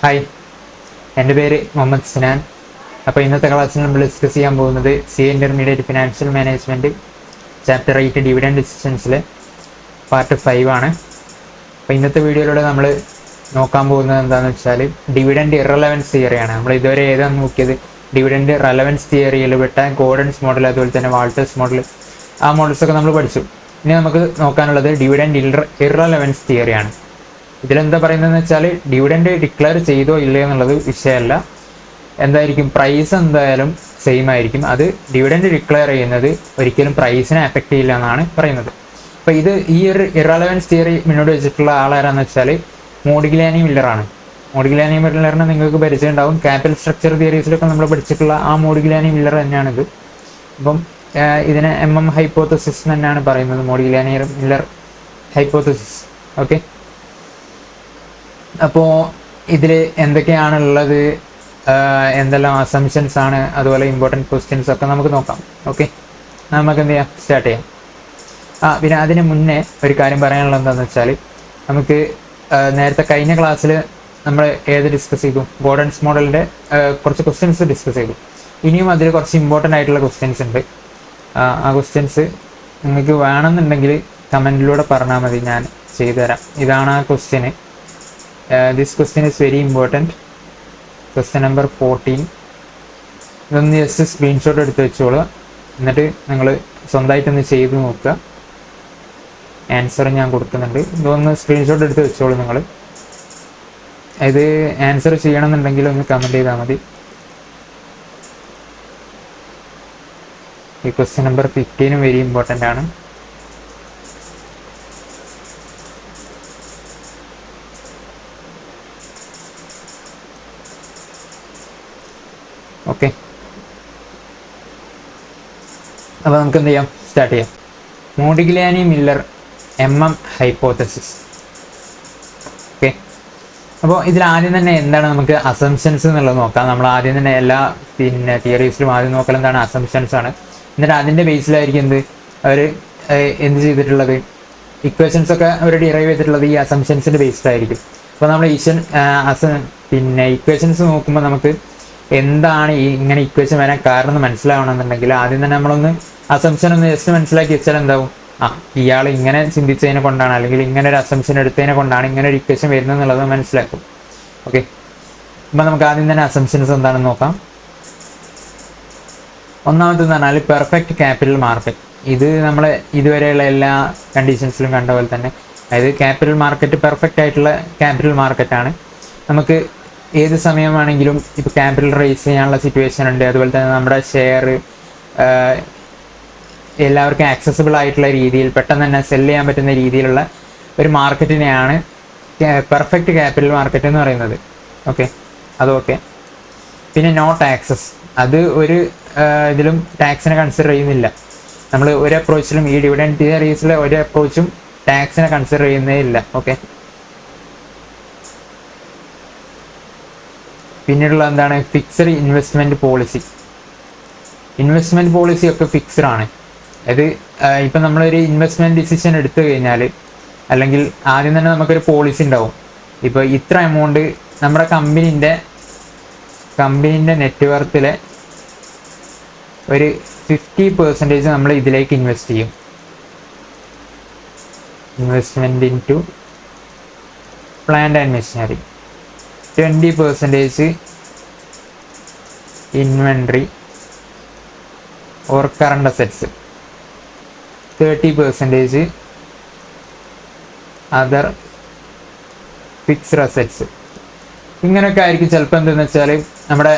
Hi, എൻ്റെ പേര് മുഹമ്മദ് സിനാൻ. അപ്പോൾ ഇന്നത്തെ ക്ലാസ്സിൽ നമ്മൾ ഡിസ്കസ് ചെയ്യാൻ പോകുന്നത് C intermediate financial management chapter 8 dividend ഡിസിഷൻസിലെ പാർട്ട് 5 ആണ്. അപ്പോൾ ഇന്നത്തെ വീഡിയോയിലൂടെ നമ്മൾ നോക്കാൻ പോകുന്നത് എന്താണെന്ന് വെച്ചാൽ ഡിവിഡൻഡ് ഇറലവൻസ് തിയറിയാണ്. നമ്മൾ ഇതുവരെ ഏതാണ് നോക്കിയത്? ഡിവിഡൻഡ് റെലവൻസ് തിയറിയിൽ പെട്ട ഗോർഡൻസ് മോഡൽ, അതുപോലെ തന്നെ വാൾട്ടേഴ്സ് മോഡൽ, ആ മോഡൽസൊക്കെ നമ്മൾ പഠിച്ചു. ഇനി നമുക്ക് നോക്കാനുള്ളത് ഡിവിഡൻഡ് ഇറലവൻസ് തിയറിയാണ്. ഇതിലെന്താ പറയുന്നതെന്ന് വെച്ചാൽ ഡിവിഡൻഡ് ഡിക്ലെയർ ചെയ്തോ ഇല്ലയോ എന്നുള്ളത് വിഷയമല്ല. എന്തായിരിക്കും, പ്രൈസ് എന്തായാലും സെയിം ആയിരിക്കും. അത് ഡിവിഡൻഡ് ഡിക്ലെയർ ചെയ്യുന്നത് ഒരിക്കലും പ്രൈസിനെ അഫക്റ്റ് ചെയ്യില്ല എന്നാണ് പറയുന്നത്. അപ്പോൾ ഈ ഒരു ഇറലവൻസ് തിയറി മുന്നോട്ട് വെച്ചിട്ടുള്ള ആളാരാന്ന് വെച്ചാൽ മോഡിഗ്ലിയാനി മില്ലറാണ്. മോഡിഗ്ലിയാനി മില്ലറിനെ നിങ്ങൾക്ക് പരിചയം ഉണ്ടാവും. ക്യാപിറ്റൽ സ്ട്രക്ചർ തിയറീസിലൊക്കെ നമ്മൾ പഠിച്ചിട്ടുള്ള ആ മോഡിഗ്ലിയാനി മില്ലർ തന്നെയാണിത്. അപ്പം ഇതിനെ ഹൈപ്പോത്തസിസ് തന്നെയാണ് പറയുന്നത്, മോഡിഗ്ലിയാനി മില്ലർ ഹൈപ്പോത്തസിസ്. ഓക്കെ, അപ്പോൾ ഇതിൽ എന്തൊക്കെയാണുള്ളത്, എന്തെല്ലാം അസംഷൻസ് ആണ്, അതുപോലെ ഇമ്പോർട്ടൻറ്റ് ക്വസ്റ്റ്യൻസ് ഒക്കെ നമുക്ക് നോക്കാം. ഓക്കെ, നമുക്ക് എന്ത് ചെയ്യാം, സ്റ്റാർട്ട് ചെയ്യാം. പിന്നെ അതിന് മുന്നേ ഒരു കാര്യം പറയാനുള്ളത് എന്താണെന്ന് വെച്ചാൽ, നമുക്ക് നേരത്തെ കഴിഞ്ഞ ക്ലാസ്സിൽ നമ്മൾ ഡിസ്കസ് ചെയ്തു, ഗോർഡൻസ് മോഡലിൻ്റെ കുറച്ച് ക്വസ്റ്റ്യൻസ് ഡിസ്കസ് ചെയ്തു. ഇനിയും അതിൽ കുറച്ച് ഇമ്പോർട്ടൻ്റ് ആയിട്ടുള്ള ക്വസ്റ്റ്യൻസ് ഉണ്ട്. ആ ക്വസ്റ്റ്യൻസ് നിങ്ങൾക്ക് വേണമെന്നുണ്ടെങ്കിൽ കമൻറ്റിലൂടെ പറഞ്ഞാൽ മതി, ഞാൻ ചെയ്തുതരാം. ഇതാണ് ആ question. This question is very important. Question number 14. ഇതൊന്ന് ജസ്റ്റ് സ്ക്രീൻഷോട്ട് എടുത്ത് വെച്ചോളുക. എന്നിട്ട് നിങ്ങൾ സ്വന്തമായിട്ടൊന്ന് ചെയ്ത് നോക്കുക. ആൻസർ ഞാൻ കൊടുക്കുന്നുണ്ട്, ഇതൊന്ന് സ്ക്രീൻഷോട്ട് എടുത്ത് വെച്ചോളൂ. നിങ്ങൾ ഇത് ആൻസർ ചെയ്യണമെന്നുണ്ടെങ്കിൽ ഒന്ന് കമൻറ്റ് ചെയ്താൽ മതി. ഈ ക്വസ്റ്റ്യൻ നമ്പർ 15 വെരി ഇമ്പോർട്ടൻ്റ് ആണ്. ഓക്കെ, അപ്പോൾ നമുക്ക് എന്ത് ചെയ്യാം, സ്റ്റാർട്ട് ചെയ്യാം. Modigliani Miller hypothesis. ഓക്കെ, അപ്പോൾ ഇതിൽ ആദ്യം തന്നെ എന്താണ് നമുക്ക് അസംഷൻസ് എന്നുള്ളത് നോക്കാം. നമ്മൾ ആദ്യം തന്നെ എല്ലാ തിയറീസിലും ആദ്യം നോക്കൽ എന്താണ്, അസംഷൻസ് ആണ്. എന്നിട്ട് അതിൻ്റെ ബേസിലായിരിക്കും അവർ എന്ത് ചെയ്തിട്ടുള്ളത്, ഇക്വേഷൻസ് ഒക്കെ അവർ ഡിറൈവ് ചെയ്തിട്ടുള്ളത് ഈ അസംഷൻസിൻ്റെ ബേസ്ഡായിരിക്കും. അപ്പോൾ നമ്മൾ ഇക്വേഷൻസ് നോക്കുമ്പോൾ നമുക്ക് എന്താണ് ഇങ്ങനെ ഇക്വേഷൻ വരാൻ കാരണം എന്ന് മനസ്സിലാവണമെന്നുണ്ടെങ്കിൽ ആദ്യം തന്നെ നമ്മളൊന്ന് അസംഷൻ ഒന്ന് ജസ്റ്റ് മനസ്സിലാക്കി വെച്ചാൽ എന്താവും, ഇയാൾ ഇങ്ങനെ ചിന്തിച്ചതിനെ കൊണ്ടാണ്, അല്ലെങ്കിൽ ഇങ്ങനെ ഒരു അസംഷൻ എടുത്തതിനെ കൊണ്ടാണ് ഇങ്ങനെ ഒരു ഇക്വേഷൻ വരുന്നത് എന്നുള്ളത് മനസ്സിലാക്കും. ഓക്കെ, അപ്പം നമുക്ക് ആദ്യം തന്നെ അസംഷൻസ് എന്താണെന്ന് നോക്കാം. ഒന്നാമതെന്ന് പറഞ്ഞാൽ പെർഫെക്റ്റ് ക്യാപിറ്റൽ മാർക്കറ്റ്. ഇത് നമ്മൾ ഇതുവരെയുള്ള എല്ലാ കണ്ടീഷൻസിലും കണ്ട പോലെ തന്നെ, അതായത് ക്യാപിറ്റൽ മാർക്കറ്റ് പെർഫെക്റ്റ് ആയിട്ടുള്ള ക്യാപിറ്റൽ മാർക്കറ്റാണ്. നമുക്ക് ഏത് സമയമാണെങ്കിലും ഇപ്പോൾ ക്യാപിറ്റൽ റേസ് ചെയ്യാനുള്ള സിറ്റുവേഷൻ ഉണ്ട്. അതുപോലെ തന്നെ നമ്മുടെ ഷെയർ എല്ലാവർക്കും ആക്സസിബിൾ ആയിട്ടുള്ള രീതിയിൽ പെട്ടെന്ന് തന്നെ സെല് ചെയ്യാൻ പറ്റുന്ന രീതിയിലുള്ള ഒരു മാർക്കറ്റിനെയാണ് പെർഫെക്റ്റ് ക്യാപിറ്റൽ മാർക്കറ്റ് എന്ന് പറയുന്നത്. ഓക്കെ, അതൊക്കെ. പിന്നെ നോ ടാക്സസ്, അത് ഒരു ഇതിലും ടാക്സിനെ കൺസിഡർ ചെയ്യുന്നില്ല. നമ്മൾ ഒരു അപ്രോച്ചിലും ഈ ഡിവിഡൻഡ് തിയറീസിലെ ഒരു അപ്രോച്ചും ടാക്സിനെ കൺസിഡർ ചെയ്യുന്നേ ഇല്ല. ഓക്കെ, പിന്നീടുള്ള എന്താണ്, fixed investment policy. Investment policy ഒക്കെ ഫിക്സഡ് ആണ്. അത് ഇപ്പം നമ്മളൊരു ഇൻവെസ്റ്റ്മെൻറ്റ് ഡിസിഷൻ എടുത്തു കഴിഞ്ഞാൽ, അല്ലെങ്കിൽ ആദ്യം തന്നെ നമുക്കൊരു പോളിസി ഉണ്ടാവും. ഇപ്പോൾ ഇത്ര എമൗണ്ട് നമ്മുടെ കമ്പനീൻ്റെ നെറ്റ്വർത്തിലെ ഒരു 50% നമ്മൾ ഇതിലേക്ക് ഇൻവെസ്റ്റ് ചെയ്യും. Investment into plant and machinery, 20% inventory or current assets, 30% other fixed assets. ഇങ്ങനെയൊക്കെ ആയിരിക്കും ചിലപ്പോൾ എന്തെന്ന് വെച്ചാൽ നമ്മുടെ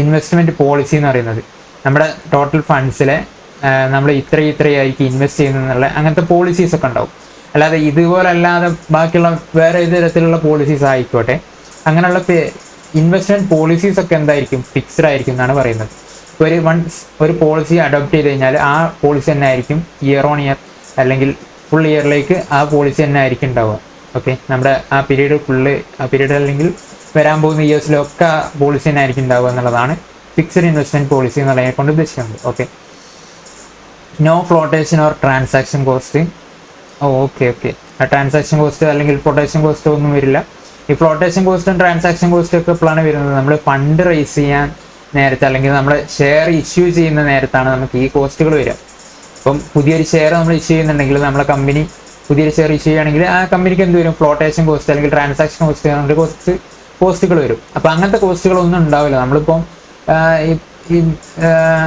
ഇൻവെസ്റ്റ്മെൻറ്റ് പോളിസി എന്ന് പറയുന്നത്. നമ്മുടെ ടോട്ടൽ ഫണ്ട്സിലെ നമ്മൾ ഇത്രയായിരിക്കും ഇൻവെസ്റ്റ് ചെയ്യുന്നതെന്നുള്ള അങ്ങനത്തെ പോളിസീസൊക്കെ ഉണ്ടാവും. അല്ലാതെ ഇതുപോലെ അല്ലാതെ ബാക്കിയുള്ള വേറെ ഏത് തരത്തിലുള്ള പോളിസീസ് ആയിക്കോട്ടെ, അങ്ങനെയുള്ള ഇൻവെസ്റ്റ്മെൻറ്റ് പോളിസീസ് ഒക്കെ എന്തായിരിക്കും, ഫിക്സ്ഡ് ആയിരിക്കും എന്നാണ് പറയുന്നത്. ഒരു പോളിസി അഡോപ്റ്റ് ചെയ്ത് കഴിഞ്ഞാൽ ആ പോളിസി തന്നെ ആയിരിക്കും ഇയർ ഓൺ ഇയർ, അല്ലെങ്കിൽ ഫുൾ ഇയറിലേക്ക് ആ പോളിസി തന്നെ ആയിരിക്കും ഉണ്ടാവുക. ഓക്കെ, നമ്മുടെ ആ പീരീഡ് അല്ലെങ്കിൽ വരാൻ പോകുന്ന ഇയേഴ്സിലൊക്കെ ആ പോളിസി തന്നെ ആയിരിക്കും ഉണ്ടാവുക എന്നുള്ളതാണ് ഫിക്സഡ് ഇൻവെസ്റ്റ്മെൻറ്റ് പോളിസി എന്നുള്ളതിനെ കൊണ്ട് ഉദ്ദേശിക്കുന്നത്. Okay, no flotation or transaction cost. Okay, ആ ട്രാൻസാക്ഷൻ കോസ്റ്റ് അല്ലെങ്കിൽ ഫ്ലോട്ടേഷൻ കോസ്റ്റ് ഒന്നും വരില്ല. ഈ ഫ്ലോട്ടേഷൻ കോസ്റ്റും ട്രാൻസാക്ഷൻ കോസ്റ്റും ഒക്കെ എപ്പോഴാണ് വരുന്നത്? നമ്മൾ ഫണ്ട് റൈസ് ചെയ്യാൻ നേരത്തെ അല്ലെങ്കിൽ നമ്മൾ ഷെയർ ഇഷ്യൂ ചെയ്യുന്ന നേരത്താണ് നമുക്ക് ഈ കോസ്റ്റുകൾ വരിക. അപ്പം പുതിയൊരു ഷെയർ നമ്മൾ ഇഷ്യൂ ചെയ്യുന്നുണ്ടെങ്കിൽ, നമ്മളെ കമ്പനി പുതിയൊരു ഷെയർ ഇഷ്യൂ ചെയ്യുകയാണെങ്കിൽ ആ കമ്പനിക്ക് എന്ത് വരും? ഫ്ലോട്ടേഷൻ കോസ്റ്റ് അല്ലെങ്കിൽ ട്രാൻസാക്ഷൻ കോസ്റ്റ് പറഞ്ഞിട്ട് കുറച്ച് കോസ്റ്റുകൾ വരും. അപ്പം അങ്ങനത്തെ കോസ്റ്റുകളൊന്നും ഉണ്ടാവില്ല. നമ്മളിപ്പം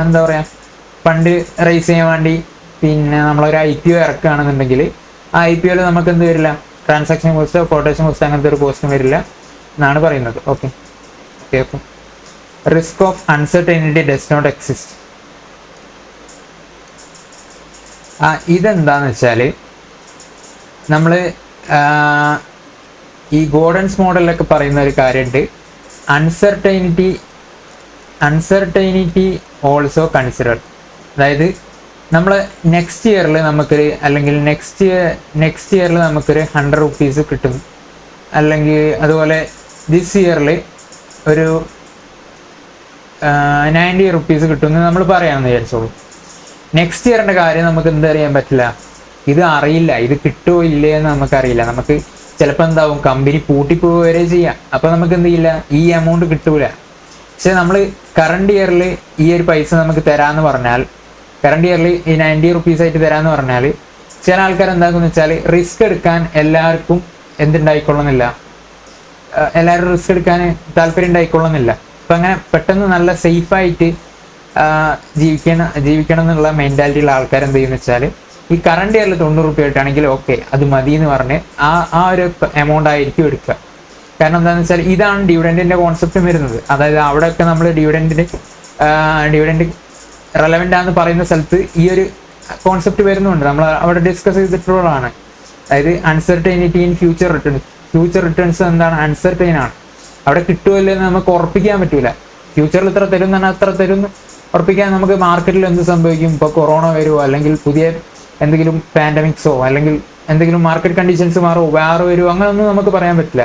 എന്താ പറയുക, ഫണ്ട് റൈസ് ചെയ്യാൻ വേണ്ടി പിന്നെ നമ്മളൊരു IPO ഇറക്കുകയാണെന്നുണ്ടെങ്കിൽ ആ IPOയിൽ നമുക്ക് എന്ത് വരില്ല? ട്രാൻസാക്ഷൻ കോസ്റ്റോ ഫ്ലോട്ടേഷൻ കോസ്റ്റോ അങ്ങനത്തെ ഒരു കോസ്റ്റും വരില്ല എന്നാണ് പറയുന്നത്. ഓക്കെ. അപ്പം risk of uncertainty does not exist. ഇതെന്താന്ന് വെച്ചാൽ, നമ്മൾ ഈ ഗോർഡൻസ് മോഡലിലൊക്കെ പറയുന്ന ഒരു കാര്യമുണ്ട്, അൺസർട്ടൈനിറ്റി ഓൾസോ കൺസിഡർഡ്. അതായത് നമ്മൾ നെക്സ്റ്റ് ഇയറിൽ നമുക്കൊരു, അല്ലെങ്കിൽ നെക്സ്റ്റ് ഇയറിൽ നമുക്കൊരു 100 rupees കിട്ടും, അല്ലെങ്കിൽ അതുപോലെ ദിസ് ഇയറിൽ ഒരു 90 rupees കിട്ടുമെന്ന് നമ്മൾ പറയാമെന്ന് വിചാരിച്ചോളൂ. നെക്സ്റ്റ് ഇയറിൻ്റെ കാര്യം നമുക്ക് എന്തറിയാൻ പറ്റില്ല, ഇത് അറിയില്ല, ഇത് കിട്ടുമോ ഇല്ലേ എന്ന് നമുക്കറിയില്ല. നമുക്ക് ചിലപ്പോൾ എന്താവും, കമ്പനി പൂട്ടിപ്പോവുക വരെ ചെയ്യാം. അപ്പോൾ നമുക്ക് എന്ത് ചെയ്യില്ല, ഈ എമൗണ്ട് കിട്ടൂല. പക്ഷെ നമ്മൾ കറണ്ട് ഇയറിൽ ഈ ഒരു പൈസ നമുക്ക് തരാമെന്ന് പറഞ്ഞാൽ, കറണ്ട് ഇയറിൽ ഈ 90 rupees ആയിട്ട് തരാമെന്ന് പറഞ്ഞാൽ, ചില ആൾക്കാർ എന്താക്കുമെന്ന് വെച്ചാൽ റിസ്ക് എടുക്കാൻ എല്ലാവർക്കും എന്തുണ്ടായിക്കൊള്ളുന്നില്ല, എല്ലാവരും റിസ്ക് എടുക്കാൻ താല്പര്യം ഉണ്ടായിക്കൊള്ളുന്നില്ല. അപ്പം അങ്ങനെ പെട്ടെന്ന് നല്ല സേഫായിട്ട് ജീവിക്കണം എന്നുള്ള മെൻറ്റാലിറ്റിയുള്ള ആൾക്കാർ എന്ത് ചെയ്യുമെന്ന് വെച്ചാൽ, ഈ കറണ്ട് ഇയറിൽ 90 രൂപ ആയിട്ടാണെങ്കിൽ ഓക്കെ അത് മതി എന്ന് പറഞ്ഞ് ആ ഒരു എമൗണ്ട് ആയിരിക്കും എടുക്കുക. കാരണം എന്താണെന്ന് വെച്ചാൽ ഇതാണ് ഡിവിഡൻറ്റിൻ്റെ കോൺസെപ്റ്റ് വരുന്നത്. അതായത് അവിടെയൊക്കെ നമ്മൾ ഡിവിഡൻറ്റ് റെലവൻ്റ് ആണെന്ന് പറയുന്ന സ്ഥലത്ത് ഈ ഒരു കോൺസെപ്റ്റ് വരുന്നുണ്ട്. നമ്മൾ അവിടെ ഡിസ്കസ് ചെയ്തിട്ടുള്ളതാണ്. അതായത് അൺസർട്ടൈനിറ്റി ഇൻ ഫ്യൂച്ചർ റിട്ടേൺസ് എന്താണ്? അൺസർട്ടൈൻ ആണ്. അവിടെ കിട്ടുമല്ലോ എന്ന് നമുക്ക് ഉറപ്പിക്കാൻ പറ്റൂല. ഫ്യൂച്ചറിൽ ഇത്ര തരും എന്ന് പറഞ്ഞാൽ അത്ര തരും ഉറപ്പിക്കാൻ നമുക്ക് മാർക്കറ്റിൽ എന്ത് സംഭവിക്കും, ഇപ്പോൾ കൊറോണ വരുമോ, അല്ലെങ്കിൽ പുതിയ എന്തെങ്കിലും പാൻഡമിക്സോ, അല്ലെങ്കിൽ എന്തെങ്കിലും മാർക്കറ്റ് കണ്ടീഷൻസ് മാറുമോ, വേറെ വരുമോ, അങ്ങനെയൊന്നും നമുക്ക് പറയാൻ പറ്റില്ല.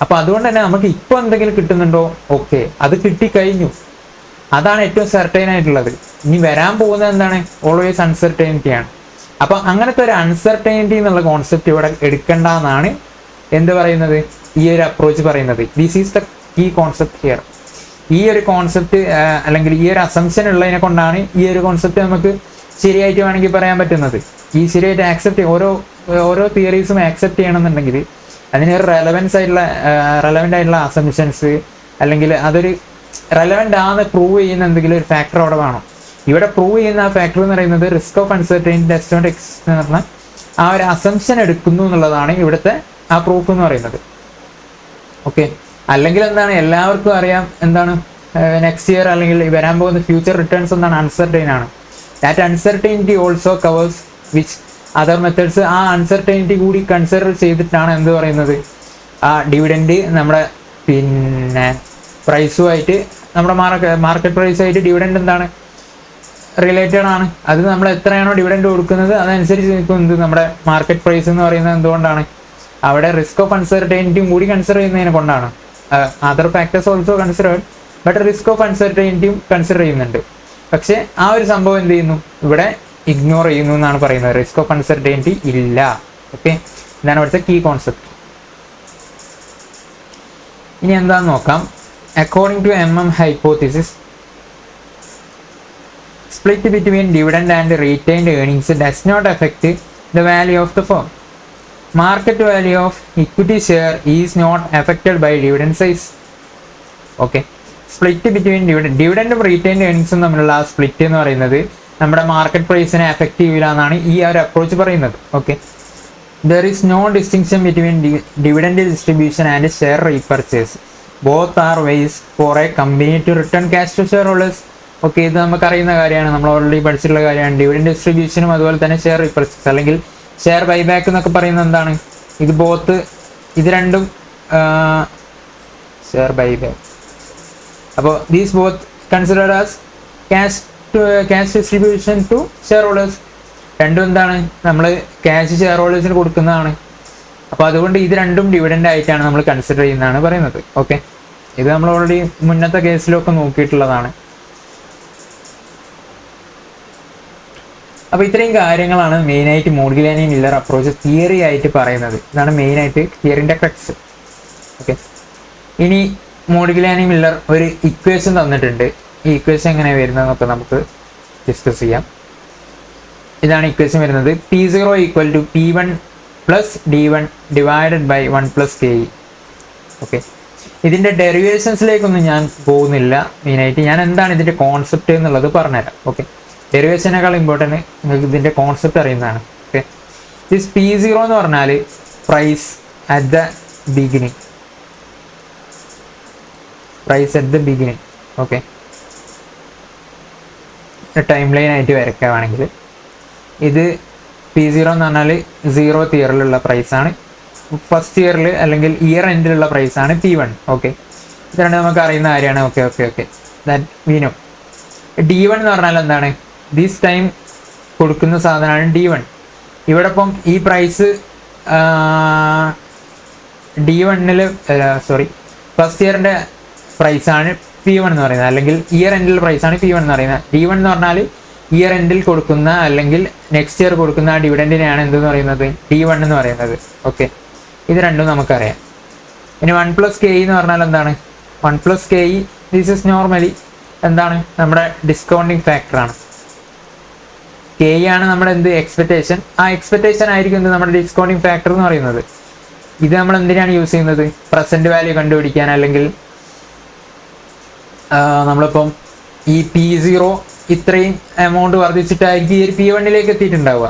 അപ്പോൾ അതുകൊണ്ട് തന്നെ നമുക്ക് ഇപ്പോൾ എന്തെങ്കിലും കിട്ടുന്നുണ്ടോ, ഓക്കെ അത് കിട്ടിക്കഴിഞ്ഞു, അതാണ് ഏറ്റവും സെർട്ടൈൻ ആയിട്ടുള്ളത്. ഇനി വരാൻ പോകുന്നത് എന്താണ്? ഓൾവേസ് അൺസർട്ടൈനിറ്റിയാണ്. അപ്പോൾ അങ്ങനത്തെ ഒരു അൺസർട്ടൈനിറ്റി എന്നുള്ള കോൺസെപ്റ്റ് ഇവിടെ എടുക്കേണ്ട എന്നാണ് എന്ത് പറയുന്നത്, ഈ ഒരു അപ്രോച്ച് പറയുന്നത്. This is the key concept here. ഈ ഒരു കോൺസെപ്റ്റ് അല്ലെങ്കിൽ ഈ ഒരു അസംഷൻ ഉള്ളതിനെ കൊണ്ടാണ് ഈ ഒരു കോൺസെപ്റ്റ് നമുക്ക് ശരിയായിട്ട് വേണമെങ്കിൽ പറയാൻ പറ്റുന്നത്. ഈ ശരിയായിട്ട് ആക്സെപ്റ്റ് ഓരോ തിയറീസും ആക്സെപ്റ്റ് ചെയ്യണമെന്നുണ്ടെങ്കിൽ അതിനൊരു റെലവൻ്റ് ആയിട്ടുള്ള അസംഷൻസ്, അല്ലെങ്കിൽ അതൊരു റെലവൻ്റ് ആണെന്ന് പ്രൂവ് ചെയ്യുന്ന എന്തെങ്കിലും ഒരു ഫാക്ടർ അവിടെ വേണം. ഇവിടെ പ്രൂവ് ചെയ്യുന്ന ആ ഫാക്ടർ എന്ന് പറയുന്നത് risk of uncertainty does not exist എന്ന് പറഞ്ഞാൽ ആ ഒരു അസംഷൻ എടുക്കുന്നു എന്നുള്ളതാണ് ഇവിടുത്തെ ആ പ്രൂഫ് എന്ന് പറയുന്നത്. ഓക്കെ. അല്ലെങ്കിൽ എന്താണ്, എല്ലാവർക്കും അറിയാം എന്താണ് നെക്സ്റ്റ് ഇയർ അല്ലെങ്കിൽ വരാൻ പോകുന്ന ഫ്യൂച്ചർ റിട്ടേൺസ് എന്താണ്? അൺസർട്ടൈൻ ആണ്. That uncertainty also covers which other methods. ആ അൺസർട്ടൈനിറ്റി കൂടി കൺസിഡർ ചെയ്തിട്ടാണ് എന്ത് പറയുന്നത്, ആ ഡിവിഡൻഡ് നമ്മുടെ പിന്നെ പ്രൈസുമായിട്ട്, നമ്മുടെ മാർക്കറ്റ് പ്രൈസുമായിട്ട് ഡിവിഡൻഡ് എന്താണ് റിലേറ്റഡ് ആണ്. അത് നമ്മൾ എത്രയാണോ ഡിവിഡൻഡ് കൊടുക്കുന്നത് അതനുസരിച്ച് നിൽക്കുന്നത് നമ്മുടെ മാർക്കറ്റ് പ്രൈസ് എന്ന് പറയുന്നത്. എന്തുകൊണ്ടാണ്? അവിടെ റിസ്ക് ഓഫ് അൺസർട്ടൈനിറ്റിയും കൂടി കൺസിഡർ ചെയ്യുന്നതിനെ കൊണ്ടാണ്. Other factors also considered, but risk of അൺസർട്ടൈനിറ്റിയും കൺസിഡർ ചെയ്യുന്നുണ്ട്. പക്ഷേ ആ ഒരു സംഭവം എന്ത് ചെയ്യുന്നു, ഇവിടെ ഇഗ്നോർ ചെയ്യുന്നു എന്നാണ് പറയുന്നത്. റിസ്ക് ഓഫ് അൺസർട്ടൈനിറ്റി ഇല്ല. ഓക്കെ, ഇതാണ് ഇവിടുത്തെ കീ കോൺസെപ്റ്റ്. ഇനി എന്താണെന്ന് നോക്കാം. According to hypothesis, split between dividend and retained earnings does not affect the value of the firm. Market value of equity share is not affected by dividend size. Okay. Split between dividend retained earnings തമ്മിലുള്ള ആ split എന്ന് പറയുന്നത് നമ്മുടെ market പ്രൈസിനെ effect ചെയ്യില്ല എന്നാണ് ഈ ഒരു approach പറയുന്നത്. Okay. There is no distinction between dividend distribution and share repurchase. Both are ways for a company to return cash to shareholders. Okay, ഇത് നമുക്കറിയുന്ന കാര്യമാണ്, നമ്മൾ ഓൾറെഡി പഠിച്ചിട്ടുള്ള കാര്യമാണ്. ഡിവിഡൻഡ് ഡിസ്ട്രിബ്യൂഷനും അതുപോലെ തന്നെ ഷെയർ റിപ്പർച്ചേസ് അല്ലെങ്കിൽ ഷെയർ ബൈബാക്ക് എന്നൊക്കെ പറയുന്നത് എന്താണ്? ഇത് രണ്ടും ഷെയർ ബൈബാക്ക്. അപ്പോൾ these both considered as cash distribution to shareholders. രണ്ടും എന്താണ്? നമ്മൾ ക്യാഷ് ഷെയർ ഹോൾഡേഴ്സിന് കൊടുക്കുന്നതാണ്. അപ്പോൾ അതുകൊണ്ട് ഇത് രണ്ടും ഡിവിഡൻഡ് ആയിട്ടാണ് നമ്മൾ കൺസിഡർ ചെയ്യുന്നതാണ് പറയുന്നത്. ഓക്കെ, ഇത് നമ്മൾ ഓൾറെഡി മുന്നത്തെ കേസിലൊക്കെ നോക്കിയിട്ടുള്ളതാണ്. അപ്പോൾ ഇത്രയും കാര്യങ്ങളാണ് മെയിനായിട്ട് മോഡിഗ്ലാനി മില്ലർ അപ്രോച്ച് തിയറി ആയിട്ട് പറയുന്നത്. ഇതാണ് മെയിനായിട്ട് തിയറിൻ്റെ ക്രക്സ്. ഓക്കെ, ഇനി മോഡിഗ്ലാനി മില്ലർ ഒരു ഇക്വേഷൻ തന്നിട്ടുണ്ട്. ഈ ഇക്വേഷൻ എങ്ങനെ വരുന്നതെന്നൊക്കെ നമുക്ക് ഡിസ്കസ് ചെയ്യാം. ഇതാണ് ഇക്വേഷൻ വരുന്നത്. P0 equal to P1 plus D1 divided by 1 plus KE. Okay, ഇതിൻ്റെ ഡെറിവേഷൻസിലേക്കൊന്നും ഞാൻ പോകുന്നില്ല. മെയിനായിട്ട് ഞാൻ എന്താണ് ഇതിൻ്റെ കോൺസെപ്റ്റ് എന്നുള്ളത് പറഞ്ഞുതരാം. ഓക്കെ, ഡെറിവേഷനേക്കാൾ ഇമ്പോർട്ടൻറ്റ് നിങ്ങൾക്ക് ഇതിൻ്റെ കോൺസെപ്റ്റ് അറിയുന്നതാണ്. ഓക്കെ, ദിസ് P0 എന്ന് പറഞ്ഞാൽ price at the beginning. Price at the beginning. Okay, timeline ആയിട്ട് വരയ്ക്കുകയാണെങ്കിൽ ഇത് P0 എന്ന് പറഞ്ഞാൽ 0th ഇയറിലുള്ള പ്രൈസാണ്. ഫസ്റ്റ് ഇയറിൽ അല്ലെങ്കിൽ ഇയർ എൻഡിലുള്ള പ്രൈസാണ് P1. ഓക്കെ, ഇത് രണ്ട് നമുക്ക് അറിയുന്ന കാര്യമാണ്. Okay okay okay that we know. D1 എന്ന് പറഞ്ഞാൽ എന്താണ്? ദിസ് ടൈം കൊടുക്കുന്ന സാധനമാണ് D1. ഇവിടെ ഇപ്പം ഈ പ്രൈസ് D1-ൽ ഫസ്റ്റ് ഇയറിൻ്റെ പ്രൈസാണ് P1 എന്ന് പറയുന്നത്, അല്ലെങ്കിൽ ഇയർ എൻഡിൽ പ്രൈസാണ് P1 എന്ന് പറയുന്നത്. D1 എന്ന് പറഞ്ഞാൽ ഇയർ എൻഡിൽ കൊടുക്കുന്ന അല്ലെങ്കിൽ നെക്സ്റ്റ് ഇയർ കൊടുക്കുന്ന ആ ഡിവിഡൻറ്റിനെയാണ് എന്തെന്ന് പറയുന്നത്? D1 എന്ന് പറയുന്നത്. ഓക്കെ, ഇത് രണ്ടും നമുക്കറിയാം. ഇനി 1 പ്ലസ് KE എന്ന് പറഞ്ഞാൽ എന്താണ്? 1 plus KE this is normally എന്താണ്? നമ്മുടെ ഡിസ്കൗണ്ടിങ് ഫാക്ടറാണ്. KE ആണ് നമ്മുടെ എന്ത്? എക്സ്പെക്റ്റേഷൻ. ആ എക്സ്പെക്റ്റേഷൻ ആയിരിക്കും എന്ത്? നമ്മുടെ ഡിസ്കൗണ്ടിങ് ഫാക്ടർ എന്ന് പറയുന്നത്. ഇത് നമ്മൾ എന്തിനാണ് യൂസ് ചെയ്യുന്നത്? പ്രസൻറ്റ് വാല്യൂ കണ്ടുപിടിക്കാൻ, അല്ലെങ്കിൽ നമ്മളിപ്പം ഈ P0 ഇത്രയും എമൗണ്ട് വർദ്ധിച്ചിട്ടായിരിക്കും ഈ ഒരു P1-ലേക്ക് എത്തിയിട്ടുണ്ടാവുക.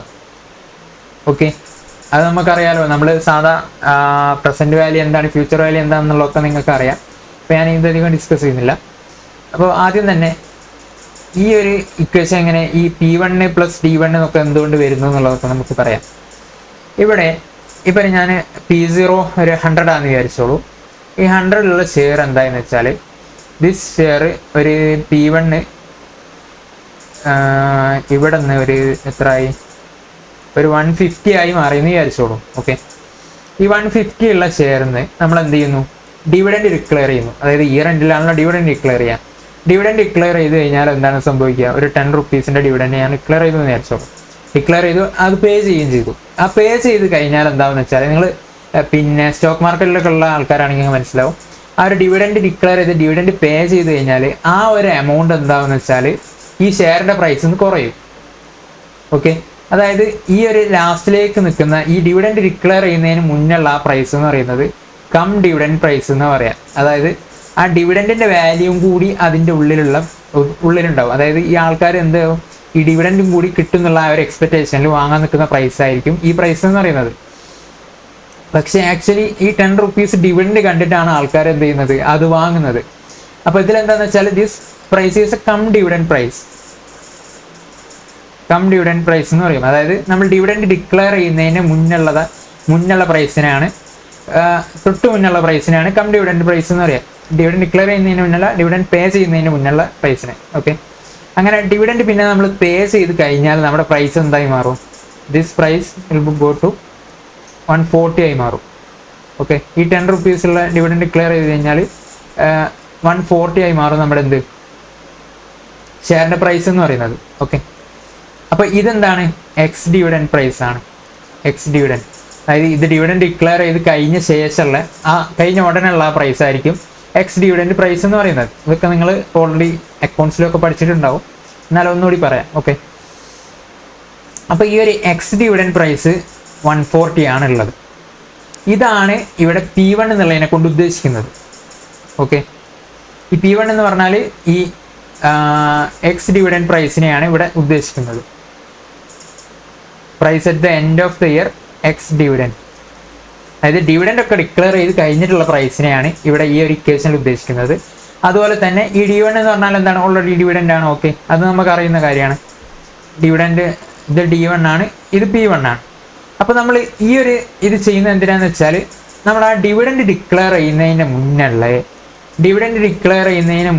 ഓക്കെ, അത് നമുക്കറിയാലോ. നമ്മൾ സാധാ പ്രസൻറ്റ് വാല്യൂ എന്താണ്, ഫ്യൂച്ചർ വാല്യൂ എന്താണെന്നുള്ളതൊക്കെ നിങ്ങൾക്ക് അറിയാം. അപ്പോൾ ഞാൻ ഇതധികം ഡിസ്കസ് ചെയ്യുന്നില്ല. അപ്പോൾ ആദ്യം തന്നെ ഈ ഒരു ഇക്വേഷൻ എങ്ങനെ ഈ P1 പ്ലസ് D1 എന്നൊക്കെ എന്തുകൊണ്ട് വരുന്നു എന്നുള്ളതൊക്കെ നമുക്ക് പറയാം. ഇവിടെ ഇപ്പം ഞാൻ P0 ഒരു 100 ആണെന്ന് വിചാരിച്ചോളൂ. ഈ 100-ലുള്ള ഷെയർ എന്തായെന്ന് വെച്ചാൽ ദിസ് ഷെയർ ഒരു P1 ഇവിടെ നിന്ന് ഒരു എത്രയായി? ഒരു 150 ആയി മാറിയെന്ന് വിചാരിച്ചോളൂ. ഓക്കെ, ഈ 150 ഉള്ള ഷെയറിന് നമ്മൾ എന്ത് ചെയ്യുന്നു? ഡിവിഡൻഡ് ഡിക്ലെയർ ചെയ്യുന്നു. അതായത് ഇയർ എൻഡിലാണല്ലോ ഡിവിഡൻഡ് ഡിക്ലെയർ ചെയ്യാം. ഡിവിഡൻഡ് ഡിക്ലെയർ ചെയ്ത് കഴിഞ്ഞാൽ എന്താണ് സംഭവിക്കുക? ഒരു 10 റുപ്പീസിൻ്റെ ഡിവിഡൻഡ് ഞാൻ ഡിക്ലെയർ ചെയ്തു എന്ന് വിചാരിച്ചോളൂ. ഡിക്ലെയർ ചെയ്തു, അത് പേ ചെയ്യുകയും ചെയ്തു. ആ പേ ചെയ്ത് കഴിഞ്ഞാൽ എന്താണെന്ന് വെച്ചാൽ നിങ്ങൾ പിന്നെ സ്റ്റോക്ക് മാർക്കറ്റിലൊക്കെ ഉള്ള ആൾക്കാരാണെങ്കിൽ മനസ്സിലാവും. ആ ഒരു ഡിവിഡൻഡ് ഡിക്ലെയർ ചെയ്ത് ഡിവിഡൻഡ് പേ ചെയ്ത് കഴിഞ്ഞാൽ ആ ഒരു എമൗണ്ട് എന്താണെന്ന് വെച്ചാൽ ഈ ഷെയറിൻ്റെ പ്രൈസിൽ നിന്ന് കുറയും. ഓക്കെ, അതായത് ഈ ഒരു ലാസ്റ്റിലേക്ക് നിൽക്കുന്ന ഈ ഡിവിഡൻഡ് ഡിക്ലെയർ ചെയ്യുന്നതിന് മുന്നുള്ള ആ പ്രൈസ് എന്ന് പറയുന്നത് കം ഡിവിഡൻഡ് പ്രൈസ് എന്ന് പറയാം. അതായത് ആ ഡിവിഡൻറ്റിൻ്റെ വാല്യൂവും കൂടി അതിൻ്റെ ഉള്ളിലുണ്ടാവും. അതായത് ഈ ആൾക്കാർ എന്ത് ഈ ഡിവിഡൻറ്റും കൂടി കിട്ടുന്നുള്ള ആ ഒരു എക്സ്പെക്റ്റേഷനിൽ വാങ്ങാൻ നിൽക്കുന്ന പ്രൈസ് ആയിരിക്കും ഈ പ്രൈസ് എന്ന് പറയുന്നത്. പക്ഷേ ആക്ച്വലി ഈ 10 റുപ്പീസ് ഡിവിഡൻഡ് കണ്ടിട്ടാണ് ആൾക്കാർ എന്ത് ചെയ്യുന്നത്? അത് വാങ്ങുന്നത്. അപ്പോൾ ഇതിലെന്താണെന്ന് വെച്ചാൽ this price is a cum dividend price. Cum dividend price എന്ന് പറയും. അതായത് നമ്മൾ ഡിവിഡൻഡ് ഡിക്ലെയർ ചെയ്യുന്നതിന് മുന്നുള്ള പ്രൈസിനാണ്, തൊട്ട് മുന്നുള്ള പ്രൈസിനാണ് കം ഡിവിഡൻഡ് പ്രൈസ് എന്ന് പറയാം. ഡിവിഡൻഡ് ഡിക്ലെയർ ചെയ്യുന്നതിന് മുന്നല്ല, ഡിവിഡൻഡ് പേ ചെയ്യുന്നതിന് മുന്നുള്ള പ്രൈസിന്. ഓക്കെ, അങ്ങനെ ഡിവിഡൻഡ് പിന്നെ നമ്മൾ പേ ചെയ്ത് കഴിഞ്ഞാൽ നമ്മുടെ പ്രൈസ് എന്തായി മാറും? This price will go to 140 ആയി മാറും. ഓക്കെ, ഈ 10 റുപ്പീസുള്ള ഡിവിഡൻഡ് ഡിക്ലെയർ ചെയ്ത് കഴിഞ്ഞാൽ 140 ആയി മാറും നമ്മുടെ എന്ത്? ഷെയറിൻ്റെ പ്രൈസ് എന്ന് പറയുന്നത്. ഓക്കെ, അപ്പോൾ ഇതെന്താണ്? എക്സ് ഡിവിഡൻഡ് പ്രൈസ് ആണ്. എക്സ് ഡിവിഡൻഡ്, അതായത് ഇത് ഡിവിഡൻഡ് ഡിക്ലെയർ ചെയ്ത് കഴിഞ്ഞ ശേഷമുള്ള കഴിഞ്ഞ ഉടനെയുള്ള ആ പ്രൈസ് ആയിരിക്കും എക്സ് ഡിവിഡൻഡ് പ്രൈസ് എന്ന് പറയുന്നത്. ഇതൊക്കെ നിങ്ങൾ ഓൾറെഡി അക്കൗണ്ട്സിലൊക്കെ പഠിച്ചിട്ടുണ്ടാവും, എന്നാലും ഒന്നുകൂടി പറയാം. ഓക്കെ, അപ്പോൾ ഈ ഒരു എക്സ് ഡിവിഡൻഡ് പ്രൈസ് 140 ആണുള്ളത്. ഇതാണ് ഇവിടെ P1 എന്നുള്ളതിനെ കൊണ്ട് ഉദ്ദേശിക്കുന്നത്. ഓക്കെ, ഈ P1 എന്ന് പറഞ്ഞാൽ ഈ എക്സ് ഡിവിഡൻഡ് പ്രൈസിനെയാണ് ഇവിടെ ഉദ്ദേശിക്കുന്നത്. Price at the end of the year ex dividend, അതായത് ഡിവിഡൻഡ് ഒക്കെ ഡിക്ലെയർ ചെയ്ത് കഴിഞ്ഞിട്ടുള്ള പ്രൈസിനെയാണ് ഇവിടെ ഈ ഒരു ഇക്വേഷനിൽ ഉദ്ദേശിക്കുന്നത്. അതുപോലെ തന്നെ ഈ D1 എന്ന് പറഞ്ഞാൽ എന്താണ്? ഓൾറെഡി ഡിവിഡൻഡ് ആണ്. ഓക്കെ, അത് നമുക്ക് അറിയുന്ന കാര്യമാണ്. ഡിവിഡൻഡ് ഇത് D1 ആണ്, ഇത് P1 ആണ്. അപ്പോൾ നമ്മൾ ഈ ഒരു ഇത് ചെയ്യുന്നത് എന്തിനാന്ന് വെച്ചാൽ നമ്മൾ ആ ഡിവിഡൻഡ് ഡിക്ലെയർ ചെയ്യുന്നതിന്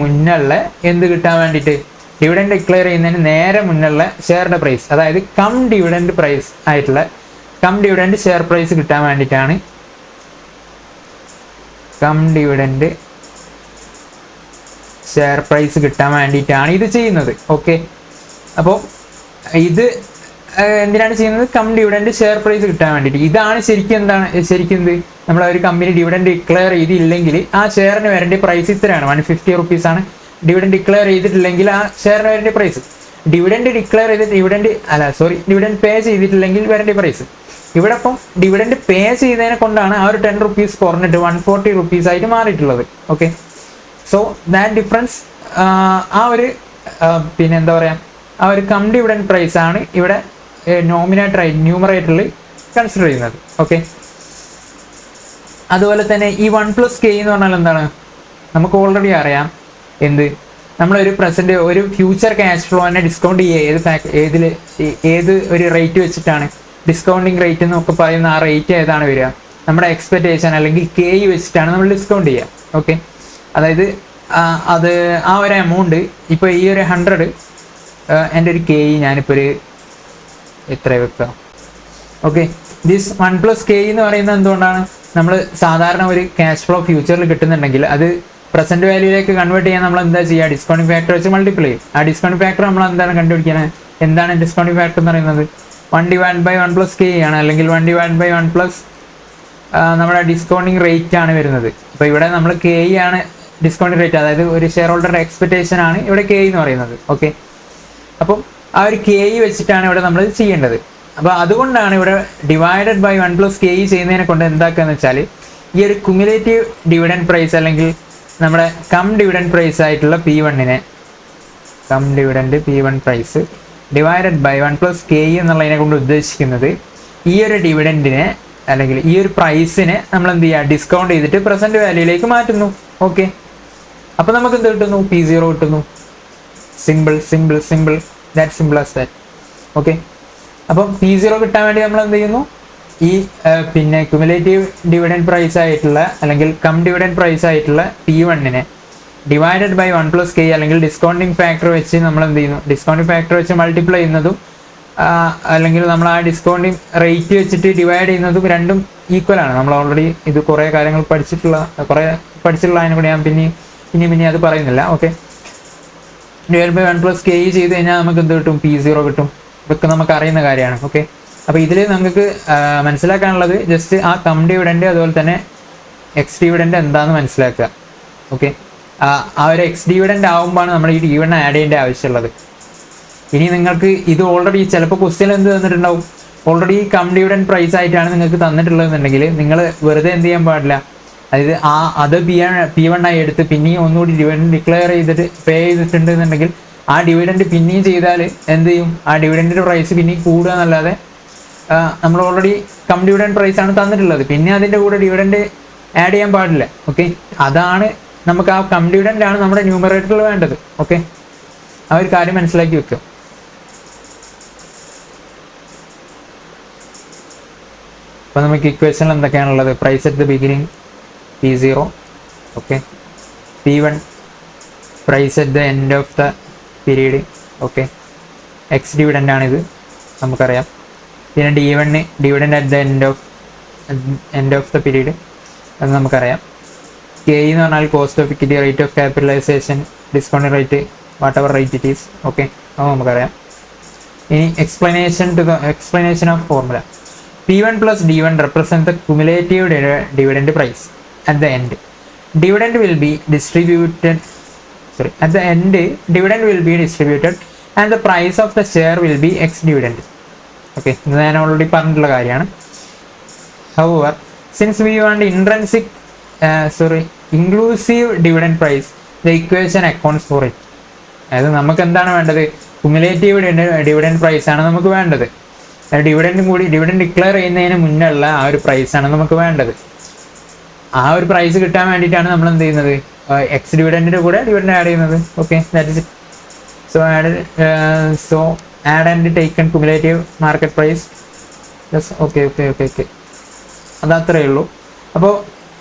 മുന്നുള്ള എന്ത് കിട്ടാൻ വേണ്ടിയിട്ട്? ഡിവിഡൻഡ് ഡിക്ലെയർ ചെയ്യുന്നതിന് നേരെ മുന്നുള്ള ഷെയറിൻ്റെ പ്രൈസ്, അതായത് കം ഡിവിഡൻഡ് പ്രൈസ് ആയിട്ടുള്ള കം ഡിവിഡൻഡ് ഷെയർ പ്രൈസ് കിട്ടാൻ വേണ്ടിയിട്ടാണ് ഇത് ചെയ്യുന്നത്. ഓക്കെ, അപ്പോൾ ഇത് എന്തിനാണ് ചെയ്യുന്നത്? കം ഡിവിഡൻഡ് ഷെയർ പ്രൈസ് കിട്ടാൻ വേണ്ടിയിട്ട്. ഇതാണ് ശരിക്കും എന്താണ്? ശരിക്കും എന്ത്? നമ്മൾ ഒരു കമ്പനി ഡിവിഡൻഡ് ഡിക്ലെയർ ചെയ്തില്ലെങ്കിൽ ആ ഷെയറിന് വരേണ്ട പ്രൈസ് ഇത്രയാണ്, 150 റുപ്പീസാണ്. ഡിവിഡൻഡ് ഡിക്ലെയർ ചെയ്തിട്ടില്ലെങ്കിൽ ആ ഷെയറിന് വരേണ്ട പ്രൈസ്. ഡിവിഡൻഡ് ഡിക്ലെയർ ചെയ്തിട്ട് ഡിവിഡൻഡ് പേ ചെയ്തിട്ടില്ലെങ്കിൽ വരേണ്ട പ്രൈസ്. ഇവിടെ ഇപ്പം ഡിവിഡൻഡ് പേ ചെയ്തതിനെ കൊണ്ടാണ് ആ ഒരു 10 റുപ്പീസ് കുറഞ്ഞിട്ട് 140 റുപ്പീസ് ആയിട്ട് മാറിയിട്ടുള്ളത്. ഓക്കെ, സോ ദാറ്റ് ഡിഫറൻസ് ആ ഒരു പിന്നെ എന്താ പറയുക, ആ ഒരു കം ഡിവിഡൻഡ് പ്രൈസ് ആണ് ഇവിടെ ന്യൂമറേറ്ററിൽ കൺസിഡർ ചെയ്യുന്നത്. ഓക്കെ, അതുപോലെ തന്നെ ഈ 1+k എന്ന് പറഞ്ഞാൽ എന്താണ്, നമുക്ക് ഓൾറെഡി അറിയാം. എന്ത്, നമ്മളൊരു പ്രസന്റ് ഒരു ഫ്യൂച്ചർ ക്യാഷ് ഫ്ലോനെ ഡിസ്കൗണ്ട് ചെയ്യുക ഏത് ഒരു റേറ്റ് വെച്ചിട്ടാണ്, ഡിസ്കൗണ്ടിങ് റേറ്റ് എന്നൊക്കെ പറയുന്ന ആ റേറ്റ് ഏതാണ് വരിക, നമ്മുടെ എക്സ്പെക്റ്റേഷൻ അല്ലെങ്കിൽ കെ വെച്ചിട്ടാണ് നമ്മൾ ഡിസ്കൗണ്ട് ചെയ്യുക. ഓക്കെ, അതായത് അത് ആ ഒരു എമൗണ്ട് ഇപ്പോൾ ഈ ഒരു 100 എൻ്റെ ഒരു കെ ഞാനിപ്പോൾ ഒരു എത്ര വെക്കുക. ഓക്കെ, ദിസ് 1+k എന്ന് പറയുന്നത് എന്തുകൊണ്ടാണ്, നമ്മൾ സാധാരണ ഒരു ക്യാഷ് ഫ്ലോ ഫ്യൂച്ചറിൽ കിട്ടുന്നുണ്ടെങ്കിൽ അത് പ്രസന്റ് വാല്യൂയിലേക്ക് കൺവേർട്ട് ചെയ്യാൻ നമ്മൾ എന്താ ചെയ്യുക, ഡിസ്കൗണ്ടിങ് ഫാക്ടർ വെച്ച് മൾട്ടിപ്ലൈ ചെയ്യും. ആ ഡിസ്കൗണ്ടിങ് ഫാക്ടർ നമ്മൾ എന്താണ് കണ്ടുപിടിക്കുന്നത്, എന്താണ് ഡിസ്കൗണ്ടിങ് ഫാക്ടർ എന്ന് പറയുന്നത്, 1/1+k ആണ്, അല്ലെങ്കിൽ 1/1+ നമ്മുടെ ഡിസ്കൗണ്ടിങ് റേറ്റ് ആണ് വരുന്നത്. അപ്പോൾ ഇവിടെ നമ്മൾ കെ ആണ് ഡിസ്കൗണ്ടിങ് റേറ്റ്, അതായത് ഒരു ഷെയർ ഹോൾഡറുടെ എക്സ്പെക്ടേഷൻ ആണ് ഇവിടെ കെ എന്ന് പറയുന്നത്. ഓക്കെ, അപ്പം ആ ഒരു കെ വെച്ചിട്ടാണ് ഇവിടെ നമ്മൾ ചെയ്യേണ്ടത്. അപ്പോൾ അതുകൊണ്ടാണ് ഇവിടെ ഡിവൈഡഡ് ബൈ 1+k ചെയ്യുന്നതിനെ കൊണ്ട് എന്താക്കുകയെന്ന് വെച്ചാൽ ഈ ഒരു കുമുലേറ്റീവ് ഡിവിഡൻഡ് പ്രൈസ് അല്ലെങ്കിൽ നമ്മുടെ കം ഡിവിഡൻഡ് പ്രൈസ് ആയിട്ടുള്ള P1 cum dividend P1 price divided by 1+k എന്നുള്ളതിനെ കൊണ്ട് ഉദ്ദേശിക്കുന്നത് ഈ ഒരു ഡിവിഡൻഡിനെ അല്ലെങ്കിൽ ഈ ഒരു പ്രൈസിനെ നമ്മൾ എന്ത് ചെയ്യുക, ഡിസ്കൗണ്ട് ചെയ്തിട്ട് പ്രസന്റ് വാല്യൂയിലേക്ക് മാറ്റുന്നു. ഓക്കെ, അപ്പോൾ നമുക്ക് എന്ത് കിട്ടുന്നു, P0 കിട്ടുന്നു. Simple simple simple, that simple as that. Okay, അപ്പം P0 കിട്ടാൻ വേണ്ടി നമ്മൾ എന്ത് ചെയ്യുന്നു, ഈ പിന്നെ ക്യുമുലേറ്റീവ് ഡിവിഡൻഡ് പ്രൈസ് ആയിട്ടുള്ള അല്ലെങ്കിൽ കം ഡിവിഡൻഡ് പ്രൈസ് ആയിട്ടുള്ള P1 ഡിവൈഡഡ് ബൈ 1+k അല്ലെങ്കിൽ ഡിസ്കൗണ്ടിങ് ഫാക്ടർ വെച്ച് നമ്മൾ എന്ത് ചെയ്യുന്നു, ഡിസ്കൗണ്ടിങ് ഫാക്ടർ വെച്ച് മൾട്ടിപ്ലൈ ചെയ്യുന്നതും അല്ലെങ്കിൽ നമ്മൾ ആ ഡിസ്കൗണ്ടിങ് റേറ്റ് വെച്ചിട്ട് ഡിവൈഡ് ചെയ്യുന്നതും രണ്ടും ഈക്വൽ ആണ്. നമ്മൾ ഓൾറെഡി ഇത് കുറേ കാര്യങ്ങൾ പഠിച്ചിട്ടുള്ള അതിനെ ഞാൻ പിന്നെ അത് പറയുന്നില്ല. ഓക്കെ, ഡിവൈഡ് ബൈ 1+k ചെയ്ത് കഴിഞ്ഞാൽ നമുക്ക് എന്ത് കിട്ടും, P0 കിട്ടും. ഇതൊക്കെ നമുക്ക് അറിയുന്ന കാര്യമാണ്. ഓക്കെ, അപ്പോൾ ഇതിൽ നമുക്ക് മനസ്സിലാക്കാനുള്ളത് ജസ്റ്റ് ആ കം ഡിവിഡൻഡ് അതുപോലെ തന്നെ എക്സ് ഡിവിഡൻഡ് എന്താണെന്ന് മനസ്സിലാക്കുക. ഓക്കെ, ആ ഒരു എക്സ് ഡിവിഡൻഡ് ആകുമ്പോഴാണ് നമ്മൾ ഈ ഡിവിഡൻഡ് ആഡ് ചെയ്യേണ്ട ആവശ്യമുള്ളത്. ഇനി നിങ്ങൾക്ക് ഇത് ഓൾറെഡി ചിലപ്പോൾ ക്വസ്റ്റ്യൻ എന്ത് തന്നിട്ടുണ്ടാവും, ഓൾറെഡി കം ഡിവിഡൻഡ് പ്രൈസ് ആയിട്ടാണ് നിങ്ങൾക്ക് തന്നിട്ടുള്ളതെന്നുണ്ടെങ്കിൽ നിങ്ങൾ വെറുതെ എന്ത് ചെയ്യാൻ പാടില്ല, അതായത് അത് P1 ആയി എടുത്ത് പിന്നെയും ഒന്നുകൂടി ഡിവിഡൻഡ് ഡിക്ലെയർ ചെയ്തിട്ട് പേ ചെയ്തിട്ടുണ്ടെന്നുണ്ടെങ്കിൽ ആ ഡിവിഡൻഡ് പിന്നെയും ചെയ്താൽ എന്ത് ചെയ്യും, ആ ഡിവിഡൻഡിൻ്റെ പ്രൈസ് പിന്നെയും കൂടുക എന്നല്ലാതെ നമ്മൾ ഓൾറെഡി കം ഡിവിഡൻഡ് പ്രൈസ് ആണ് തന്നിട്ടുള്ളത്, പിന്നെ അതിൻ്റെ കൂടെ ഡിവിഡൻഡ് ആഡ് ചെയ്യാൻ പാടില്ല. ഓക്കെ, അതാണ് നമുക്ക് ആ കം ഡിവിഡൻഡ് ആണ് നമ്മുടെ ന്യൂമറേറ്ററിൽ വേണ്ടത്. ഓക്കെ, ആ ഒരു കാര്യം മനസ്സിലാക്കി വെക്കുക. അപ്പോൾ നമുക്ക് ഇക്വേഷനിൽ എന്തൊക്കെയാണുള്ളത്, price at the beginning P0. Okay, P1 price at the end of the period. Okay, ex dividend ആണിത് നമുക്കറിയാം. പിന്നെ D1 dividend at the end of the period, അത് നമുക്കറിയാം. K എന്ന് പറഞ്ഞാൽ cost of equity, rate of capitalisation, discount rate, whatever rate it is. Okay, അത് നമുക്കറിയാം. ഇനി explanation of formula. P1 plus D1 represent the cumulative dividend price at the end. Dividend will be distributed. At the end, dividend will be distributed, and the price of the share will be ex dividend. Okay, ഇത് ഞാൻ already പറഞ്ഞിട്ടുള്ള കാര്യമാണ്. However, since we want inclusive dividend price, the equation accounts for it. അതായത് നമുക്ക് എന്താണ് വേണ്ടത്, cumulative dividend price ആണ് നമുക്ക് വേണ്ടത്. ഡിവിഡൻഡ് ഡിക്ലെയർ ചെയ്യുന്നതിന് മുന്നുള്ള ആ ഒരു പ്രൈസാണ് നമുക്ക് വേണ്ടത്. ആ ഒരു പ്രൈസ് കിട്ടാൻ വേണ്ടിയിട്ടാണ് നമ്മൾ എന്ത് ചെയ്യുന്നത്, എക്സ് ഡിവിഡൻഡിൻ്റെ കൂടെ ഡിവിഡൻഡ് ആഡ് ചെയ്യുന്നത്. Okay, that is it. Add and taken cumulative market price. Yes, okay, അത് അത്രയേ ഉള്ളൂ. അപ്പോൾ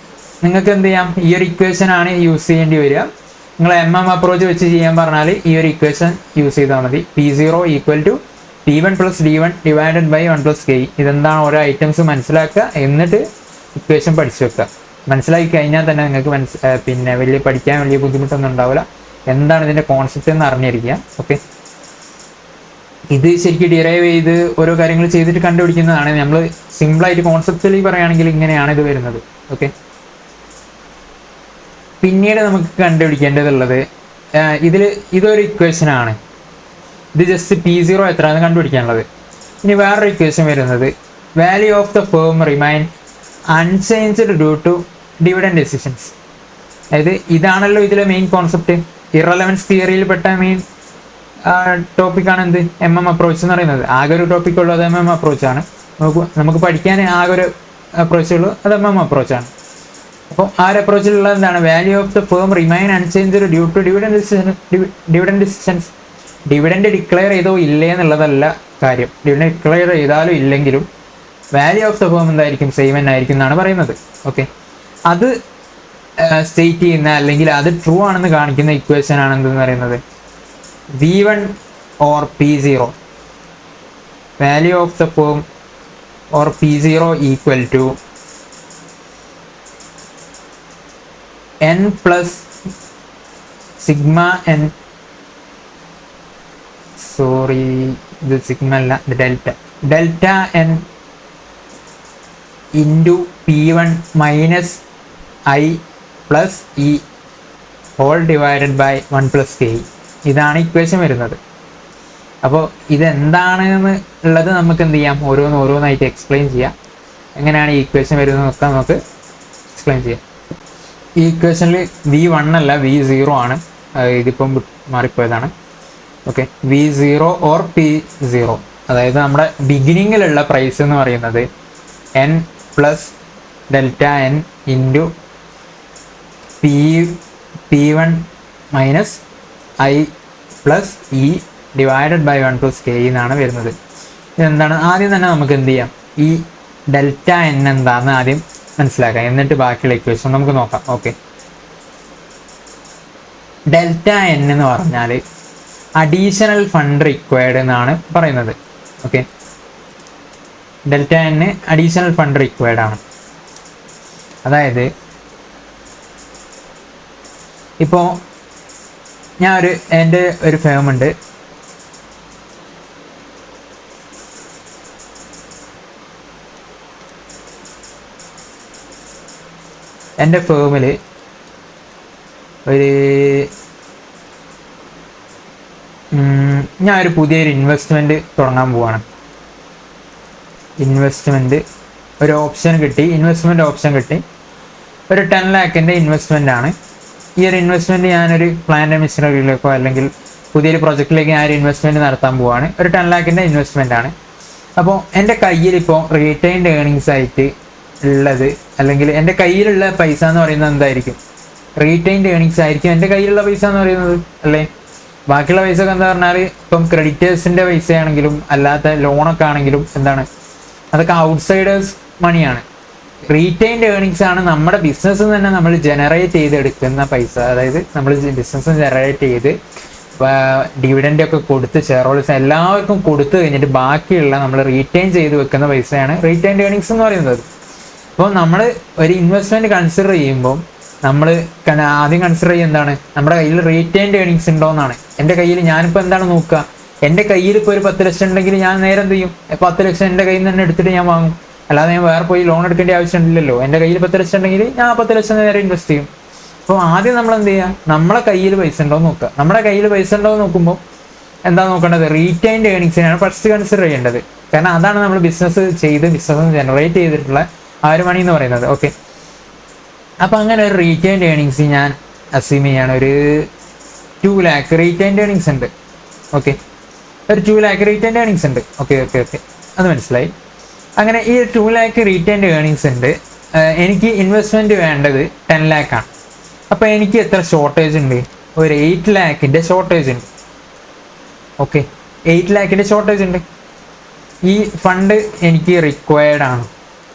നിങ്ങൾക്ക് എന്ത് ചെയ്യാം, ഈ ഒരു ഇക്വേഷൻ ആണ് യൂസ് ചെയ്യേണ്ടി വരിക. നിങ്ങൾ അപ്രോച്ച് വെച്ച് ചെയ്യാൻ പറഞ്ഞാൽ ഈ ഒരു ഇക്വേഷൻ യൂസ് ചെയ്താൽ മതി. P0 = P1 plus D1 divided by 1+k. ഇതെന്താണ് ഓരോ ഐറ്റംസ് മനസ്സിലാക്കുക, എന്നിട്ട് ഇക്വേഷൻ പഠിച്ചു വെക്കുക. മനസ്സിലാക്കി കഴിഞ്ഞാൽ തന്നെ നിങ്ങൾക്ക് പിന്നെ പഠിക്കാൻ വലിയ ബുദ്ധിമുട്ടൊന്നും ഉണ്ടാവില്ല. എന്താണ് ഇതിൻ്റെ കോൺസെപ്റ്റ് എന്ന് അറിഞ്ഞിരിക്കുക. ഓക്കെ, ഇത് ശരിക്കും ഡിറൈവ് ചെയ്ത് ഓരോ കാര്യങ്ങൾ ചെയ്തിട്ട് കണ്ടുപിടിക്കുന്നതാണ്. നമ്മൾ സിമ്പിളായിട്ട് കോൺസെപ്റ്റലി പറയുകയാണെങ്കിൽ ഇങ്ങനെയാണ് ഇത് വരുന്നത്. ഓക്കെ, പിന്നീട് നമുക്ക് കണ്ടുപിടിക്കേണ്ടതുള്ളത് ഇതൊരു ഇക്വേഷനാണ്. ഇത് ജസ്റ്റ് P0 എത്രയാണെന്ന് കണ്ടുപിടിക്കാനുള്ളത്. ഇനി വേറൊരു ഇക്വേഷൻ വരുന്നത് value of the firm remain unchanged due to dividend decisions. അതായത് ഇതാണല്ലോ ഇതിലെ മെയിൻ കോൺസെപ്റ്റ്. ഇറലവൻസ് തിയറിയിൽപ്പെട്ട മെയിൻ ടോപ്പിക്കാണ് എന്ത് അപ്രോച്ച് എന്ന് പറയുന്നത്. ആകെ ഒരു ടോപ്പിക് ഉള്ളൂ, അത് അപ്രോച്ചാണ്. നമുക്ക് പഠിക്കാൻ ആകെ ഒരു അപ്രോച്ചേ ഉള്ളൂ, അത് അപ്രോച്ചാണ്. അപ്പോൾ ആ ഒരു അപ്രോച്ചിലുള്ള എന്താണ് value of the firm remain unchanged due to dividend decisions. Dividend declare ചെയ്തോ ഇല്ലേ എന്നുള്ളതല്ല കാര്യം. ഡിവിഡൻഡ് ഡിക്ലെയർ ചെയ്താലും ഇല്ലെങ്കിലും വാല്യൂ ഓഫ് ദ ഫേം എന്തായിരിക്കും, സെയിം തന്നെ ആയിരിക്കും എന്നാണ് പറയുന്നത്. ഓക്കെ, അത് സ്റ്റേറ്റ് ചെയ്യുന്ന അല്ലെങ്കിൽ അത് ട്രൂ ആണെന്ന് കാണിക്കുന്ന ഇക്വേഷൻ ആണ് എന്തെന്ന് പറയുന്നത് V1 or P0. Value of the firm or P0 equal to n plus sigma n, sorry ഇത് സിഗ്മ അല്ല, ഇത് delta n into P1 minus I plus E whole divided by 1 plus K. ഇതാണ് equation വരുന്നത്. അപ്പോൾ ഇതെന്താണെന്ന് ഉള്ളത് നമുക്ക് എന്ത് ചെയ്യാം, ഓരോന്നായിട്ട് എക്സ്പ്ലെയിൻ ചെയ്യാം. എങ്ങനെയാണ് ഈ ഇക്വേഷൻ വരുന്നതെന്നൊക്കെ നമുക്ക് എക്സ്പ്ലെയിൻ ചെയ്യാം. ഈ ഇക്വേഷനിൽ V1 അല്ല V0 ആണ്, ഇതിപ്പം മാറിപ്പോയതാണ്. ഓക്കെ, V0 ഓർ P0, അതായത് നമ്മുടെ ബിഗിനിങ്ങിലുള്ള പ്രൈസ് എന്ന് പറയുന്നത് n plus delta n into P1 minus I plus E divided by 1 plus K എന്നാണ് വരുന്നത്. ഇതെന്താണ്, ആദ്യം തന്നെ നമുക്ക് എന്ത് ചെയ്യാം, ഈ ഡെൽറ്റ n എന്താണെന്ന് ആദ്യം മനസ്സിലാക്കാം, എന്നിട്ട് ബാക്കിയുള്ള ഇക്വേഷൻ നമുക്ക് നോക്കാം. ഓക്കെ, ഡെൽറ്റ n എന്ന് പറഞ്ഞാൽ അഡീഷണൽ ഫണ്ട് റിക്വയർഡ് എന്നാണ് പറയുന്നത്. Okay, delta n additional fund required ആണ്. അതായത് ഇപ്പോൾ എൻ്റെ ഒരു ഫേം ഉണ്ട്. എൻ്റെ ഫേമിൽ ഞാനൊരു പുതിയൊരു ഇൻവെസ്റ്റ്മെൻറ്റ് തുടങ്ങാൻ പോവാണ്. ഒരു ഓപ്ഷൻ കിട്ടി, ഇൻവെസ്റ്റ്മെൻറ്റ് ഓപ്ഷൻ കിട്ടി. ഒരു 10 lakhൻ്റെ ഇൻവെസ്റ്റ്മെൻ്റ് ആണ്. ഈ ഒരു ഇൻവെസ്റ്റ്മെൻറ്റ് ഞാനൊരു പ്ലാന്റ് മെഷീനറിയിലേക്കോ അല്ലെങ്കിൽ പുതിയൊരു പ്രൊജക്റ്റിലേക്ക് ഞാൻ ഒരു ഇൻവെസ്റ്റ്മെൻറ്റ് നടത്താൻ പോവുകയാണ്. ഒരു 10 lakhൻ്റെ ഇൻവെസ്റ്റ്മെൻ്റ് ആണ്. അപ്പോൾ എൻ്റെ കയ്യിലിപ്പോൾ റീറ്റെയിൻഡ് ഏണിങ്സ് ആയിട്ട് ഉള്ളത്, അല്ലെങ്കിൽ എൻ്റെ കയ്യിലുള്ള പൈസ എന്ന് പറയുന്നത് എന്തായിരിക്കും, റീറ്റെയിൻഡ് ഏണിങ്സ് ആയിരിക്കും എൻ്റെ കയ്യിലുള്ള പൈസ എന്ന് പറയുന്നത്, അല്ലേ? ബാക്കിയുള്ള പൈസ ഒക്കെ എന്താ പറഞ്ഞാൽ ഇപ്പം ക്രെഡിറ്റേഴ്സിൻ്റെ പൈസയാണെങ്കിലും അല്ലാത്ത ലോണൊക്കെ ആണെങ്കിലും എന്താണ്, അതൊക്കെ ഔട്ട്സൈഡേഴ്സ് മണിയാണ്. റീറ്റെയിൻഡ് ഏണിങ്സ് ആണ് നമ്മുടെ ബിസിനസ്സിൽ തന്നെ നമ്മൾ ജനറേറ്റ് ചെയ്തെടുക്കുന്ന പൈസ. അതായത് നമ്മൾ ബിസിനസ് ജനറേറ്റ് ചെയ്ത് ഡിവിഡൻ്റ് ഒക്കെ കൊടുത്ത് ഷെയർ ഹോൾഡേഴ്സ് എല്ലാവർക്കും കൊടുത്തു കഴിഞ്ഞിട്ട് ബാക്കിയുള്ള നമ്മൾ റീറ്റെയിൻ ചെയ്ത് വെക്കുന്ന പൈസയാണ് റീറ്റെയിൻഡ് ഏണിങ്സ് എന്ന് പറയുന്നത്. അപ്പോൾ നമ്മൾ ഒരു ഇൻവെസ്റ്റ്മെൻറ്റ് കൺസിഡർ ചെയ്യുമ്പോൾ നമ്മൾ ആദ്യം കൺസിഡർ ചെയ്യുക എന്താണ്, നമ്മുടെ കയ്യിൽ റീറ്റെയിൻഡ് ഏണിങ്സ് ഉണ്ടോ എന്നാണ്. എൻ്റെ കയ്യിൽ ഞാനിപ്പോൾ എന്താണ് നോക്കുക, എൻ്റെ കയ്യിൽ ഇപ്പോൾ ഒരു 10 ലക്ഷം ഉണ്ടെങ്കിൽ ഞാൻ നേരെ എന്ത് ചെയ്യും, 10 ലക്ഷം എൻ്റെ കയ്യിൽ നിന്ന് തന്നെ എടുത്തിട്ട് ഞാൻ വാങ്ങും. അല്ലാതെ ഞാൻ വേറെ പോയി ലോൺ എടുക്കേണ്ട ആവശ്യമില്ലല്ലോ. എൻ്റെ കയ്യിൽ 10 ലക്ഷം ഉണ്ടെങ്കിൽ ഞാൻ 10 ലക്ഷം നേരെ ഇൻവെസ്റ്റ് ചെയ്യും. അപ്പോൾ ആദ്യം നമ്മൾ എന്ത് ചെയ്യുക, നമ്മളെ കയ്യിൽ പൈസ ഉണ്ടോ എന്ന് നോക്കുക. നമ്മുടെ കയ്യിൽ പൈസ ഉണ്ടോ എന്ന് നോക്കുമ്പോൾ എന്താ നോക്കേണ്ടത്, റീറ്റെയിൻഡ് ഏണിങ്സിനാണ് ഫസ്റ്റ് കൺസിഡർ ചെയ്യേണ്ടത്. കാരണം അതാണ് നമ്മൾ ബിസിനസ് ജനറേറ്റ് ചെയ്തിട്ടുള്ള ആ ഒരു മണി എന്ന് പറയുന്നത്. ഓക്കെ, അപ്പോൾ അങ്ങനെ ഒരു റീറ്റെയിൻഡ് ഏണിങ്സ് ഞാൻ അസ്യൂം ചെയ്യാണ്. ഒരു 2 lakh റീറ്റെയിൻഡ് ഏണിങ്സ് ഉണ്ട്. ഓക്കെ, ഒരു 2 lakh റീറ്റെയിൻഡ് ഏണിങ്സ് ഉണ്ട്. ഓക്കെ, അത് മനസ്സിലായി. അങ്ങനെ ഈ 2 lakh റീറ്റെയിൻഡ് ഏണിങ്സ് ഉണ്ട്. എനിക്ക് ഇൻവെസ്റ്റ്മെൻറ്റ് വേണ്ടത് 10 lakh ആണ്. അപ്പോൾ എനിക്ക് എത്ര ഷോർട്ടേജ് ഉണ്ട്, ഒരു 8 lakhൻ്റെ ഷോർട്ടേജ് ഉണ്ട്. ഓക്കെ, 8 lakhൻ്റെ ഷോർട്ടേജ് ഉണ്ട്. ഈ ഫണ്ട് എനിക്ക് റിക്വയർഡ് ആണ്.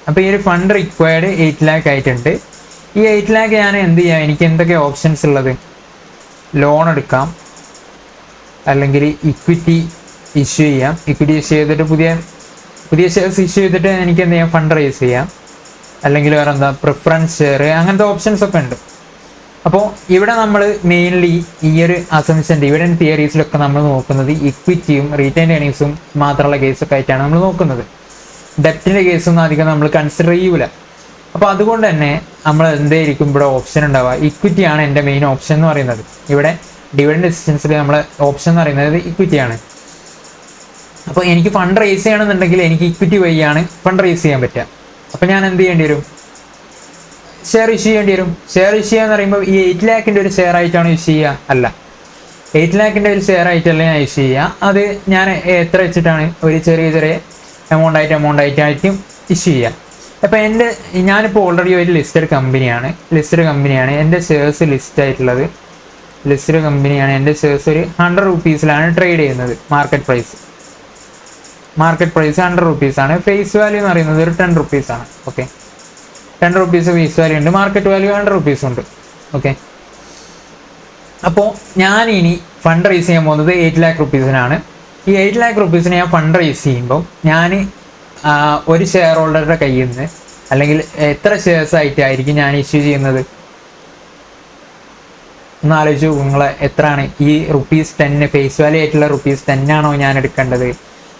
അപ്പോൾ ഈ ഒരു ഫണ്ട് റിക്വയർഡ് 8 lakh ആയിട്ടുണ്ട്. ഈ 8 lakh ഞാൻ എന്ത് ചെയ്യാം, എനിക്ക് എന്തൊക്കെ ഓപ്ഷൻസ് ഉള്ളത്, ലോൺ എടുക്കാം, അല്ലെങ്കിൽ ഇക്വിറ്റി ഇഷ്യൂ ചെയ്യാം. ഇക്വിറ്റി ഇഷ്യൂ ചെയ്തിട്ട് പുതിയ ഷെയർസ് ഇഷ്യൂ ചെയ്തിട്ട് എനിക്ക് എന്ത് ചെയ്യാം, ഫണ്ട് റേസ് ചെയ്യാം. അല്ലെങ്കിൽ വേറെ എന്താ, പ്രിഫറൻസ് ഷെയർ, അങ്ങനത്തെ ഓപ്ഷൻസ് ഒക്കെ ഉണ്ട്. അപ്പോൾ ഇവിടെ നമ്മൾ മെയിൻലി ഈ ഒരു അസംഷൻ ഡിവിഡൻഡ് തിയറീസിലൊക്കെ നമ്മൾ നോക്കുന്നത് ഇക്വിറ്റിയും റീറ്റൈൻഡ് ഏർണിങ്സും മാത്രമുള്ള കേസൊക്കെ ആയിട്ടാണ് നമ്മൾ നോക്കുന്നത്. ഡെപ്റ്റിൻ്റെ കേസൊന്നും അധികം നമ്മൾ കൺസിഡർ ചെയ്യൂല. അപ്പോൾ അതുകൊണ്ട് തന്നെ നമ്മൾ എന്തായിരിക്കും ഇവിടെ ഓപ്ഷൻ ഉണ്ടാവുക, ഇക്വിറ്റിയാണ് എൻ്റെ മെയിൻ ഓപ്ഷൻ എന്ന് പറയുന്നത്. ഇവിടെ ഡിവിഡൻഡ് ഡിസിഷൻസിൽ നമ്മളെ ഓപ്ഷൻ എന്ന് പറയുന്നത് ഇക്വിറ്റിയാണ്. അപ്പോൾ എനിക്ക് ഫണ്ട് റേസ് ചെയ്യണമെന്നുണ്ടെങ്കിൽ എനിക്ക് ഇക്വിറ്റി വഴിയാണ് ഫണ്ട് റേസ് ചെയ്യാൻ പറ്റുക. അപ്പോൾ ഞാൻ എന്ത് ചെയ്യേണ്ടി വരും, ഷെയർ ഇഷ്യൂ ചെയ്യേണ്ടി വരും. ഷെയർ ഇഷ്യൂ എന്ന് പറയുമ്പോൾ ഈ 8 ലാഖിൻ്റെ ഒരു ഷെയർ ആയിട്ടാണ് ഇഷ്യൂ ചെയ്യുക? അല്ല, 8 ലാഖിൻ്റെ ഒരു ഷെയർ ആയിട്ടല്ല ഞാൻ ഇഷ്യൂ ചെയ്യുക. അത് ഞാൻ എത്ര വെച്ചിട്ടാണ് ഒരു ചെറിയ എമൗണ്ട് ആയിട്ടായിരിക്കും ഇഷ്യൂ ചെയ്യുക. അപ്പോൾ ഞാനിപ്പോൾ ഓൾറെഡി ഒരു ലിസ്റ്റഡ് കമ്പനിയാണ്. എൻ്റെ ഷെയർസ് ലിസ്റ്റഡ് കമ്പനിയാണ്. എൻ്റെ ഷെയർസ് ഒരു 100 റുപ്പീസിലാണ് ട്രേഡ് ചെയ്യുന്നത്. മാർക്കറ്റ് പ്രൈസ് 100 റുപ്പീസാണ്. ഫേസ് വാല്യൂ എന്ന് പറയുന്നത് ഒരു 10 റുപ്പീസാണ്. ഓക്കെ, 10 റുപ്പീസ് ഫേസ് വാല്യൂ ഉണ്ട്, മാർക്കറ്റ് വാല്യൂ 100 റുപ്പീസ് ഉണ്ട്. ഓക്കെ, അപ്പോൾ ഞാൻ ഇനി ഫണ്ട് റേസ് ചെയ്യാൻ പോകുന്നത് 8 ലാഖ് റുപ്പീസിനാണ്. ഈ 8 ലാഖ് റുപ്പീസിന് ഞാൻ ഫണ്ട് റേസ് ചെയ്യുമ്പോൾ ഞാൻ ഒരു ഷെയർ ഹോൾഡറുടെ കയ്യിൽ നിന്ന് അല്ലെങ്കിൽ എത്ര ഷെയർസ് ആയിട്ടായിരിക്കും ഞാൻ ഇഷ്യൂ ചെയ്യുന്നത് ഒന്ന് ആലോചിച്ചു. നിങ്ങൾ എത്രയാണ് ഈ ₹10 ഫേസ് വാല്യൂ ആയിട്ടുള്ള ₹10 ആണോ ഞാൻ എടുക്കേണ്ടത്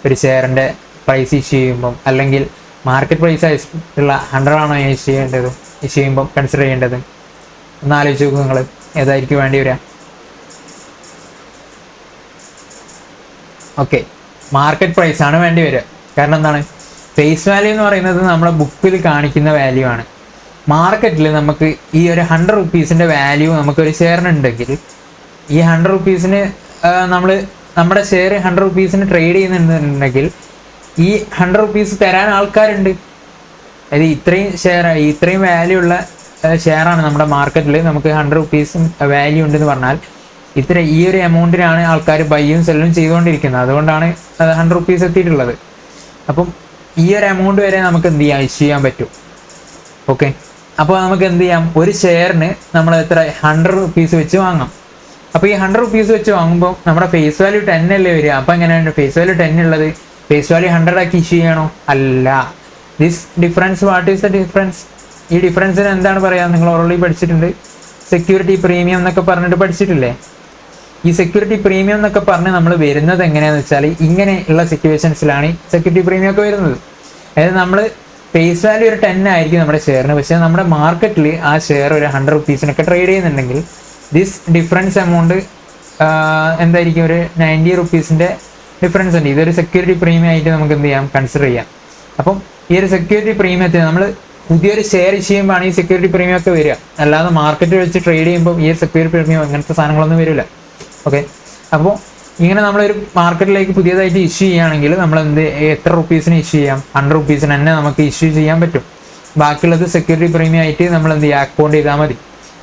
ഒരു ഷെയറിൻ്റെ പ്രൈസ് ഇഷ്യൂ ചെയ്യുമ്പം, അല്ലെങ്കിൽ മാർക്കറ്റ് പ്രൈസ് ആയിട്ടുള്ള 100 ആണോ ഞാൻ ഇഷ്യൂ ചെയ്യുമ്പം കൺസിഡർ ചെയ്യേണ്ടത്? ഒന്ന് ആലോചിച്ച് നോക്കും നിങ്ങൾ, ഏതായിരിക്കും വേണ്ടി വരിക? ഓക്കെ, മാർക്കറ്റ് പ്രൈസ് ആണ് വേണ്ടി വരിക. കാരണം എന്താണ്, ഫേസ് വാല്യൂ എന്ന് പറയുന്നത് നമ്മളെ ബുക്കിൽ കാണിക്കുന്ന വാല്യൂ ആണ്. മാർക്കറ്റിൽ നമുക്ക് ഈ ഒരു 100 റുപ്പീസിൻ്റെ വാല്യൂ നമുക്കൊരു ഷെയറിനുണ്ടെങ്കിൽ ഈ 100 റുപ്പീസിന് നമ്മുടെ ഷെയർ 100 റുപ്പീസിന് ട്രേഡ് ചെയ്യുന്നുണ്ടെങ്കിൽ ഈ 100 റുപ്പീസ് തരാൻ ആൾക്കാരുണ്ട്. അതായത് ഇത്രയും വാല്യൂ ഉള്ള ഷെയറാണ് നമ്മുടെ മാർക്കറ്റിൽ, നമുക്ക് 100 റുപ്പീസും വാല്യൂ ഉണ്ടെന്ന് പറഞ്ഞാൽ ഈ ഒരു എമൗണ്ടിനാണ് ആൾക്കാർ ബൈയും സെല്ലും ചെയ്തുകൊണ്ടിരിക്കുന്നത്. അതുകൊണ്ടാണ് 100 റുപ്പീസ് എത്തിയിട്ടുള്ളത്. അപ്പം ഈ ഒരു എമൗണ്ട് വരെ നമുക്ക് എന്ത് ചെയ്യാം, ഇഷ്യൂ ചെയ്യാൻ പറ്റും. ഓക്കെ, അപ്പോൾ നമുക്ക് എന്ത് ചെയ്യാം, ഒരു ഷെയറിന് നമ്മൾ 100 റുപ്പീസ് വെച്ച് വാങ്ങാം. അപ്പോൾ ഈ 100 റുപ്പീസ് വെച്ച് വാങ്ങുമ്പോൾ നമ്മുടെ ഫേസ് വാല്യൂ 10 അല്ലേ വരിക. അപ്പോൾ എങ്ങനെയാണ് ഫേസ് വാല്യൂ 10 ഉള്ളത് ഫേസ് വാല്യൂ 100 ആക്കി ഇഷ്യൂ ചെയ്യണോ? അല്ല. What is the difference? ഈ ഡിഫറൻസിന് എന്താണ് പറയുക? നിങ്ങൾ ഓൾറെഡി പഠിച്ചിട്ടുണ്ട്, സെക്യൂരിറ്റി പ്രീമിയം എന്നൊക്കെ പറഞ്ഞിട്ട് പഠിച്ചിട്ടില്ലേ? ഈ സെക്യൂരിറ്റി പ്രീമിയം എന്നൊക്കെ പറഞ്ഞ് നമ്മൾ വരുന്നത് എങ്ങനെയാണെന്ന് വെച്ചാൽ ഇങ്ങനെയുള്ള സിറ്റുവേഷൻസിലാണ് ഈ സെക്യൂരിറ്റി പ്രീമിയം ഒക്കെ വരുന്നത്. അതായത് നമ്മൾ ഫേസ് വാല്യൂ ഒരു 10 ആയിരിക്കും നമ്മുടെ ഷെയറിന്, പക്ഷേ നമ്മുടെ മാർക്കറ്റിൽ ആ ഷെയർ ഒരു 100 റുപ്പീസിനൊക്കെ ട്രേഡ് ചെയ്യുന്നുണ്ടെങ്കിൽ ഡിഫറൻസ് എമൗണ്ട് എന്തായിരിക്കും, ഒരു 90 റുപ്പീസിൻ്റെ ഡിഫറൻസ് ഉണ്ട്. ഇതൊരു സെക്യൂരിറ്റി പ്രീമിയം ആയിട്ട് നമുക്ക് എന്ത് ചെയ്യാം, കൺസിഡർ ചെയ്യാം. അപ്പം ഈ ഒരു സെക്യൂരിറ്റി പ്രീമിയത്തിന് നമ്മൾ പുതിയൊരു ഷെയർ ഇഷ്യൂ ചെയ്യുമ്പോഴാണ് ഈ സെക്യൂരിറ്റി പ്രീമിയം ഒക്കെ വരിക. അല്ലാതെ മാർക്കറ്റ് വെച്ച് ട്രേഡ് ചെയ്യുമ്പോൾ ഈ സെക്യൂരിറ്റി പ്രീമിയം അങ്ങനത്തെ സാധനങ്ങളൊന്നും വരില്ല. ഓക്കെ, അപ്പോൾ ഇങ്ങനെ നമ്മളൊരു മാർക്കറ്റിലേക്ക് പുതിയതായിട്ട് ഇഷ്യൂ ചെയ്യുകയാണെങ്കിൽ നമ്മൾ എത്ര റുപ്പീസിന് ഇഷ്യൂ ചെയ്യാം? 100 റുപ്പീസിന് തന്നെ നമുക്ക് ഇഷ്യൂ ചെയ്യാൻ പറ്റും. ബാക്കിയുള്ളത് സെക്യൂരിറ്റി പ്രീമിയം ആയിട്ട് നമ്മൾ എന്ത് ചെയ്യുക, അക്കൗണ്ട് ചെയ്താൽ മതി.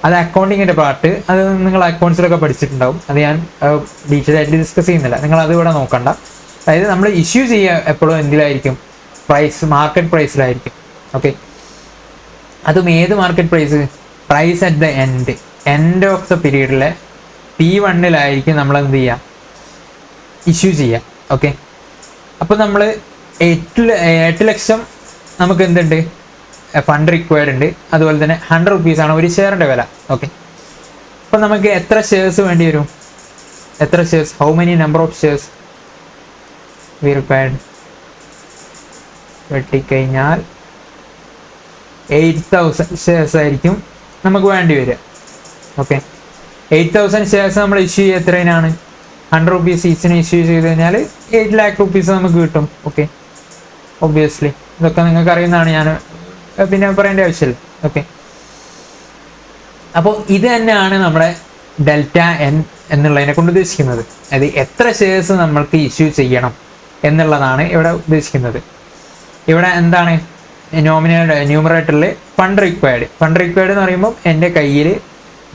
അത് അക്കൗണ്ടിങ്ങിൻ്റെ പാർട്ട്, അത് നിങ്ങൾ അക്കൗണ്ട്സിലൊക്കെ പഠിച്ചിട്ടുണ്ടാവും. അത് ഞാൻ ഡീറ്റെയിൽ ആയിട്ട് ഡിസ്കസ് ചെയ്യുന്നില്ല, നിങ്ങൾ അത് ഇവിടെ നോക്കണ്ട. അതായത് നമ്മൾ ഇഷ്യൂ ചെയ്യുക എപ്പോഴും എന്തിലായിരിക്കും, മാർക്കറ്റ് പ്രൈസിലായിരിക്കും. ഓക്കെ, അതും ഏത് market price at the end of the പീരീഡിലെ P1 നമ്മൾ എന്ത് ചെയ്യുക, ഇഷ്യൂ ചെയ്യുക. ഓക്കെ, അപ്പോൾ നമ്മൾ 8 ലക്ഷം നമുക്ക് എന്തുണ്ട്, ഫണ്ട് റിക്വയർഡ് ഉണ്ട്. അതുപോലെ തന്നെ 100 റുപ്പീസാണ് ഒരു ഷെയറിൻ്റെ വില. ഓക്കെ, അപ്പോൾ നമുക്ക് എത്ര ഷെയർസ് വേണ്ടി വരും? How many number of shares we required? വെട്ടിക്കഴിഞ്ഞാൽ 8000 ഷെയർസ് ആയിരിക്കും നമുക്ക് വേണ്ടി വരിക. ഓക്കെ, 8000 ഷെയർസ് നമ്മൾ ഇഷ്യൂ ചെയ്യുക എത്രയാണ്? 100 റുപ്പീസ് ഈച്ചിന് ഇഷ്യൂ ചെയ്ത് കഴിഞ്ഞാൽ 8 ലാഖ് റുപ്പീസ് നമുക്ക് കിട്ടും. ഓക്കെ, ഒബ്വിയസ്ലി ഇതൊക്കെ നിങ്ങൾക്ക് അറിയുന്നതാണ്, ഞാൻ പിന്നെ പറയേണ്ട ആവശ്യമില്ല. ഓക്കെ, അപ്പോൾ ഇത് തന്നെയാണ് നമ്മുടെ ഡെൽറ്റ എൻ എന്നുള്ളതിനെ കൊണ്ട് ഉദ്ദേശിക്കുന്നത്. അതായത് എത്ര ഷെയർസ് നമ്മൾക്ക് ഇഷ്യൂ ചെയ്യണം എന്നുള്ളതാണ് ഇവിടെ ഉദ്ദേശിക്കുന്നത്. ഇവിടെ എന്താണ് ന്യൂമറേറ്ററിൽ ഫണ്ട് റിക്വയർഡ് എന്ന് പറയുമ്പോൾ എൻ്റെ കയ്യിൽ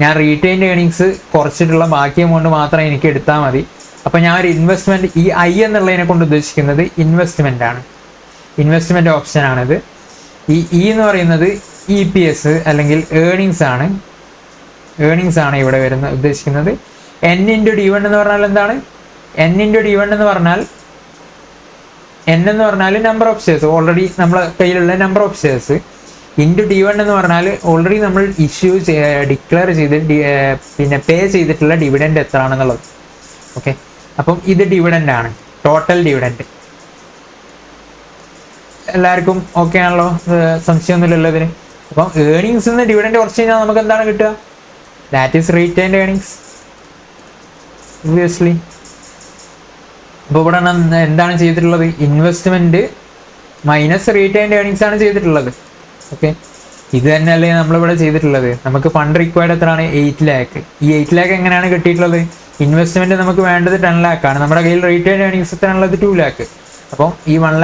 ഞാൻ റീറ്റെയിൻഡ് ഏർണിങ്സ് കുറച്ചിട്ടുള്ള ബാക്കി എമൗണ്ട് മാത്രം എനിക്ക് എടുത്താൽ മതി. അപ്പോൾ ഞാൻ ഒരു ഇൻവെസ്റ്റ്മെൻറ്റ്, ഈ ഐ എന്നുള്ളതിനെ കൊണ്ട് ഉദ്ദേശിക്കുന്നത് ഇൻവെസ്റ്റ്മെൻറ്റ് ഓപ്ഷനാണിത്. ഈ എന്ന് പറയുന്നത് EPS അല്ലെങ്കിൽ ഏർണിങ്സ് ആണ് ഇവിടെ ഉദ്ദേശിക്കുന്നത്. N × D1 എന്ന് പറഞ്ഞാൽ എന്താണ്? N × D1 എന്ന് പറഞ്ഞാൽ N എന്ന് പറഞ്ഞാൽ നമ്പർ ഓഫ് ഷെയർസ്, ഓൾറെഡി നമ്മളെ കയ്യിലുള്ള number of shares. Into D1 എന്ന് പറഞ്ഞാൽ ഓൾറെഡി നമ്മൾ ഡിക്ലെയർ ചെയ്ത് പിന്നെ പേ ചെയ്തിട്ടുള്ള ഡിവിഡൻഡ് എത്രയാണെന്നുള്ളത്. ഓക്കെ, അപ്പം ഇത് ഡിവിഡൻ്റ് ആണ്, ടോട്ടൽ ഡിവിഡൻഡ്. എല്ലാവർക്കും ഓക്കെ ആണല്ലോ, സംശയമൊന്നുമില്ലല്ലോ ഇതിന്. അപ്പം ഏർണിങ്സിൽ നിന്ന് ഡിവിഡൻഡ് കുറച്ച് കഴിഞ്ഞാൽ നമുക്ക് എന്താണ് കിട്ടുക? That is retained earnings obviously. അപ്പോൾ ഇവിടെ എന്താണ് ചെയ്തിട്ടുള്ളത്? ഇൻവെസ്റ്റ്മെൻറ്റ് മൈനസ് റീറ്റെയിൻഡ് ഏർണിങ്സ് ആണ് ചെയ്തിട്ടുള്ളത്. ഓക്കെ, ഇത് തന്നെയല്ലേ നമ്മളിവിടെ ചെയ്തിട്ടുള്ളത്. നമുക്ക് ഫണ്ട് റിക്വയർഡ് എത്രയാണ്? 8 lakh. ഈ 8 lakh എങ്ങനെയാണ് കിട്ടിയിട്ടുള്ളത്? ഇൻവെസ്റ്റ്മെൻറ്റ് നമുക്ക് വേണ്ടത് 10 lakh ആണ്, നമ്മുടെ കയ്യിൽ റീറ്റെയിൻഡ് ഏർണിങ്സ് എത്രയാണുള്ളത്? 2 lakh. അപ്പം ഈ 10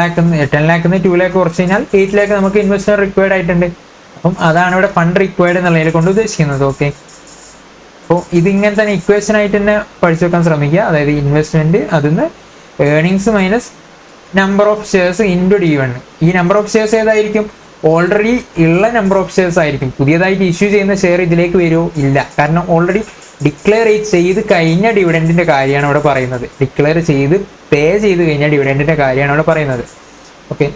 lakh 2 lakh കുറച്ച് കഴിഞ്ഞാൽ 8 lakh നമുക്ക് ഇൻവെസ്റ്റ്മെൻറ്റ് റിക്വയർഡ് ആയിട്ടുണ്ട്. അപ്പം അതാണ് ഇവിടെ ഫണ്ട് റിക്വയർഡ് എന്നുള്ളതിനെ കൊണ്ട് ഉദ്ദേശിക്കുന്നത്. ഓക്കെ, അപ്പോൾ ഇതിങ്ങനെ തന്നെ ഇക്വേഷൻ ആയിട്ട് തന്നെ പഠിച്ചു വെക്കാൻ ശ്രമിക്കുക. അതായത് ഇൻവെസ്റ്റ്മെൻറ്റ്, അതിന്ന് earnings minus number of shares into D1. ഈ നമ്പർ ഓഫ് ഷെയർസ് ഏതായിരിക്കും? ഓൾറെഡി ഉള്ള നമ്പർ ഓഫ് ഷെയർസ് ആയിരിക്കും. പുതിയതായിട്ട് ഇഷ്യൂ ചെയ്യുന്ന ഷെയർ ഇതിലേക്ക് വരുമോ? ഇല്ല, കാരണം ഓൾറെഡി ഡിക്ലെയർ ചെയ്ത് കഴിഞ്ഞ ഡിവിഡൻറ്റിൻ്റെ കാര്യമാണ് ഇവിടെ പറയുന്നത്. ഡിക്ലെയർ ചെയ്ത് പേ ചെയ്ത് കഴിഞ്ഞ ഡിവിഡൻറ്റിൻ്റെ കാര്യമാണ് ഇവിടെ പറയുന്നത്. ഓക്കെ,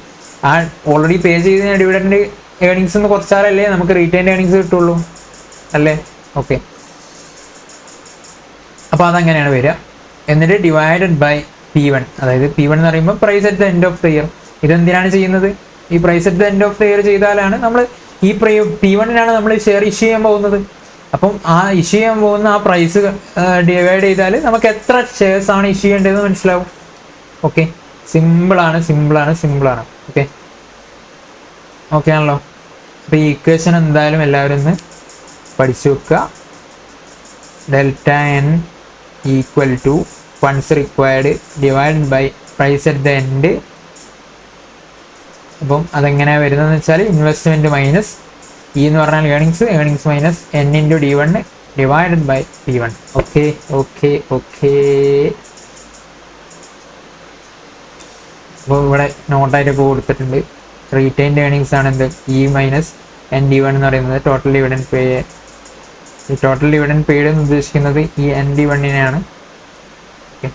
ആ ഓൾറെഡി പേ ചെയ്ത് കഴിഞ്ഞ ഡിവിഡൻറ്റ് ഏർണിങ്സ് എന്ന് കുറച്ചാലല്ലേ നമുക്ക് റീറ്റെയിൻഡ് ഏർണിങ്സ് കിട്ടുള്ളൂ, അല്ലേ? ഓക്കെ, അപ്പോൾ അതങ്ങനെയാണ് വരിക. എന്നിട്ട് ഡിവൈഡഡ് ബൈ P1, അതായത് P1 എന്ന് പറയുമ്പോൾ price at the end of the year. ഇതെന്തിനാണ് ചെയ്യുന്നത്? ഈ price at the end of the year ചെയ്താലാണ് നമ്മൾ ഈ P1-നാണ് നമ്മൾ ഷെയർ ഇഷ്യൂ ചെയ്യാൻ പോകുന്നത്. അപ്പം ആ ഇഷ്യൂ ചെയ്യാൻ പോകുന്ന ആ പ്രൈസ് ഡിവൈഡ് ചെയ്താൽ നമുക്ക് എത്ര ഷെയർസ് ആണ് ഇഷ്യൂ ചെയ്യേണ്ടതെന്ന് മനസ്സിലാവും. ഓക്കെ, സിമ്പിളാണ്. ഓക്കെ, ഓക്കെ ആണല്ലോ. അപ്പോൾ ഈ ഇക്വേഷൻ എന്തായാലും എല്ലാവരും ഒന്ന് പഠിച്ചു വെക്കുക. Δn equal to funds required divide by price at the end. അപ്പം അതെങ്ങനെയാണ് വരുന്നതെന്ന് വെച്ചാൽ ഇൻവെസ്റ്റ്മെൻറ്റ് മൈനസ് E എന്ന് പറഞ്ഞാൽ earnings minus N into D1 divided by P1. Okay, അപ്പോൾ ഇവിടെ നോട്ടായിട്ടൊക്കെ കൊടുത്തിട്ടുണ്ട്. റീറ്റെയിൻഡ് ഏർണിങ്സ് ആണ് എന്ത്? E മൈനസ് ND1 എന്ന് പറയുന്നത് ടോട്ടൽ ഡിവിഡൻഡ് പേ. ഈ ടോട്ടൽ ഡിവിഡൻഡ് പെയ്ഡ് എന്ന് ഉദ്ദേശിക്കുന്നത് ഈ ND1-നെയാണ്. ഓക്കെ,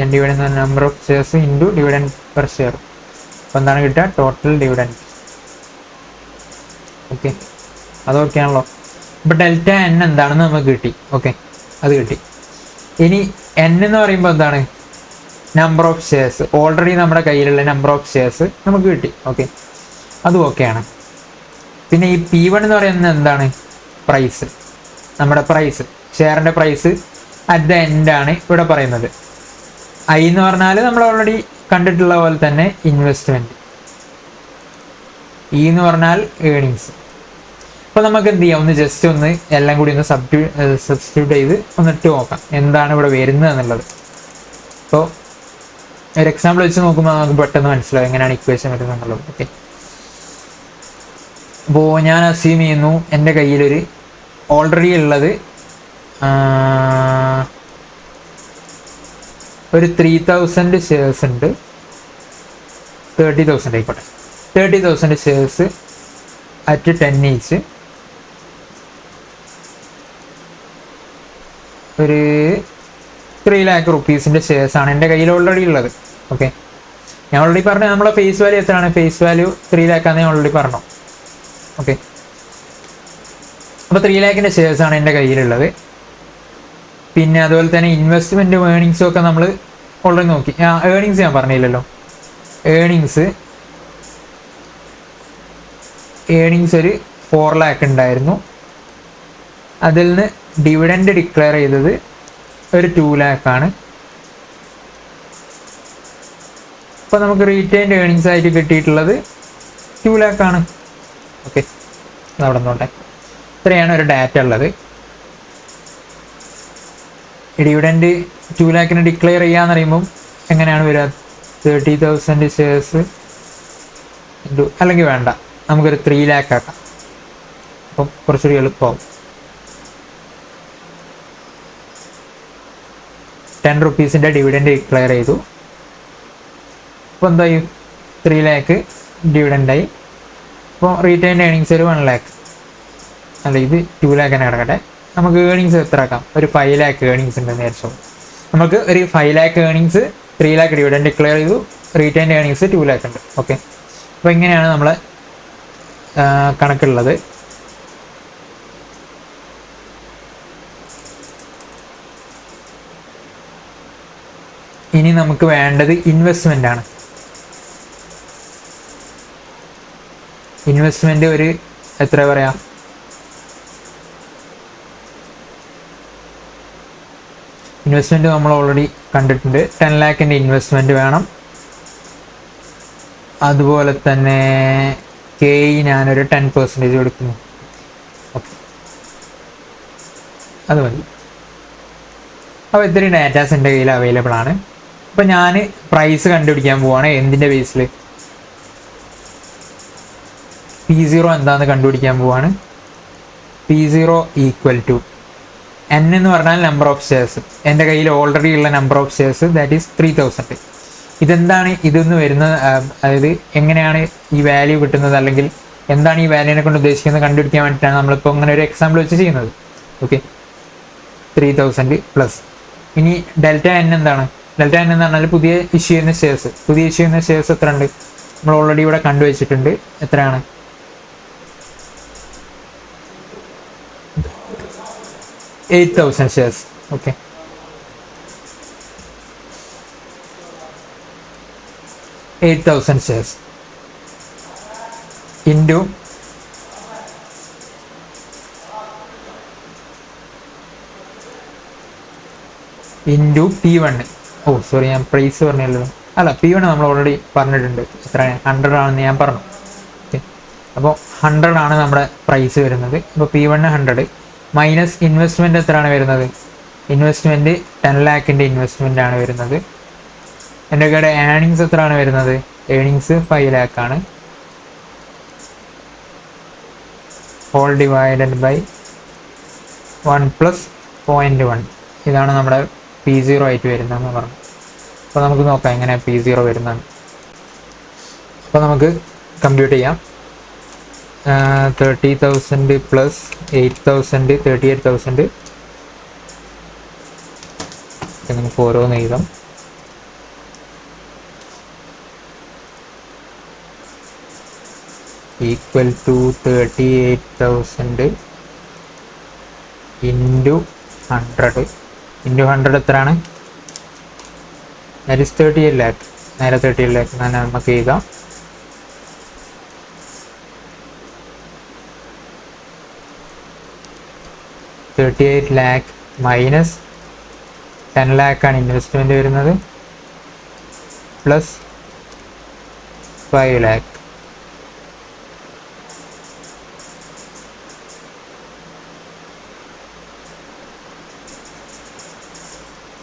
ND1 എന്ന number of shares into dividend per share. അപ്പോൾ എന്താണ് കിട്ടുക? Total dividend. ഓക്കെ, അതൊക്കെയാണല്ലോ. ഇപ്പോൾ Δn എന്താണെന്ന് നമുക്ക് കിട്ടി. ഓക്കെ, അത് കിട്ടി. ഇനി N എന്ന് പറയുമ്പോൾ എന്താണ്? നമ്പർ ഓഫ് ഷെയർസ്, ഓൾറെഡി നമ്മുടെ കയ്യിലുള്ള നമ്പർ ഓഫ് ഷെയർസ് നമുക്ക് കിട്ടി. ഓക്കെ, അതും ഓക്കെയാണ്. പിന്നെ ഈ P1 എന്ന് പറയുന്നത് എന്താണ്? പ്രൈസ്, നമ്മുടെ പ്രൈസ്, ഷെയറിൻ്റെ പ്രൈസ് അറ്റ് ദ എൻഡ് ആണ് ഇവിടെ പറയുന്നത്. I എന്ന് പറഞ്ഞാൽ നമ്മൾ ഓൾറെഡി കണ്ടിട്ടുള്ള പോലെ തന്നെ ഇൻവെസ്റ്റ്മെൻറ്റ്. E എന്ന് പറഞ്ഞാൽ ഏർണിങ്സ്. അപ്പോൾ നമുക്ക് എന്ത് ചെയ്യാം? ജസ്റ്റ് ഒന്ന് എല്ലാം കൂടി ഒന്ന് സബ്സ്റ്റിറ്റ്യൂട്ട് ചെയ്ത് ഒന്നിട്ട് നോക്കാം എന്താണ് ഇവിടെ വരുന്നത് എന്നുള്ളത്. അപ്പോൾ ഒരു എക്സാമ്പിൾ വെച്ച് നോക്കുമ്പോൾ നമുക്ക് പെട്ടെന്ന് മനസ്സിലാവും എങ്ങനെയാണ് ഇക്വേഷൻ വരുന്നത് എന്നുള്ളത്. ഓക്കെ, അപ്പോൾ ഞാൻ അസ്യൂം ചെയ്യുന്നു എൻ്റെ കയ്യിലൊരു ഓൾറെഡി ഉള്ളത് ഒരു 3000 ഷെയർസ് ഉണ്ട്. 30,000 ആയിക്കോട്ടെ. 30,000 ഷെയർസ് അറ്റ് 10 ഈച്ച് ഒരു 3 lakh rupees-ൻ്റെ ഷെയർസാണ് എൻ്റെ കയ്യിൽ ഓൾറെഡി ഉള്ളത്. ഓക്കെ, ഞാൻ ഓൾറെഡി പറഞ്ഞു നമ്മളെ ഫേസ് വാല്യൂ എത്രയാണ്? ഫേസ് വാല്യൂ 3 lakh ആണെന്ന് ഞാൻ ഓൾറെഡി പറഞ്ഞു. ഓക്കെ, അപ്പോൾ 3 lakhൻ്റെ ഷെയർസാണ് എൻ്റെ കയ്യിലുള്ളത്. പിന്നെ അതുപോലെ തന്നെ ഇൻവെസ്റ്റ്മെൻറ്റും ഏർണിങ്സും ഒക്കെ നമ്മൾ ഓൾറെഡി നോക്കി. ഏർണിങ്സ് ഞാൻ പറഞ്ഞില്ലല്ലോ. ഏർണിങ്സ് ഒരു 4 lakh ഉണ്ടായിരുന്നു. അതിൽ നിന്ന് ഡിവിഡൻഡ് ഡിക്ലെയർ ചെയ്തത് ഒരു 2 lakh ആണ്. അപ്പോൾ നമുക്ക് റീറ്റെയിൻഡ് ഏർണിങ്സ് ആയിട്ട് കിട്ടിയിട്ടുള്ളത് 2 lakh ആണ്. ഓക്കെ, അതവിടെ നോട്ടെ. ഇത്രയാണ് ഒരു ഡാറ്റ ഉള്ളത്. ഡിവിഡൻഡ് 2 lakh-ന് ഡിക്ലെയർ ചെയ്യാന്ന് പറയുമ്പം എങ്ങനെയാണ് വരിക? 30,000 ഷെയർസ് ഇൻറ്റു, അല്ലെങ്കിൽ വേണ്ട, നമുക്കൊരു 3 lakh ആക്കാം. അപ്പം കുറച്ചുകൂടി എളുപ്പമാവും. 10 rupees-ൻ്റെ ഡിവിഡൻഡ് ഡിക്ലെയർ ചെയ്തു. അപ്പോൾ എന്തായി? 3 lakh ഡിവിഡൻഡായി. അപ്പോൾ റീറ്റെയിൻഡ് ഏർണിങ്സ് ഒരു 1 lakh. അല്ല, ഇത് 2 lakh തന്നെ കിടക്കട്ടെ. നമുക്ക് ഏർണിങ്സ് എത്ര ആക്കാം? ഒരു 5 lakh ഏർണിങ്സ് ഉണ്ടെന്ന് വിചാരിച്ചോ. നമുക്ക് ഒരു 5 lakh earnings, 3 lakh dividend declare ചെയ്തു, റീറ്റെയിൻഡ് ഏർണിങ്സ് 2 lakh ഉണ്ട്. ഓക്കെ, അപ്പോൾ ഇങ്ങനെയാണ് നമ്മൾ കണക്കുള്ളത്. ഇനി നമുക്ക് വേണ്ടത് ഇൻവെസ്റ്റ്മെൻ്റ് ആണ്. ഇൻവെസ്റ്റ്മെൻ്റ് ഒരു എത്ര പറയാം, ഇൻവെസ്റ്റ്മെൻറ്റ് നമ്മൾ ഓൾറെഡി കണ്ടിട്ടുണ്ട്. 10 ലാഖിൻ്റെ ഇൻവെസ്റ്റ്മെൻറ്റ് വേണം. അതുപോലെ തന്നെ ഞാനൊരു 10% കൊടുക്കുന്നു. ഓക്കെ, അത് മതി. അപ്പോൾ ഇത്രയും ഡാറ്റാസ് എൻ്റെ കയ്യിൽ അവൈലബിൾ ആണ്. അപ്പോൾ ഞാൻ പ്രൈസ് കണ്ടുപിടിക്കാൻ പോവാണ്. എന്തിൻ്റെ ബേസിൽ? P0 എന്താണെന്ന് കണ്ടുപിടിക്കാൻ പോവാണ്. P0 ഈക്വൽ ടു N എന്ന് പറഞ്ഞാൽ നമ്പർ ഓഫ് ഷെയർസ്. എൻ്റെ കയ്യിൽ ഓൾറെഡി ഉള്ള number of shares that is 3000. ഇതെന്താണ് ഇതൊന്ന് വരുന്നത്, അതായത് എങ്ങനെയാണ് ഈ വാല്യൂ കിട്ടുന്നത്, അല്ലെങ്കിൽ എന്താണ് ഈ വാല്യൂനെ കൊണ്ട് ഉദ്ദേശിക്കുന്നത് കണ്ടുപിടിക്കാൻ വേണ്ടിയിട്ടാണ് നമ്മളിപ്പോൾ ഇങ്ങനെ ഒരു എക്സാമ്പിൾ വെച്ച് ചെയ്യുന്നത്. ഓക്കെ, 3000 പ്ലസ് ഇനി ഡെൽറ്റ എൻ എന്താണ്? ഡെൽറ്റ എൻ എന്ന് പറഞ്ഞാൽ പുതിയ ഇഷ്യൂ ചെയ്യുന്ന ഷെയർസ്. പുതിയ ഇഷ്യൂ ചെയ്യുന്ന ഷെയർസ് എത്ര ഉണ്ട്? നമ്മൾ ഓൾറെഡി ഇവിടെ കണ്ടുവച്ചിട്ടുണ്ട്. എത്രയാണ്? 8000 shares. Okay, 8000 shares into P1. ഓ സോറി, ഞാൻ പ്രൈസ് പറഞ്ഞല്ലോ. അല്ല, P1 നമ്മൾ ഓൾറെഡി പറഞ്ഞിട്ടുണ്ട്. എത്രയാണ്? 100 ആണെന്ന് ഞാൻ പറഞ്ഞു. ഓക്കെ, അപ്പോൾ 100 ആണ് നമ്മുടെ പ്രൈസ് വരുന്നത്. അപ്പോൾ P1 100 മൈനസ് ഇൻവെസ്റ്റ്മെൻറ്റ് എത്രയാണ് വരുന്നത്? ഇൻവെസ്റ്റ്മെൻറ്റ് 10 ലാഖിൻ്റെ ഇൻവെസ്റ്റ്മെൻ്റ് ആണ് വരുന്നത്. എൻ്റെ കയ്യുടെ ഏണിങ്സ് എത്രയാണ് വരുന്നത്? ഏണിങ്സ് 5 ലാഖാണ്. Whole divided by 1 + 0.1. ഇതാണ് നമ്മുടെ P0 ആയിട്ട് വരുന്നതെന്ന് പറഞ്ഞു. അപ്പോൾ നമുക്ക് നോക്കാം എങ്ങനെ P0 വരുന്നത്. അപ്പോൾ നമുക്ക് കമ്പ്യൂട്ട് ചെയ്യാം. 30,000 പ്ലസ് 8,000 38,000. നമുക്ക് ഓരോന്ന് എഴുതാം. Equal to 38,000 into 100. ഇൻറ്റു 100 എത്രയാണ്? That is 38 lakh. നേരെ 38 ലാഖ് തന്നെ നമുക്ക് എഴുതാം. $38 lakh മൈനസ് 10 ലാഖാണ് ഇൻവെസ്റ്റ്മെൻറ്റ് വരുന്നത്, plus 5 lakh.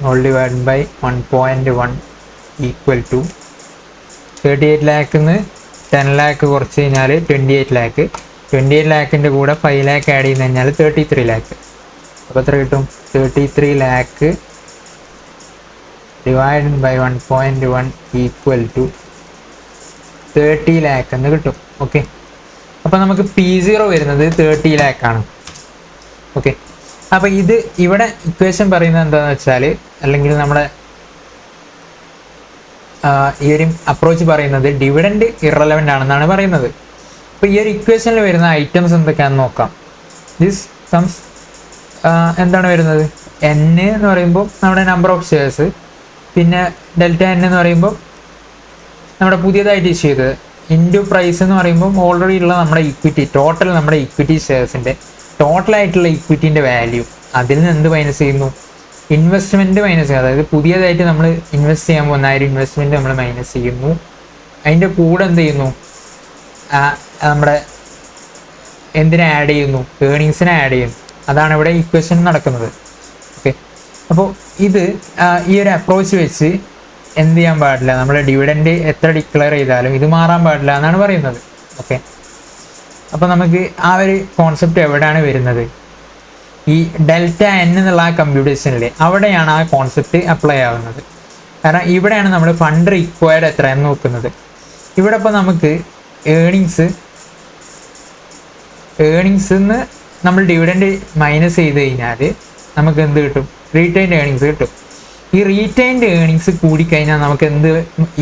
all divided by 1.1 equal to 38 ലാഖിന്ന് 10 ലാഖ് കുറച്ച് കഴിഞ്ഞാൽ 28 ലാഖ്. 28 ലാഖിൻ്റെ കൂടെ 5 ലാഖ് ആഡ് ചെയ്ത് കഴിഞ്ഞാൽ 33 ലാഖ്. അപ്പോൾ എത്ര കിട്ടും? 33 lakh divided by 1.1 equal to 30 lakh എന്ന് കിട്ടും. ഓക്കെ, അപ്പോൾ നമുക്ക് P0 വരുന്നത് 30 ലാഖാണ്. ഓക്കെ, അപ്പോൾ ഇത് ഇവിടെ ഇക്വേഷൻ പറയുന്നത് എന്താണെന്ന് വെച്ചാൽ, അല്ലെങ്കിൽ നമ്മുടെ ഈ ഒരു അപ്രോച്ച് പറയുന്നത് ഡിവിഡൻഡ് ഇറലവൻ്റ് ആണെന്നാണ് പറയുന്നത്. അപ്പോൾ ഈ ഒരു ഇക്വേഷനിൽ വരുന്ന ഐറ്റംസ് എന്തൊക്കെയാണെന്ന് നോക്കാം. ദിസ് സംസ് എന്താണ് വരുന്നത്? N എന്ന് പറയുമ്പോൾ നമ്മുടെ നമ്പർ ഓഫ് ഷെയർസ്, പിന്നെ ഡെൽറ്റ N എന്ന് പറയുമ്പോൾ നമ്മുടെ പുതിയതായിട്ട് ഇഷ്യൂ ചെയ്തത്, ഇൻറ്റു പ്രൈസ് എന്ന് പറയുമ്പോൾ ഓൾറെഡി ഉള്ള നമ്മുടെ ഇക്വിറ്റി, ടോട്ടൽ നമ്മുടെ ഇക്വിറ്റി ഷെയർസിൻ്റെ ടോട്ടലായിട്ടുള്ള ഇക്വിറ്റീൻ്റെ വാല്യൂ, അതിൽ നിന്ന് എന്ത് മൈനസ് ചെയ്യുന്നു? ഇൻവെസ്റ്റ്മെൻറ്റ് മൈനസ് ചെയ്യുക. അതായത് പുതിയതായിട്ട് നമ്മൾ ഇൻവെസ്റ്റ് ചെയ്യാൻ പോകുന്ന ആ ഒരു ഇൻവെസ്റ്റ്മെൻറ്റ് നമ്മൾ മൈനസ് ചെയ്യുന്നു. അതിൻ്റെ കൂടെ എന്ത് ചെയ്യുന്നു? നമ്മുടെ എന്തിനെ ആഡ് ചെയ്യുന്നു? ഏണിങ്സിനെ ആഡ് ചെയ്യുന്നു. അതാണ് ഇവിടെ ഇക്വേഷൻ നടക്കുന്നത്. ഓക്കെ, അപ്പോൾ ഇത് ഈ ഒരു അപ്രോച്ച് വെച്ച് എന്ത് ചെയ്യാൻ പാടില്ല, നമ്മുടെ ഡിവിഡൻഡ് എത്ര ഡിക്ലെയർ ചെയ്താലും ഇത് മാറാൻ പാടില്ല എന്നാണ് പറയുന്നത്. ഓക്കെ, അപ്പോൾ നമുക്ക് ആ ഒരു കോൺസെപ്റ്റ് എവിടെയാണ് വരുന്നത്? ഈ ഡെൽറ്റ N എന്നുള്ള ആ കമ്പ്യൂട്ടേഷനിൽ അവിടെയാണ് ആ കോൺസെപ്റ്റ് അപ്ലൈ ആവുന്നത്. കാരണം ഇവിടെയാണ് നമ്മൾ ഫണ്ട് റിക്വയർഡ് എത്രയെന്ന് നോക്കുന്നത്. ഇവിടെ ഇപ്പോൾ നമുക്ക് ഏണിങ്സിന്ന് നമ്മൾ ഡിവിഡൻഡ് മൈനസ് ചെയ്ത് കഴിഞ്ഞാൽ നമുക്ക് എന്ത് കിട്ടും? റീറ്റൈൻഡ് ഏണിങ്സ് കിട്ടും. ഈ റീറ്റൈൻഡ് ഏണിങ്സ് കൂടിക്കഴിഞ്ഞാൽ നമുക്ക് എന്ത്?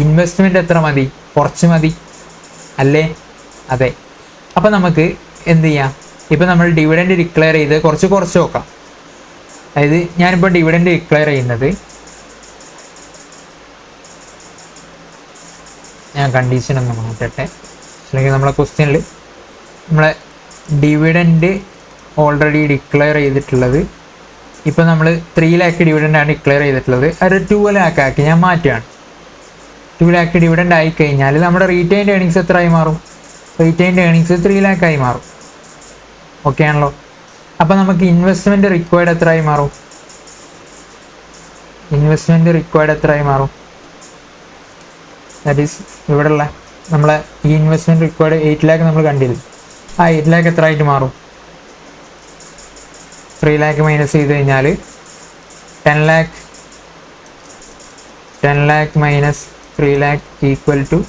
ഇൻവെസ്റ്റ്മെൻറ്റ് എത്ര മതി? കുറച്ച് മതി അല്ലേ? അതെ. അപ്പോൾ നമുക്ക് എന്ത് ചെയ്യാം, ഇപ്പോൾ നമ്മൾ ഡിവിഡൻഡ് ഡിക്ലെയർ ചെയ്ത് കുറച്ച് നോക്കാം. അതായത് ഞാനിപ്പോൾ ഡിവിഡൻഡ് ഡിക്ലെയർ ചെയ്യുന്നത്, ഞാൻ കണ്ടീഷൻ ഒന്ന് മാറ്റട്ടെ, അല്ലെങ്കിൽ നമ്മളെ ക്വസ്റ്റ്യനിൽ നമ്മളെ ഡിവിഡൻഡ് ഓൾറെഡി ഡിക്ലെയർ ചെയ്തിട്ടുള്ളത്, ഇപ്പോൾ നമ്മൾ 3 lakh ഡിവിഡൻഡാണ് ഡിക്ലെയർ ചെയ്തിട്ടുള്ളത്, അത് 2 lakh ആക്കി ഞാൻ മാറ്റുകയാണ്. 2 lakh ഡിവിഡൻഡ് ആയി കഴിഞ്ഞാൽ നമ്മുടെ റീറ്റെയിൻഡ് ഏണിങ്സ് എത്രയായി മാറും? റീറ്റെയിൻഡ് ഏണിങ്സ് 3 lakh ആയി മാറും. ഓക്കെ ആണല്ലോ. അപ്പോൾ നമുക്ക് ഇൻവെസ്റ്റ്മെൻറ്റ് റിക്വയർഡ് എത്രയായി മാറും? ഇൻവെസ്റ്റ്മെൻറ്റ് റിക്വയർഡ് എത്രയായി മാറും? ദാറ്റ് ഈസ് ഇവിടെയുള്ള നമ്മളെ ഈ ഇൻവെസ്റ്റ്മെൻറ്റ് റിക്വയർഡ് 8 lakh നമ്മൾ കണ്ടില്ല. ആ 8 lakh എത്ര ആയിട്ട് മാറും? 3 lakh മൈനസ് ചെയ്ത് കഴിഞ്ഞാൽ 10 lakh minus 3 lakh equal to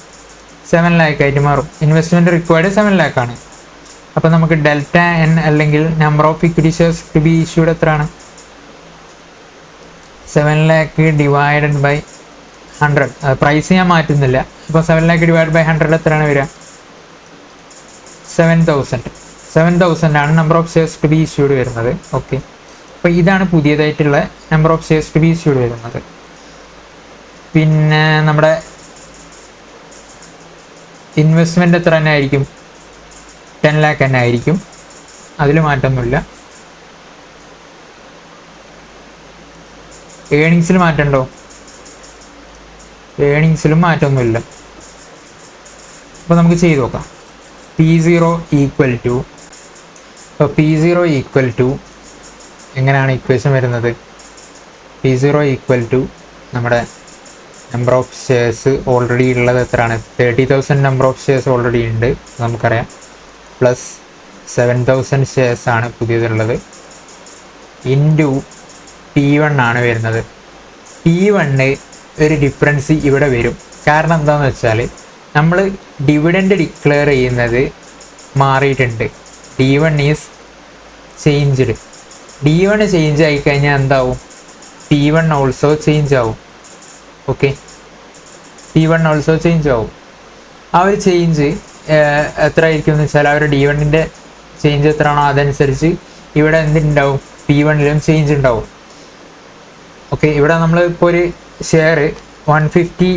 7 lakh ആയിട്ട് മാറും. ഇൻവെസ്റ്റ്മെൻറ്റ് റിക്വയർഡ് 7 lakh ആണ്. അപ്പോൾ നമുക്ക് ഡെൽറ്റ എൻ അല്ലെങ്കിൽ number of equity shares to be issued എത്രയാണ്? 7 lakh ഡിവൈഡഡ് ബൈ 100. പ്രൈസ് ഞാൻ മാറ്റുന്നില്ല. അപ്പോൾ 7 lakh ഡിവൈഡ് ബൈ 100 എത്രയാണ് വരിക? 7,000 ആണ് number of shares to be issued വരുന്നത്. ഓക്കെ, അപ്പോൾ ഇതാണ് പുതിയതായിട്ടുള്ള number of shares to be issued വരുന്നത്. പിന്നെ നമ്മുടെ ഇൻവെസ്റ്റ്മെൻറ്റ് എത്ര തന്നെ ആയിരിക്കും? 10 lakh തന്നെ ആയിരിക്കും, അതിൽ മാറ്റമൊന്നുമില്ല. ഏണിങ്സിൽ മാറ്റമുണ്ടോ? ഏണിങ്സിലും മാറ്റമൊന്നുമില്ല. അപ്പോൾ നമുക്ക് ചെയ്ത് നോക്കാം. P0 ഈക്വൽ ടു, അപ്പോൾ P0 ഈക്വൽ ടു എങ്ങനെയാണ് ഇക്വേഷൻ വരുന്നത്? P0 ഈക്വൽ ടു നമ്മുടെ നമ്പർ ഓഫ് ഷെയർസ് ഓൾറെഡി ഉള്ളത് എത്രയാണ്? 30,000 നമ്പർ ഓഫ് ഷെയർസ് ഓൾറെഡി ഉണ്ട്, നമുക്കറിയാം. പ്ലസ് 7,000 ഷെയർസ് ആണ് പുതിയതുള്ളത്, ഇൻറ്റു P1 ആണ് വരുന്നത്. P1 ഒരു ഡിഫറൻസ് ഇവിടെ വരും. കാരണം എന്താണെന്ന് വെച്ചാൽ നമ്മൾ ഡിവിഡൻഡ് ഡിക്ലെയർ ചെയ്യുന്നത് മാറിയിട്ടുണ്ട്. D1 is changed. D1 change ആയിക്കഴിഞ്ഞാൽ എന്താവും? P1 ഓൾസോ ചേഞ്ച് ആവും. ഓക്കെ, P1 ഓൾസോ ചേഞ്ച് ആവും. ആ ഒരു ചേഞ്ച് എത്ര ആയിരിക്കും എന്ന് വെച്ചാൽ, ആ ഒരു D1ൻ്റെ ചേഞ്ച് എത്രയാണോ അതനുസരിച്ച് ഇവിടെ എന്തുണ്ടാവും? P1ലും ചേഞ്ച് ഉണ്ടാവും. ഓക്കെ, ഇവിടെ നമ്മൾ ഇപ്പോൾ ഒരു ഷെയർ 150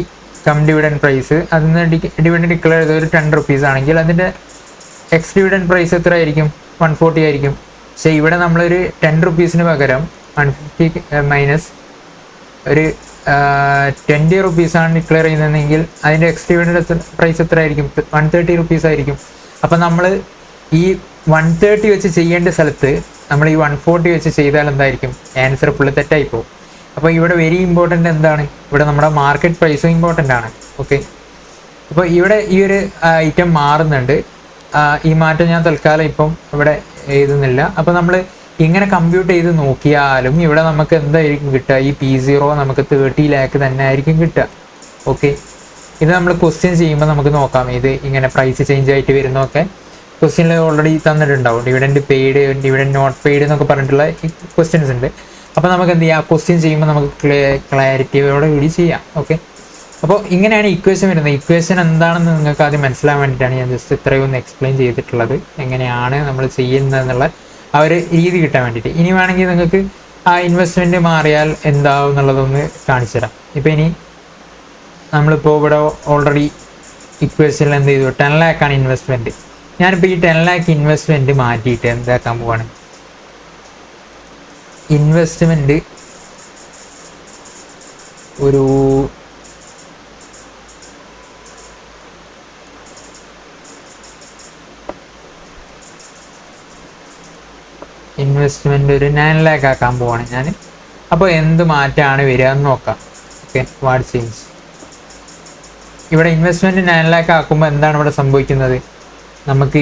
കം ഡിവിഡൻഡ് പ്രൈസ്, അതിന് ഡിവിഡൻഡ് ഡിക്ലെയർ ചെയ്ത് ഒരു 10 rupees ആണെങ്കിൽ അതിൻ്റെ എക്സ് ഡിവിഡൻഡ് പ്രൈസ് എത്ര ആയിരിക്കും? 140 ആയിരിക്കും. പക്ഷേ ഇവിടെ നമ്മളൊരു 10 rupeesന് പകരം 150 മൈനസ് ഒരു 20 rupees ആണ് ഡിക്ലെയർ ചെയ്യുന്നതെങ്കിൽ അതിൻ്റെ എക്സ് ഡിവിഡൻഡ് പ്രൈസ് എത്ര ആയിരിക്കും? 130 rupees ആയിരിക്കും. അപ്പം നമ്മൾ ഈ 130 വെച്ച് ചെയ്യേണ്ട സ്ഥലത്ത് നമ്മൾ ഈ 140 വെച്ച് ചെയ്താൽ എന്തായിരിക്കും? ആൻസർ ഫുള്ള് തെറ്റായി പോകും. അപ്പോൾ ഇവിടെ വെരി ഇമ്പോർട്ടൻ്റ് എന്താണ്? ഇവിടെ നമ്മുടെ മാർക്കറ്റ് പ്രൈസും ഇമ്പോർട്ടൻ്റ് ആണ്. ഓക്കെ, അപ്പോൾ ഇവിടെ ഈ ഒരു ഐറ്റം മാറുന്നുണ്ട്. ഈ മാറ്റം ഞാൻ തൽക്കാലം ഇപ്പം ഇവിടെ എഴുതുന്നില്ല. അപ്പോൾ നമ്മൾ ഇങ്ങനെ കമ്പ്യൂട്ട് ചെയ്ത് നോക്കിയാലും ഇവിടെ നമുക്ക് എന്തായിരിക്കും കിട്ടുക? ഈ P0 നമുക്ക് 30 lakh തന്നെ ആയിരിക്കും കിട്ടുക. ഓക്കെ, ഇത് നമ്മൾ ക്വസ്റ്റ്യൻ ചെയ്യുമ്പോൾ നമുക്ക് നോക്കാം. ഇത് ഇങ്ങനെ പ്രൈസ് ചേഞ്ച് ആയിട്ട് വരുന്നതൊക്കെ ക്വസ്റ്റ്യനിൽ ഓൾറെഡി തന്നിട്ടുണ്ടാവും. Dividend paid, dividend not paid എന്നൊക്കെ പറഞ്ഞിട്ടുള്ള ക്വസ്റ്റ്യൻസ് ഉണ്ട്. അപ്പോൾ നമുക്ക് എന്ത് ചെയ്യാം? ക്വസ്റ്റ്യൻ ചെയ്യുമ്പോൾ നമുക്ക് ക്ലാരിറ്റിയോടെ കൂടി ചെയ്യാം. ഓക്കെ, അപ്പോൾ ഇങ്ങനെയാണ് ഇക്വേഷൻ വരുന്നത്. ഇക്വേഷൻ എന്താണെന്ന് നിങ്ങൾക്ക് ആദ്യം മനസ്സിലാൻ വേണ്ടിയിട്ടാണ് ഞാൻ ജസ്റ്റ് ഇത്രയും ഒന്ന് എക്സ്പ്ലെയിൻ ചെയ്തിട്ടുള്ളത്, എങ്ങനെയാണ് നമ്മൾ ചെയ്യുന്നതെന്നുള്ള ആ ഒരു രീതി കിട്ടാൻ വേണ്ടിയിട്ട്. ഇനി വേണമെങ്കിൽ നിങ്ങൾക്ക് ആ ഇൻവെസ്റ്റ്മെൻറ്റ് മാറിയാൽ എന്താവും എന്നുള്ളതൊന്ന് കാണിച്ചു തരാം. ഇപ്പോൾ ഇനി നമ്മളിപ്പോൾ ഇവിടെ ഓൾറെഡി ഇക്വേഷനിൽ എന്ത് ചെയ്തു? 10 lakh ആണ് ഇൻവെസ്റ്റ്മെൻറ്റ്. ഞാനിപ്പോൾ ഈ 10 lakh ഇൻവെസ്റ്റ്മെൻറ്റ് മാറ്റിയിട്ട് എന്താക്കാൻ പോവാണ്? ഇൻവെസ്റ്റ്മെൻറ്റ് ഒരു ഇൻവെസ്റ്റ്മെൻറ്റ് ഒരു 9 lakh ആക്കാൻ പോവാണ് ഞാൻ. അപ്പോൾ എന്ത് മാറ്റമാണ് വരിക എന്ന് നോക്കാം. Okay, what change? ഇവിടെ ഇൻവെസ്റ്റ്മെൻറ്റ് 9 lakh ആക്കുമ്പോൾ എന്താണ് ഇവിടെ സംഭവിക്കുന്നത്? നമുക്ക്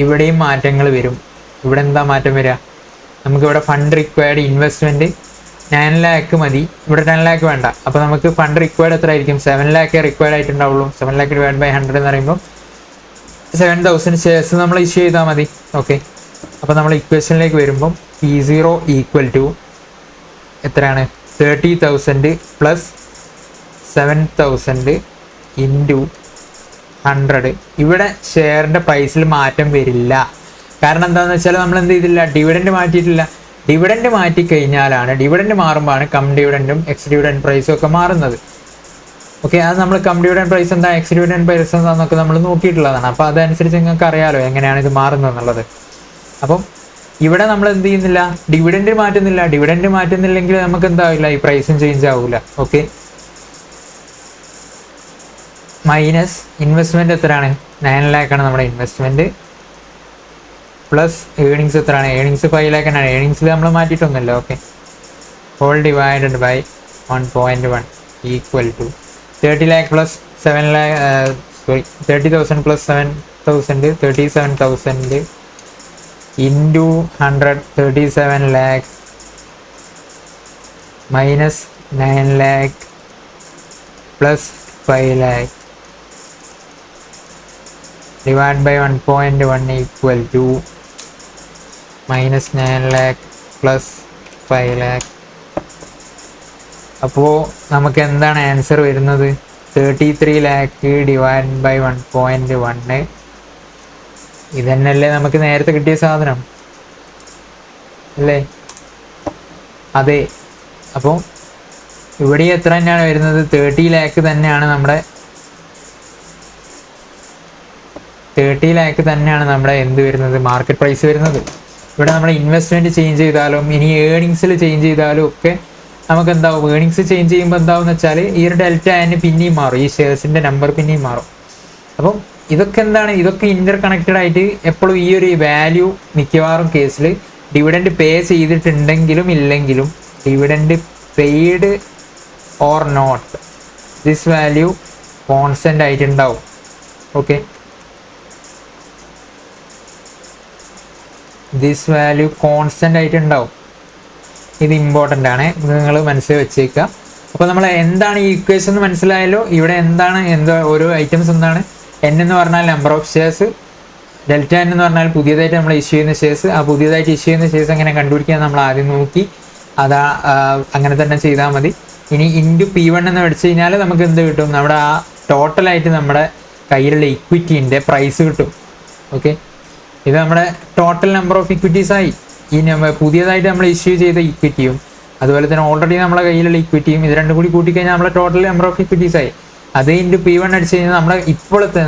ഇവിടെയും മാറ്റങ്ങൾ വരും. ഇവിടെ എന്താ മാറ്റം വരിക? നമുക്കിവിടെ ഫണ്ട് റിക്വയർഡ് ഇൻവെസ്റ്റ്മെൻറ്റ് 9 lakh മതി, ഇവിടെ 10 lakh വേണ്ട. അപ്പോൾ നമുക്ക് ഫണ്ട് റിക്വയർഡ് എത്ര ആയിരിക്കും? 7 lakh റിക്വയർഡ് ആയിട്ടുണ്ടാവുള്ളൂ. 7 lakh ഡിവൈഡ് ബൈ 100 എന്ന് പറയുമ്പോൾ 7,000 ഷെയർസ് നമ്മൾ ഇഷ്യൂ ചെയ്താൽ മതി. ഓക്കെ, അപ്പോൾ നമ്മൾ ഇക്വേഷനിലേക്ക് വരുമ്പം P0 ഈക്വൽ ടു എത്രയാണ്? 30,000 പ്ലസ് 7,000 ഇൻറ്റു 100. ഇവിടെ ഷെയറിൻ്റെ പ്രൈസിൽ മാറ്റം വരില്ല. കാരണം എന്താണെന്ന് വെച്ചാൽ നമ്മൾ എന്ത് ചെയ്തില്ല, ഡിവിഡൻഡ് മാറ്റിയിട്ടില്ല. ഡിവിഡൻഡ് മാറ്റി കഴിഞ്ഞാലാണ്, ഡിവിഡൻഡ് മാറുമ്പോഴാണ് കം ഡിവിഡൻറ്റും എക്സ് ഡിവിഡൻഡ് പ്രൈസും ഒക്കെ മാറുന്നത്. ഓക്കെ, അത് നമ്മൾ കം ഡിവിഡൻഡ് പ്രൈസ് എന്താ, എക്സ് ഡിവിഡൻഡ് പ്രൈസ് എന്താണെന്നൊക്കെ നമ്മൾ നോക്കിയിട്ടുള്ളതാണ്. അപ്പോൾ അതനുസരിച്ച് നിങ്ങൾക്ക് അറിയാലോ എങ്ങനെയാണ് ഇത് മാറുന്നത് എന്നുള്ളത്. അപ്പം ഇവിടെ നമ്മൾ എന്ത് ചെയ്യുന്നില്ല, ഡിവിഡൻഡ് മാറ്റുന്നില്ല. ഡിവിഡൻഡ് മാറ്റുന്നില്ലെങ്കിൽ നമുക്ക് എന്താവില്ല, ഈ പ്രൈസും ചേഞ്ച് ആവില്ല. ഓക്കെ, മൈനസ് ഇൻവെസ്റ്റ്മെൻറ്റ് എത്രയാണ്, 9 lakh ആണ് നമ്മുടെ ഇൻവെസ്റ്റ്മെൻറ്റ്. പ്ലസ് ഏണിങ്സ് എത്രയാണ്, ഏണിങ്സ് 5 lakh ആണ്. ഏണിങ്സിൽ നമ്മൾ മാറ്റിയിട്ടൊന്നുമില്ല. Okay, whole divided by 1.1 equal to 30 lakh plus 7 lakh, 30,000 plus 7,000, 37,000 into 100, 37 lakh minus 9 lakh plus 5 lakh divide by 1.1 equal to minus 9 lakh plus 5 lakh. അപ്പോൾ നമുക്ക് എന്താണ് ആൻസർ വരുന്നത്, 33 lakh ഡിവൈഡ് ബൈ 1.1. ഇതന്നെയല്ലേ നമുക്ക് നേരത്തെ കിട്ടിയ സാധനം അല്ലേ? അതെ. അപ്പോൾ ഇവിടെ എത്ര തന്നെയാണ് വരുന്നത്, 30 lakh തന്നെയാണ് നമ്മുടെ 30 lakh തന്നെയാണ് നമ്മുടെ എന്ത് വരുന്നത്, മാർക്കറ്റ് പ്രൈസ് വരുന്നത്. ഇവിടെ നമ്മൾ ഇൻവെസ്റ്റ്മെൻറ്റ് ചേഞ്ച് ചെയ്താലും ഇനി ഏണിങ്സിൽ ചേഞ്ച് ചെയ്താലും ഒക്കെ നമുക്ക് എന്താവും, ഏണിങ്സ് ചേഞ്ച് ചെയ്യുമ്പോൾ എന്താവും എന്ന് വെച്ചാൽ ഈ ഒരു ഡെൽറ്റ അതിന് പിന്നെയും മാറും, ഈ ഷെയർസിൻ്റെ നമ്പർ പിന്നെയും മാറും. അപ്പം ഇതൊക്കെ എന്താണ്, ഇതൊക്കെ ഇൻ്റർ കണക്റ്റഡ് ആയിട്ട് എപ്പോഴും ഈ ഒരു വാല്യൂ മിക്കവാറും കേസിൽ ഡിവിഡൻഡ് പേ ചെയ്തിട്ടുണ്ടെങ്കിലും ഇല്ലെങ്കിലും dividend paid or not this value constant ആയിട്ടുണ്ടാവും. ഓക്കെ, ദിസ് വാല്യൂ കോൺസ്റ്റൻ്റ് ആയിട്ടുണ്ടാവും. ഇത് ഇമ്പോർട്ടൻ്റ് ആണ്, നിങ്ങൾ മനസ്സിൽ വെച്ചേക്കുക. അപ്പോൾ നമ്മൾ എന്താണ് ഈ ഇക്വേഷൻ എന്ന് മനസ്സിലായല്ലോ. ഇവിടെ എന്താണ്, എന്താ ഓരോ ഐറ്റംസ് എന്താണ്, എൻ എന്ന് പറഞ്ഞാൽ number of shares, delta N എന്ന് പറഞ്ഞാൽ പുതിയതായിട്ട് നമ്മൾ ഇഷ്യൂ ചെയ്യുന്ന ഷെയർസ്. ആ പുതിയതായിട്ട് ഇഷ്യൂ ചെയ്യുന്ന ഷെയർസ് എങ്ങനെ കണ്ടുപിടിക്കുക നമ്മൾ ആദ്യം നോക്കി, അതാ അങ്ങനെ തന്നെ ചെയ്താൽ മതി. ഇനി ഇൻറ്റു P1 എന്ന് പഠിച്ചു കഴിഞ്ഞാൽ നമുക്ക് എന്ത് കിട്ടും, നമ്മുടെ ആ ടോട്ടലായിട്ട് നമ്മുടെ കയ്യിലുള്ള ഇക്വിറ്റീൻ്റെ പ്രൈസ് കിട്ടും. ഓക്കെ, ഇത് നമ്മുടെ ടോട്ടൽ നമ്പർ ഓഫ് ഇക്വിറ്റീസായി. ഈ പുതിയതായിട്ട് നമ്മൾ ഇഷ്യൂ ചെയ്ത ഇക്വിറ്റിയും അതുപോലെ തന്നെ ഓൾറെഡി നമ്മുടെ കയ്യിലുള്ള ഇക്വിറ്റിയും ഇത് രണ്ടും കൂടി കൂട്ടിക്കഴിഞ്ഞാൽ നമ്മുടെ ടോട്ടൽ നമ്പർ ഓഫ് ഇക്വിറ്റീസായി. അത് ഇൻറ്റു P1 അടിച്ചു കഴിഞ്ഞാൽ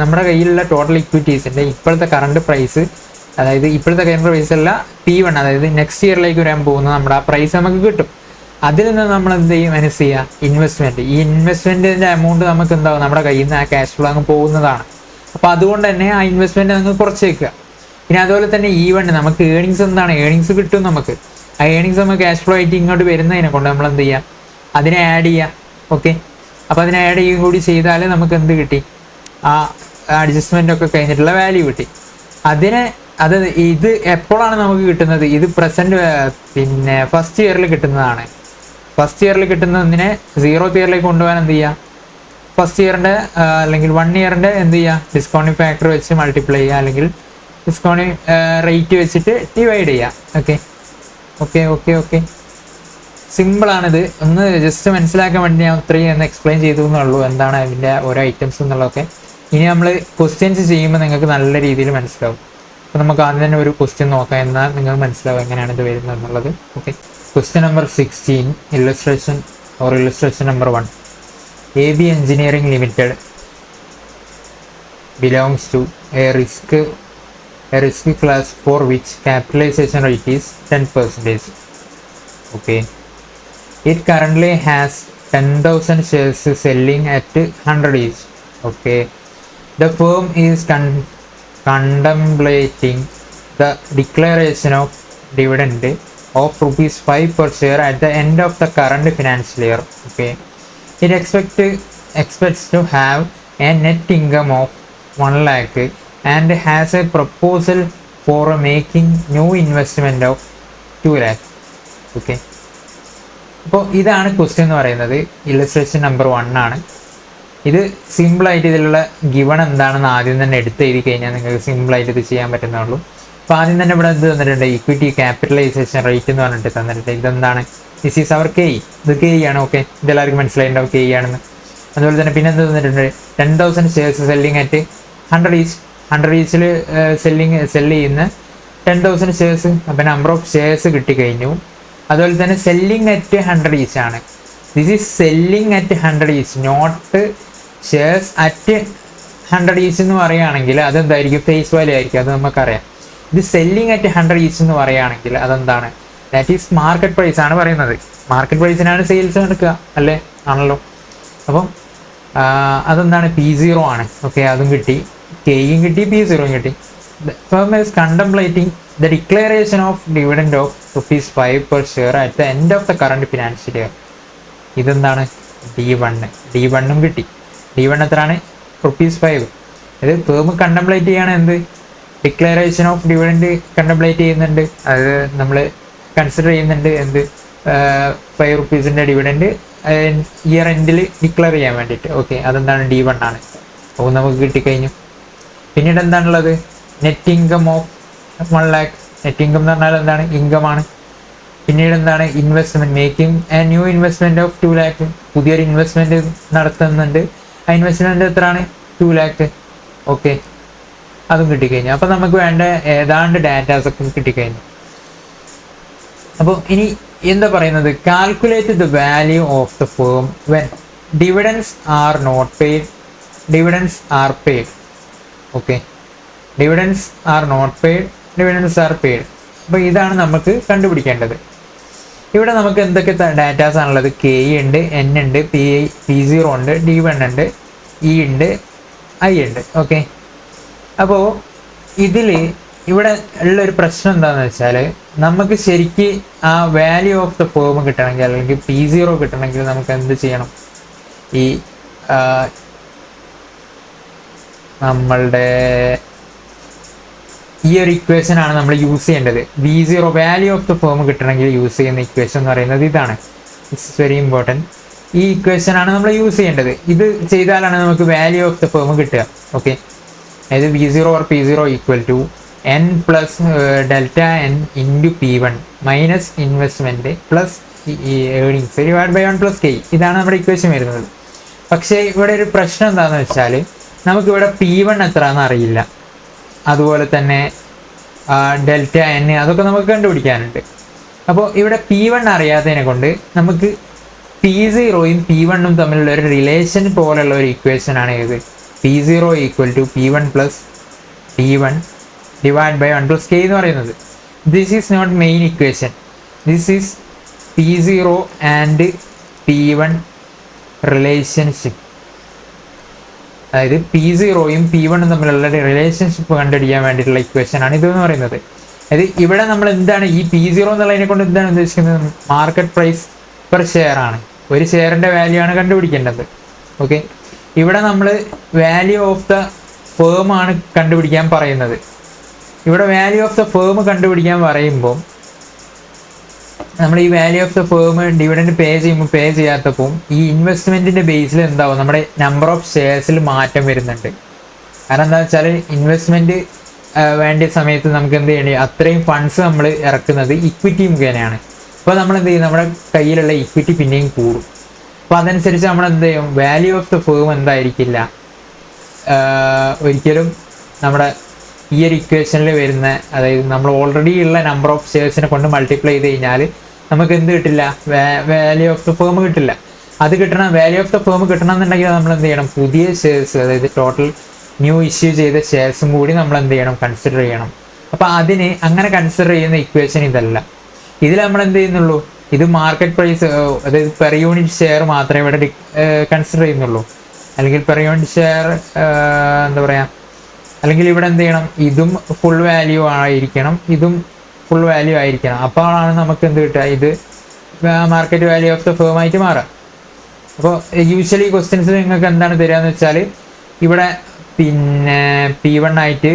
നമ്മുടെ കയ്യിലുള്ള ടോട്ടൽ ഇക്വിറ്റീസിൻ്റെ ഇപ്പോഴത്തെ കറണ്ട് പ്രൈസ്, അതായത് ഇപ്പോഴത്തെ കറണ്ട് പ്രൈസ് അല്ല P1, അതായത് നെക്സ്റ്റ് ഇയറിലേക്ക് വരാൻ പോകുന്ന നമ്മുടെ ആ പ്രൈസ് നമുക്ക് കിട്ടും. അതിൽ നിന്ന് നമ്മൾ എന്ത് ചെയ്യും, മനസ്സ് ചെയ്യുക, ഇൻവെസ്റ്റ്മെൻറ്റ്. ഈ ഇൻവെസ്റ്റ്മെൻറ്റിൻ്റെ എമൗണ്ട് നമുക്ക് എന്താവും, നമ്മുടെ കയ്യിൽ നിന്ന് ആ ക്യാഷ് ഫ്ലോ അങ്ങ് പോകുന്നതാണ്. അപ്പോൾ അതുകൊണ്ട് തന്നെ ആ ഇൻവെസ്റ്റ്മെൻറ്റ് നിങ്ങൾക്ക് കുറച്ചേക്കുക. പിന്നെ അതുപോലെ തന്നെ ഈവൻ നമുക്ക് ഏണിങ്സ് എന്താണ്, ഏണിങ്സ് കിട്ടും നമുക്ക്. ആ ഏണിങ്സ് നമുക്ക് ക്യാഷ് ഫ്ലോ ആയിട്ട് ഇങ്ങോട്ട് വരുന്നതിനെ കൊണ്ട് നമ്മൾ എന്ത് ചെയ്യുക, അതിനെ ആഡ് ചെയ്യുക. ഓക്കെ, അപ്പോൾ അതിനെ ആഡ് ചെയ്യുകയും കൂടി ചെയ്താൽ നമുക്ക് എന്ത് കിട്ടി, ആ അഡ്ജസ്റ്റ്മെൻ്റ് ഒക്കെ കഴിഞ്ഞിട്ടുള്ള വാല്യൂ കിട്ടി. ഇത് എപ്പോഴാണ് നമുക്ക് കിട്ടുന്നത്, ഇത് പ്രസൻറ്റ് പിന്നെ ഫസ്റ്റ് ഇയറിൽ കിട്ടുന്നതാണ്. ഫസ്റ്റ് ഇയറിൽ കിട്ടുന്നതിനെ 0th ഇയറിലേക്ക് കൊണ്ടുപോകാൻ എന്ത് ചെയ്യുക, ഫസ്റ്റ് ഇയറിൻ്റെ അല്ലെങ്കിൽ 1 ഇയറിൻ്റെ എന്ത് ചെയ്യുക, ഡിസ്കൗണ്ടിങ് ഫാക്ടർ വെച്ച് മൾട്ടിപ്ലൈ ചെയ്യുക, അല്ലെങ്കിൽ ഡിസ്കൗണ്ടിങ് റേറ്റ് വെച്ചിട്ട് ഡിവൈഡ് ചെയ്യുക. ഓക്കെ ഓക്കെ ഓക്കെ ഓക്കെ സിമ്പിളാണിത്. ഒന്ന് ജസ്റ്റ് മനസ്സിലാക്കാൻ വേണ്ടി ഞാൻ ഇത്രയും ഒന്ന് എക്സ്പ്ലെയിൻ ചെയ്തു എന്നുള്ളൂ, എന്താണ് അതിൻ്റെ ഓരോ ഐറ്റംസ് എന്നുള്ളതൊക്കെ. ഇനി നമ്മൾ ക്വസ്റ്റ്യൻസ് ചെയ്യുമ്പോൾ നിങ്ങൾക്ക് നല്ല രീതിയിൽ മനസ്സിലാവും. അപ്പോൾ നമുക്ക് ആദ്യം തന്നെ ഒരു ക്വസ്റ്റ്യൻ നോക്കാം, എന്നാൽ നിങ്ങൾക്ക് മനസ്സിലാവും എങ്ങനെയാണ് ഇത് വരുന്നത് എന്നുള്ളത്. Okay, question number 16, illustration number 1. AB Engineering Limited belongs to a risk class for which capitalization rate is 10%. Okay, it currently has 10,000 shares selling at 100 each. Okay, the firm is contemplating the declaration of dividend of ₹5 per share at the end of the current financial year. Okay, it expects to have a net income of 1 lakh and has a proposal for making new investment of 2 lakh. Okay, അപ്പോൾ ഇതാണ് question എന്ന് പറയുന്നത്. Illustration number 1 ആണ്. ഇത് സിമ്പിളായിട്ട് ഇതിലുള്ള given എന്താണെന്ന് ആദ്യം തന്നെ എടുത്ത് എഴുതി കഴിഞ്ഞാൽ നിങ്ങൾക്ക് സിമ്പിളായിട്ട് ഇത് ചെയ്യാൻ പറ്റുന്നുള്ളൂ. അപ്പോൾ ആദ്യം തന്നെ ഇവിടെ ഇത് തന്നിട്ടുണ്ട്, ഇക്വിറ്റി ക്യാപിറ്റലൈസേഷൻ റേറ്റ് എന്ന് പറഞ്ഞിട്ട് തന്നിട്ടുണ്ട്. ഇതെന്താണ്, ദിസ് ഈസ് അവർ KE. ഇത് KE ആണ്. ഓക്കെ, ഇതെല്ലാവർക്കും മനസ്സിലായിട്ടുണ്ടാവും KE ആണെന്ന്. അതുപോലെ തന്നെ പിന്നെ എന്ത് തന്നിട്ടുണ്ട്, 10,000 ഷെയർസ് സെല്ലിംഗ് അറ്റ് 100 ഈച്ചിൽ സെല് ചെയ്യുന്ന 10,000 ഷെയർസ്. അപ്പം നമ്പർ ഓഫ് ഷെയർസ് കിട്ടിക്കഴിഞ്ഞു. അതുപോലെ തന്നെ സെല്ലിംഗ് അറ്റ് 100 ഈച്ച് ആണ്. This is selling at 100 each, not shares at 100 each എന്ന് പറയുകയാണെങ്കിൽ അതെന്തായിരിക്കും? ഫേസ് വാല്യൂ ആയിരിക്കും, അത് നമുക്കറിയാം. ഇത് സെല്ലിംഗ് അറ്റ് 100 ഈച്ച് എന്ന് പറയുകയാണെങ്കിൽ അതെന്താണ്? ദാറ്റ് ഈസ് മാർക്കറ്റ് പ്രൈസ് ആണ് പറയുന്നത്. മാർക്കറ്റ് പ്രൈസിനാണ് സെയിൽസ് നടക്കുക, അല്ലേ? ആണല്ലോ. അപ്പം അതെന്താണ്? P0 ആണ്. ഓക്കെ, അതും കിട്ടി, കെയും കിട്ടി, P0 കിട്ടി. Firm is contemplating the declaration of dividend of ₹5 per share at the end of the current financial year. ഇതെന്താണ്? D1 കിട്ടി. D1 എത്രയാണ്? ₹5. ഇത് ഫേം കണ്ടംപ്ലേറ്റ് ചെയ്യാണ് എന്ത്? ഡിക്ലറേഷൻ ഓഫ് ഡിവിഡൻഡ് കണ്ടംപ്ലേറ്റ് ചെയ്യുന്നുണ്ട്. അത് നമ്മൾ കൺസിഡർ ചെയ്യുന്നുണ്ട് എന്ത്? ₹5 ഡിവിഡൻഡ് ഇയർ എൻഡിൽ ഡിക്ലെയർ ചെയ്യാൻ വേണ്ടിയിട്ട്. ഓക്കെ, അതെന്താണ്? D1 ആണ്. അപ്പോൾ നമുക്ക് കിട്ടിക്കഴിഞ്ഞു. പിന്നീട് എന്താണുള്ളത്? Net income of 1 lakh. Net income എന്ന് പറഞ്ഞാൽ എന്താണ്? ഇൻകമാണ്. പിന്നീട് എന്താണ്? Investment, making A new investment of 2 lakh. പുതിയൊരു ഇൻവെസ്റ്റ്മെന്റ് നടത്തുന്നുണ്ട്. ആ ഇൻവെസ്റ്റ്മെന്റ് എത്രയാണ്? 2 lakh. ഓക്കെ, അതും കിട്ടിക്കഴിഞ്ഞു. അപ്പം നമുക്ക് വേണ്ട ഏതാണ്ട് ഡാറ്റാസ് ഒക്കെ കിട്ടിക്കഴിഞ്ഞു. അപ്പോൾ ഇനി എന്താ പറയുന്നത്? Calculate the value of the firm when dividends are not paid, dividends are paid. Okay, dividends are not paid, dividends are paid. അപ്പോൾ ഇതാണ് നമുക്ക് കണ്ടുപിടിക്കേണ്ടത്. ഇവിടെ നമുക്ക് എന്തൊക്കെ ഡാറ്റാസ് ആണുള്ളത്? കെ ഉണ്ട്, എൻ ഉണ്ട്, P0 ഉണ്ട്, D1 ഉണ്ട്, ഇ ഉണ്ട്, ഐ ഉണ്ട്. ഓക്കെ, അപ്പോൾ ഇതിൽ ഇവിടെ ഉള്ളൊരു പ്രശ്നം എന്താണെന്ന് വെച്ചാൽ നമുക്ക് ശരിക്ക് ആ വാല്യൂ ഓഫ് ദ ഫേം കിട്ടണമെങ്കിൽ അല്ലെങ്കിൽ P0 കിട്ടണമെങ്കിൽ നമുക്ക് എന്ത് ചെയ്യണം? ഈ നമ്മളുടെ ഈ ഒരു ഇക്വേഷൻ ആണ് നമ്മൾ യൂസ് ചെയ്യേണ്ടത്. V0 value of the firm കിട്ടണമെങ്കിൽ യൂസ് ചെയ്യുന്ന ഇക്വേഷൻ എന്ന് പറയുന്നത് ഇതാണ്. It's very important. ഈ ഇക്വേഷൻ ആണ് നമ്മൾ യൂസ് ചെയ്യേണ്ടത്. ഇത് ചെയ്താലാണ് നമുക്ക് വാല്യൂ ഓഫ് ദ ഫേം കിട്ടുക. ഓക്കെ, അതായത് V0 or P0 equal to n plus delta n into P1 minus investment plus earnings divide by 1 plus K. ഇതാണ് നമ്മുടെ ഇക്വേഷൻ വരുന്നത്. പക്ഷേ ഇവിടെ ഒരു പ്രശ്നം എന്താണെന്ന് വെച്ചാൽ നമുക്കിവിടെ P1 എത്രയാണെന്ന് അറിയില്ല. അതുപോലെ തന്നെ ഡെൽറ്റ n അതൊക്കെ നമുക്ക് കണ്ടുപിടിക്കാനുണ്ട്. അപ്പോൾ ഇവിടെ P1 അറിയാത്തതിനെ കൊണ്ട് നമുക്ക് P0യും P1ഉം തമ്മിലുള്ള ഒരു റിലേഷൻ പോലുള്ള ഒരു ഇക്വേഷനാണ് ഏത്? P0 equal to P1 plus D1 divide by 1 plus K എന്ന് പറയുന്നത്. This is not main equation. This is P0 and P1 relationship. അതായത് P0യും P1ഉം തമ്മിലുള്ള റിലേഷൻഷിപ്പ് കണ്ടുപിടിക്കാൻ വേണ്ടിയിട്ടുള്ള ഇക്വേഷനാണ് ഇതെന്ന് പറയുന്നത്. അതായത് ഇവിടെ നമ്മൾ എന്താണ് ഈ P0 എന്നുള്ളതിനെ കൊണ്ട് എന്താണ് ഉദ്ദേശിക്കുന്നത്? മാർക്കറ്റ് പ്രൈസ് പെർ ഷെയർ ആണ്. ഒരു ഷെയറിൻ്റെ വാല്യൂ ആണ് കണ്ടുപിടിക്കേണ്ടത്. ഓക്കെ, ഇവിടെ നമ്മൾ വാല്യൂ ഓഫ് ദ ഫേം ആണ് കണ്ടുപിടിക്കാൻ പറയുന്നത്. ഇവിടെ വാല്യൂ ഓഫ് ദ ഫേം കണ്ടുപിടിക്കാൻ പറയുമ്പോൾ നമ്മൾ ഈ value of the firm dividend pay ചെയ്യാത്തപ്പോൾ ഈ ഇൻവെസ്റ്റ്മെൻറ്റിൻ്റെ ബേസിൽ എന്താവും? നമ്മുടെ നമ്പർ ഓഫ് ഷെയർസിൽ മാറ്റം വരുന്നുണ്ട്. കാരണം എന്താ വെച്ചാൽ ഇൻവെസ്റ്റ്മെൻറ്റ് വേണ്ട സമയത്ത് നമുക്ക് എന്ത് ചെയ്യേണ്ടി? അത്രയും ഫണ്ട്സ് നമ്മൾ ഇറക്കുന്നത് ഇക്വിറ്റി മുഖേനയാണ്. അപ്പോൾ നമ്മൾ എന്ത് ചെയ്യും? നമ്മുടെ കയ്യിലുള്ള ഇക്വിറ്റി പിന്നെയും കൂടും. അപ്പോൾ അതനുസരിച്ച് നമ്മൾ എന്ത് ചെയ്യും? വാല്യൂ ഓഫ് ദ ഫേം എന്തായിരിക്കില്ല ഒരിക്കലും നമ്മുടെ ഈ ഒരു ഇക്വേഷനിൽ വരുന്ന, അതായത് നമ്മൾ ഓൾറെഡി ഉള്ള നമ്പർ ഓഫ് ഷെയർസിനെ കൊണ്ട് മൾട്ടിപ്ലൈ ചെയ്ത് കഴിഞ്ഞാൽ നമുക്ക് എന്ത് കിട്ടില്ല? വാല്യൂ ഓഫ് ദ ഫേം കിട്ടില്ല. അത് കിട്ടണം, വാല്യൂ ഓഫ് ദ ഫേം കിട്ടണം എന്നുണ്ടെങ്കിൽ നമ്മൾ എന്ത് ചെയ്യണം? പുതിയ ഷെയർസ്, അതായത് ടോട്ടൽ ന്യൂ ഇഷ്യൂ ചെയ്ത ഷെയർസും കൂടി നമ്മൾ എന്ത് ചെയ്യണം? കൺസിഡർ ചെയ്യണം. അപ്പോൾ അതിന് അങ്ങനെ കൺസിഡർ ചെയ്യുന്ന ഇക്വേഷൻ ഇതല്ല. ഇതിൽ നമ്മൾ എന്ത് ചെയ്യുന്നുള്ളൂ? ഇത് മാർക്കറ്റ് പ്രൈസ്, അതായത് പെർ യൂണിറ്റ് ഷെയർ മാത്രമേ ഇവിടെ കൺസിഡർ ചെയ്യുന്നുള്ളൂ. അല്ലെങ്കിൽ പെർ യൂണിറ്റ് ഷെയർ എന്താ പറയുക, അല്ലെങ്കിൽ ഇവിടെ എന്ത് ചെയ്യണം? ഇതും ഫുൾ വാല്യൂ ആയിരിക്കണം, ഇതും ഫുൾ വാല്യൂ ആയിരിക്കണം. അപ്പോഴാണ് നമുക്ക് എന്ത് കിട്ടുക? ഇത് market value of the firm ആയിട്ട് മാറാം. അപ്പോൾ യൂഷ്വലി ക്വസ്റ്റ്യൻസ് നിങ്ങൾക്ക് എന്താണ് തരികയെന്ന് വെച്ചാൽ ഇവിടെ പിന്നെ P1 ആയിട്ട്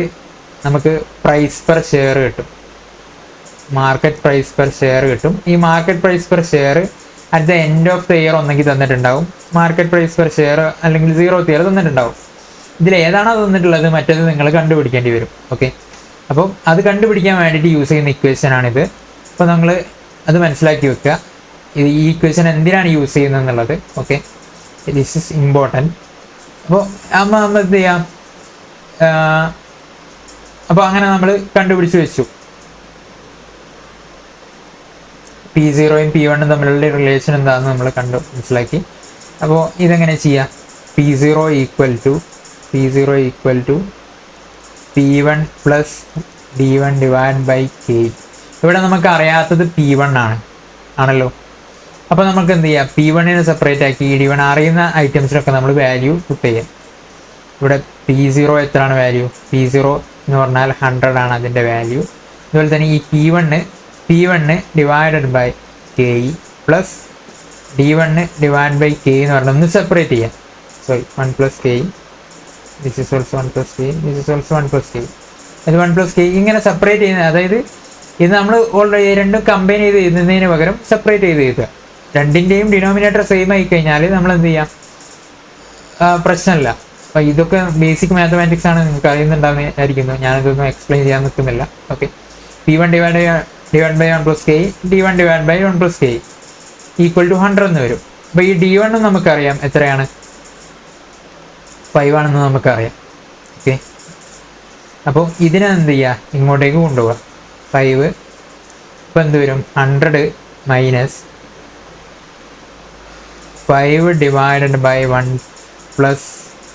നമുക്ക് പ്രൈസ് പെർ ഷെയർ കിട്ടും, മാർക്കറ്റ് പ്രൈസ് പെർ ഷെയർ കിട്ടും. ഈ market price per share at the end of the year ഒന്നെങ്കിൽ തന്നിട്ടുണ്ടാവും, മാർക്കറ്റ് പ്രൈസ് പെർ ഷെയർ അല്ലെങ്കിൽ 0th ഇയർ തന്നിട്ടുണ്ടാവും. ഇതിൽ ഏതാണോ തന്നിട്ടുള്ളത് മറ്റേത് നിങ്ങൾ കണ്ടുപിടിക്കേണ്ടി വരും. ഓക്കെ, അപ്പം അത് കണ്ടുപിടിക്കാൻ വേണ്ടിയിട്ട് യൂസ് ചെയ്യുന്ന ഇക്വേഷനാണിത്. അപ്പോൾ നമ്മൾ അത് മനസ്സിലാക്കി വെക്കുക, ഈ ഇക്വേഷൻ എന്തിനാണ് യൂസ് ചെയ്യുന്നത് എന്നുള്ളത്. Okay, this is important. അപ്പോൾ നമ്മൾ എന്ത് ചെയ്യാം? അപ്പോൾ അങ്ങനെ നമ്മൾ കണ്ടുപിടിച്ച് വെച്ചു. P0യും P1ഉം തമ്മിലുള്ള റിലേഷൻ എന്താണെന്ന് നമ്മൾ മനസ്സിലാക്കി. അപ്പോൾ ഇതെങ്ങനെ ചെയ്യാം? P0 equal to P1 plus D1 divide by K. ഇവിടെ നമുക്ക് അറിയാത്തത് P1 ആണല്ലോ. അപ്പോൾ നമുക്ക് എന്ത് ചെയ്യാം? P1നെ സെപ്പറേറ്റ് ആക്കി D1 അറിയുന്ന ഐറ്റംസിനൊക്കെ നമ്മൾ വാല്യൂ പുട്ട് ചെയ്യാം. ഇവിടെ P0 എത്രയാണ് വാല്യൂ? P0 എന്ന് പറഞ്ഞാൽ 100 ആണ് അതിൻ്റെ വാല്യൂ. അതുപോലെ തന്നെ ഈ P1 divided by K plus D1 divide by K എന്ന് പറഞ്ഞാൽ ഒന്ന് സെപ്പറേറ്റ് ചെയ്യാം. 1 plus K, this is also 1 plus K, this is also 1 plus K. ഇത് 1 പ്ലസ് K ഇങ്ങനെ സെപ്പറേറ്റ് ചെയ്യുന്നത്, അതായത് ഇത് നമ്മൾ ഓൾറെഡി രണ്ടും കമ്പൈൻ ചെയ്ത് എഴുതുന്നതിന് പകരം സെപ്പറേറ്റ് ചെയ്ത് എഴുതുക. രണ്ടിൻ്റെയും ഡിനോമിനേറ്റർ സെയിം ആയി കഴിഞ്ഞാൽ നമ്മൾ എന്ത് ചെയ്യാം? പ്രശ്നമില്ല. അപ്പോൾ ഇതൊക്കെ ബേസിക് മാത്തമാറ്റിക്സ് ആണ്, നിങ്ങൾക്ക് അറിയുന്നുണ്ടാവുന്നതായിരിക്കുന്നു. ഞാനിതൊന്നും എക്സ്പ്ലെയിൻ ചെയ്യാൻ നിൽക്കുന്നില്ല. Okay, P1 divide by 1 plus K, D1 divide by 1 plus K equal to 100 എന്ന് വരും. അപ്പോൾ ഈ D1 നമുക്കറിയാം എത്രയാണ്? 5 ആണെന്ന് നമുക്കറിയാം. ഓക്കെ, അപ്പോൾ ഇതിനെ എന്ത് ചെയ്യുക? ഇങ്ങോട്ടേക്ക് കൊണ്ടുപോവുക. 5 ഇപ്പോൾ എന്ത് വരും? 100 minus 5 divided by 1 plus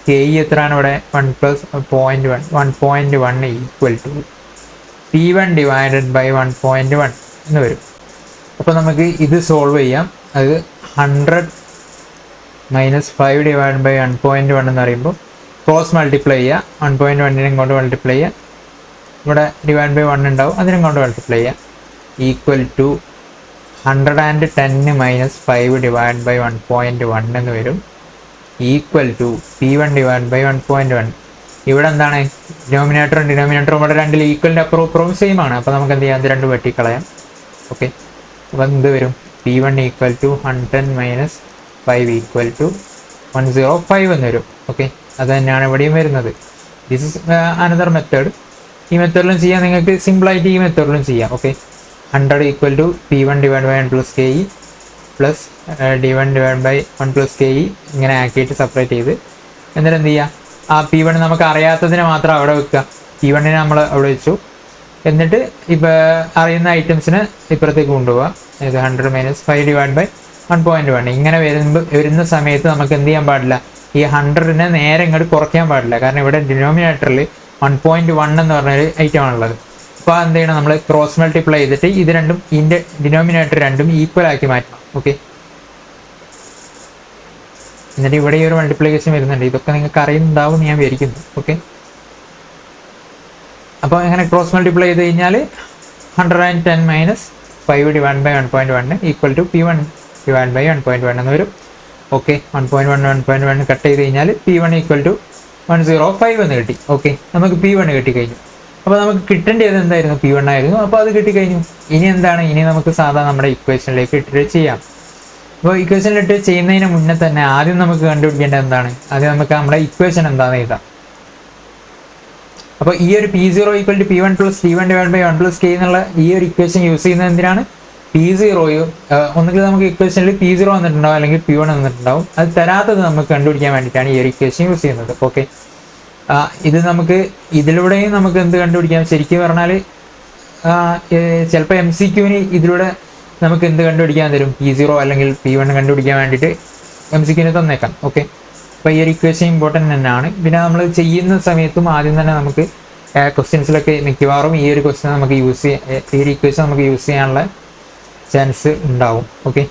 K എത്രയാണ് ഇവിടെ? 1 plus 1.1 equal to P1 divided by 1.1 എന്ന് വരും. അപ്പോൾ നമുക്ക് ഇത് സോൾവ് ചെയ്യാം. അത് 100 മൈനസ് 5 ഡിവൈഡ് ബൈ 1.1 എന്ന് പറയുമ്പോൾ ക്രോസ് മൾട്ടിപ്ലൈ ചെയ്യുക. 1.1നെ ഇങ്ങോട്ട് മൾട്ടിപ്ലൈ ചെയ്യുക. ഇവിടെ ഡിവൈഡ് ബൈ 1 ഉണ്ടാവും, അതിനെ കൊണ്ട് മൾട്ടിപ്ലൈ ചെയ്യുക. Equal to 110 minus 5 divide by 1.1 എന്ന് വരും. Equal to P1 divide by 1.1. ഇവിടെ എന്താണ്? ഡിനോമിനേറ്ററും ഇവിടെ രണ്ടിൽ ഈക്വലിൻ്റെ അപ്പുറവും സെയിം ആണ്. അപ്പോൾ നമുക്ക് എന്ത് ചെയ്യാം? അത് രണ്ട് വെട്ടിക്കളയാം. ഓക്കെ, അപ്പോൾ എന്ത് വരും? P1 equal to 110 minus 5 equal to 105 എന്ന് വരും. ഓക്കെ, അത് തന്നെയാണ് ഇവിടെയും വരുന്നത്. This is another method. ഈ മെത്തേഡിലും ചെയ്യാം, നിങ്ങൾക്ക് സിമ്പിളായിട്ട് ഈ മെത്തേഡിലും ചെയ്യാം. Okay, 100 equal to P1 divide by 1 plus K plus D1 divide by 1 plus K ഇങ്ങനെ ആക്കിയിട്ട് സെപ്പറേറ്റ് ചെയ്ത് എന്നിട്ട് എന്ത് ചെയ്യുക? ആ P1 നമുക്ക് അറിയാത്തതിനെ മാത്രം അവിടെ വെക്കുക. P1നെ നമ്മൾ അവിടെ വെച്ചു. എന്നിട്ട് ഇപ്പോൾ അറിയുന്ന ഐറ്റംസിന് ഇപ്പുറത്തേക്ക് കൊണ്ടുപോവുക. ഇത് 100 മൈനസ് 5 ഡിവൈഡ് ബൈ 1.1 ഇങ്ങനെ വരുന്ന സമയത്ത് നമുക്ക് എന്ത് ചെയ്യാൻ പാടില്ല? ഈ 100നെ നേരെ ഇങ്ങോട്ട് കുറയ്ക്കാൻ പാടില്ല. കാരണം ഇവിടെ ഡിനോമിനേറ്ററിൽ 1.1 എന്ന് പറഞ്ഞൊരു ഐറ്റം ആണുള്ളത്. അപ്പോൾ എന്ത് ചെയ്യണം? നമ്മൾ ക്രോസ് മൾട്ടിപ്ലൈ ചെയ്തിട്ട് ഇത് രണ്ടും, ഇതിൻ്റെ ഡിനോമിനേറ്റർ രണ്ടും ഈക്വൽ ആക്കി മാറ്റണം. ഓക്കെ, എന്നിട്ട് ഇവിടെ ഈ ഒരു മൾട്ടിപ്ലിക്കേഷൻ വരുന്നുണ്ട്. ഇതൊക്കെ നിങ്ങൾക്ക് അറിയുന്നുണ്ടാവും ഞാൻ വിചാരിക്കുന്നു. ഓക്കെ, അപ്പോൾ ഇങ്ങനെ ക്രോസ് മൾട്ടിപ്ലൈ ചെയ്ത് കഴിഞ്ഞാൽ 110 minus 5 divide by 1.1 equal to P1 divide by 1.1 എന്ന് വരും. ഓക്കെ, 1.1 കട്ട് ചെയ്ത് കഴിഞ്ഞാൽ P1 ഈക്വൽ ടു 105 എന്ന് കിട്ടി. ഓക്കെ, നമുക്ക് P1 കിട്ടിക്കഴിഞ്ഞു. അപ്പോൾ നമുക്ക് കിട്ടേണ്ടത് എന്തായിരുന്നു? P1 ആയിരുന്നു. അപ്പോൾ അത് കിട്ടിക്കഴിഞ്ഞു. ഇനി എന്താണ്? ഇനി നമുക്ക് സാധാരണ നമ്മുടെ ഇക്വേഷനിലേക്ക് ഇട്ടിട്ട് ചെയ്യാം. അപ്പോൾ ഇക്വേഷനിലിട്ട് ചെയ്യുന്നതിന് മുന്നേ തന്നെ ആദ്യം നമുക്ക് കണ്ടുപിടിക്കേണ്ടത് എന്താണ്? ആദ്യം നമുക്ക് നമ്മുടെ ഇക്വേഷൻ എന്താണെന്ന് എഴുതാം. അപ്പോൾ ഈ ഒരു P0 equal to P1 plus D1 divide by 1 plus K എന്നുള്ള ഈ ഒരു ഇക്വേഷൻ യൂസ് ചെയ്യുന്നത് എന്തിനാണ്? P0യും ഒന്നുകിൽ നമുക്ക് ഇക്വേഷനിൽ P0 വന്നിട്ടുണ്ടാവും, അല്ലെങ്കിൽ P1 വന്നിട്ടുണ്ടാവും. അത് തരാത്തത് നമുക്ക് കണ്ടുപിടിക്കാൻ വേണ്ടിയിട്ടാണ് ഈ ഒരു ഇക്വേഷൻ യൂസ് ചെയ്യുന്നത്. ഓക്കെ, ഇത് നമുക്ക് ഇതിലൂടെയും നമുക്ക് എന്ത് കണ്ടുപിടിക്കാം? ശരിക്കും പറഞ്ഞാൽ ചിലപ്പോൾ MCQന് ഇതിലൂടെ നമുക്ക് എന്ത് കണ്ടുപിടിക്കാൻ തരും? P0 അല്ലെങ്കിൽ P1 കണ്ടുപിടിക്കാൻ വേണ്ടിയിട്ട് MCQന് തന്നേക്കാം. ഓക്കെ, അപ്പോൾ ഈ ഒരു ഇക്വേഷൻ ഇമ്പോർട്ടൻ്റ് തന്നെയാണ്. പിന്നെ നമ്മൾ ചെയ്യുന്ന സമയത്തും ആദ്യം തന്നെ നമുക്ക് ക്വസ്റ്റ്യൻസിലൊക്കെ മിക്കവാറും ഈ ഒരു ക്വസ്റ്റ്യൻ നമുക്ക് യൂസ് ചെയ്യാൻ, ഈ ഒരു ഇക്വേഷൻ നമുക്ക് യൂസ് ചെയ്യാനുള്ള ചാൻസ് ഉണ്ടാവും. ഓക്കെ,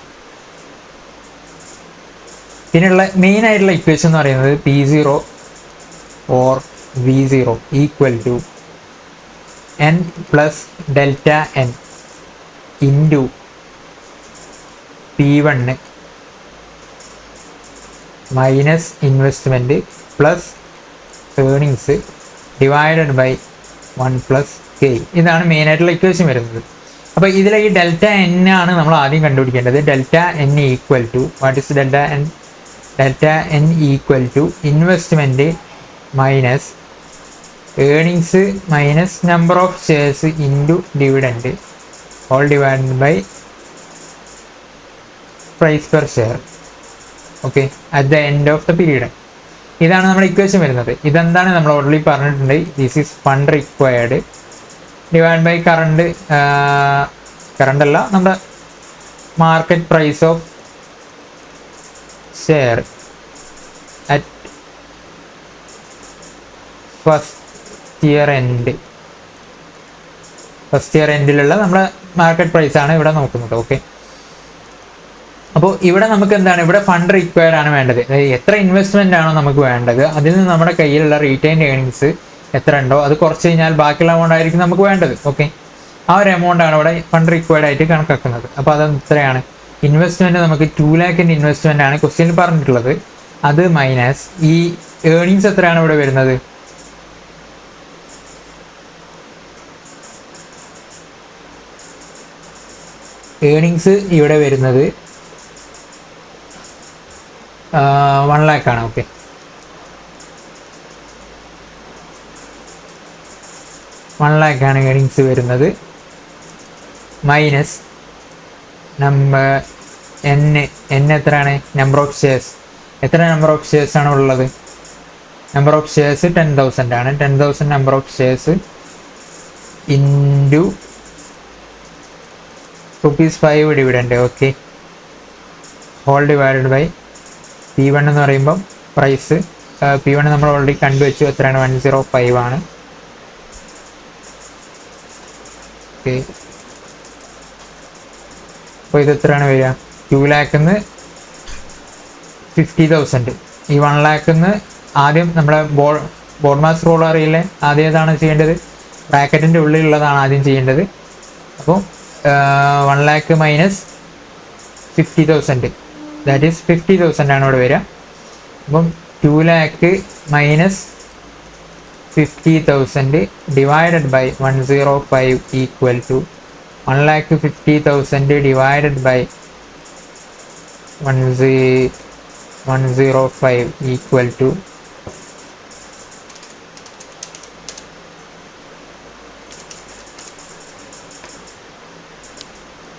പിന്നെയുള്ള മെയിൻ ആയിട്ടുള്ള ഇക്വേഷൻ എന്ന് പറയുന്നത് P0 or V0 equal to n plus delta n into P1 minus investment plus earnings divided by 1 plus K. ഇതാണ് മെയിനായിട്ടുള്ള ഇക്വേഷൻ വരുന്നത്. അപ്പോൾ ഇതിലെ ഈ ഡെൽറ്റ n ആണ് നമ്മൾ ആദ്യം കണ്ടുപിടിക്കേണ്ടത്. Delta n equal to what is delta n? Delta n equal to investment minus earnings minus number of shares into dividend all divided by price per share. Okay, at the end of the period. ഇതാണ് നമ്മുടെ equation വരുന്നത്. ഇതെന്താണ് നമ്മൾ already പറഞ്ഞിട്ടുണ്ട്. This is fund required divide by current അല്ല, നമ്മുടെ market price of share at first year എൻഡിലുള്ള നമ്മുടെ മാർക്കറ്റ് പ്രൈസ് ആണ് ഇവിടെ നോക്കുന്നത്. ഓക്കെ, അപ്പോൾ ഇവിടെ നമുക്ക് എന്താണ്, ഇവിടെ ഫണ്ട് റിക്വയർഡ് ആണ് വേണ്ടത്. എത്ര ഇൻവെസ്റ്റ്മെന്റ് ആണോ നമുക്ക് വേണ്ടത്, അതിൽ നിന്ന് നമ്മുടെ കയ്യിലുള്ള റീറ്റെയിൻഡ് ഏർണിങ്സ് എത്ര ഉണ്ടോ അത് കുറച്ച് കഴിഞ്ഞാൽ ബാക്കിയുള്ള എമൗണ്ട് ആയിരിക്കും നമുക്ക് വേണ്ടത്. ഓക്കെ, ആ ഒരു എമൗണ്ട് ആണ് ഇവിടെ ഫണ്ട് റിക്വയർഡ് ആയിട്ട് കണക്കാക്കുന്നത്. അപ്പോൾ അത് എത്രയാണ്, ഇൻവെസ്റ്റ്മെന്റ് നമുക്ക് 2 lakhിൻ്റെ ഇൻവെസ്റ്റ്മെന്റ് ആണ് ക്വസ്റ്റ്യനിൽ പറഞ്ഞിട്ടുള്ളത്. അത് മൈനസ് ഈ ഏർണിങ്സ് എത്രയാണ് ഇവിടെ വരുന്നത്, ഏർണിങ്സ് ഇവിടെ വരുന്നത് 1 lakh ആണ്. ഓക്കെ, 1 lakh ആണ് ഏർണിങ്സ് വരുന്നത്. മൈനസ് എൻ എത്രയാണ്, നമ്പർ ഓഫ് ഷെയർസ്. എത്ര നമ്പർ ഓഫ് ഷെയർസ് ആണ് ഉള്ളത്, നമ്പർ ഓഫ് ഷെയർസ് 10,000 ആണ്. 10,000 number of shares into ₹5 dividend. Okay, whole divided by P1 എന്ന് പറയുമ്പം പ്രൈസ്. P1 നമ്മൾ ഓൾറെഡി കണ്ടുവച്ചു, എത്രയാണ്, 105 ആണ്. ഓക്കെ, അപ്പോൾ ഇത് എത്രയാണ് വരിക, 2 lakhന്ന് 50,000. ഈ 1 lakhന്ന് ആദ്യം നമ്മുടെ ബോർഡ് മാസ് റൂൾ അറിയില്ലേ, ആദ്യം ഏതാണ് ചെയ്യേണ്ടത്, ബ്രാക്കറ്റിൻ്റെ ഉള്ളിലുള്ളതാണ് ആദ്യം ചെയ്യേണ്ടത്. അപ്പോൾ 1 lakh മൈനസ് 50,000, ദാറ്റ് ഈസ് 50,000 ആണ് ഇവിടെ വരിക. അപ്പം 2 lakh minus 50,000 divided by 105 equal to 1,50,000 divided by 105 equal to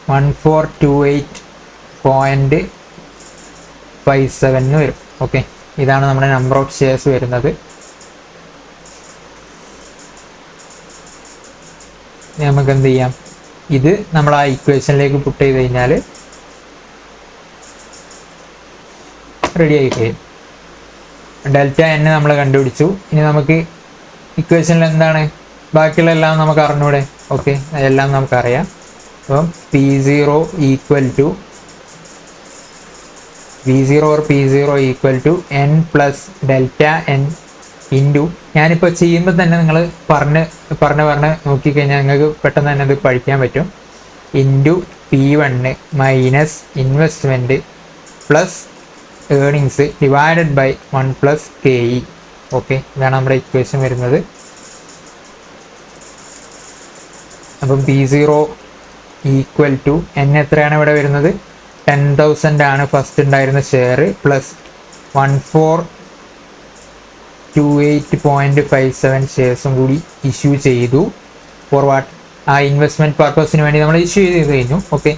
1428.57 വരും. ഓക്കെ, ഇതാണ് നമ്മുടെ നമ്പർ ഓഫ് ഷെയർസ് വരുന്നത്. നമുക്ക് എന്ത് ചെയ്യാം, ഇത് നമ്മൾ ആ ഇക്വേഷനിലേക്ക് പുട്ട് ചെയ്ത് കഴിഞ്ഞാൽ റെഡി ആയി കഴിയും. ഡെൽറ്റ എൻ നമ്മൾ കണ്ടുപിടിച്ചു. ഇനി നമുക്ക് ഇക്വേഷനിൽ എന്താണ് ബാക്കിയുള്ള എല്ലാം നമുക്ക് അറിഞ്ഞൂടെ. ഓക്കെ, അതെല്ലാം നമുക്കറിയാം. അപ്പം P0 equal to V0 or P0 equal to N plus delta N into, ഞാനിപ്പോൾ ചെയ്യുമ്പോൾ തന്നെ നിങ്ങൾ പറഞ്ഞ് നോക്കിക്കഴിഞ്ഞാൽ നിങ്ങൾക്ക് പെട്ടെന്ന് തന്നെ അത് പഠിക്കാൻ പറ്റും. Into P1 minus investment plus earnings divided by 1 plus KE. Okay, ഇതാണ് നമ്മുടെ ഇക്വേഷൻ വരുന്നത്. അപ്പം P0 ഈക്വൽ ടു N എത്രയാണ് ഇവിടെ വരുന്നത്, 10,000 ആണ് ഫസ്റ്റ് ഉണ്ടായിരുന്ന ഷെയർ പ്ലസ് 1428.57 ഷെയർസും കൂടി ഇഷ്യൂ ചെയ്തു. ഫോർ വാട്ട്, ആ ഇൻവെസ്റ്റ്മെൻറ്റ് പർപ്പസിന് വേണ്ടി നമ്മൾ ഇഷ്യൂ ചെയ്ത് കഴിഞ്ഞു. ഓക്കെ,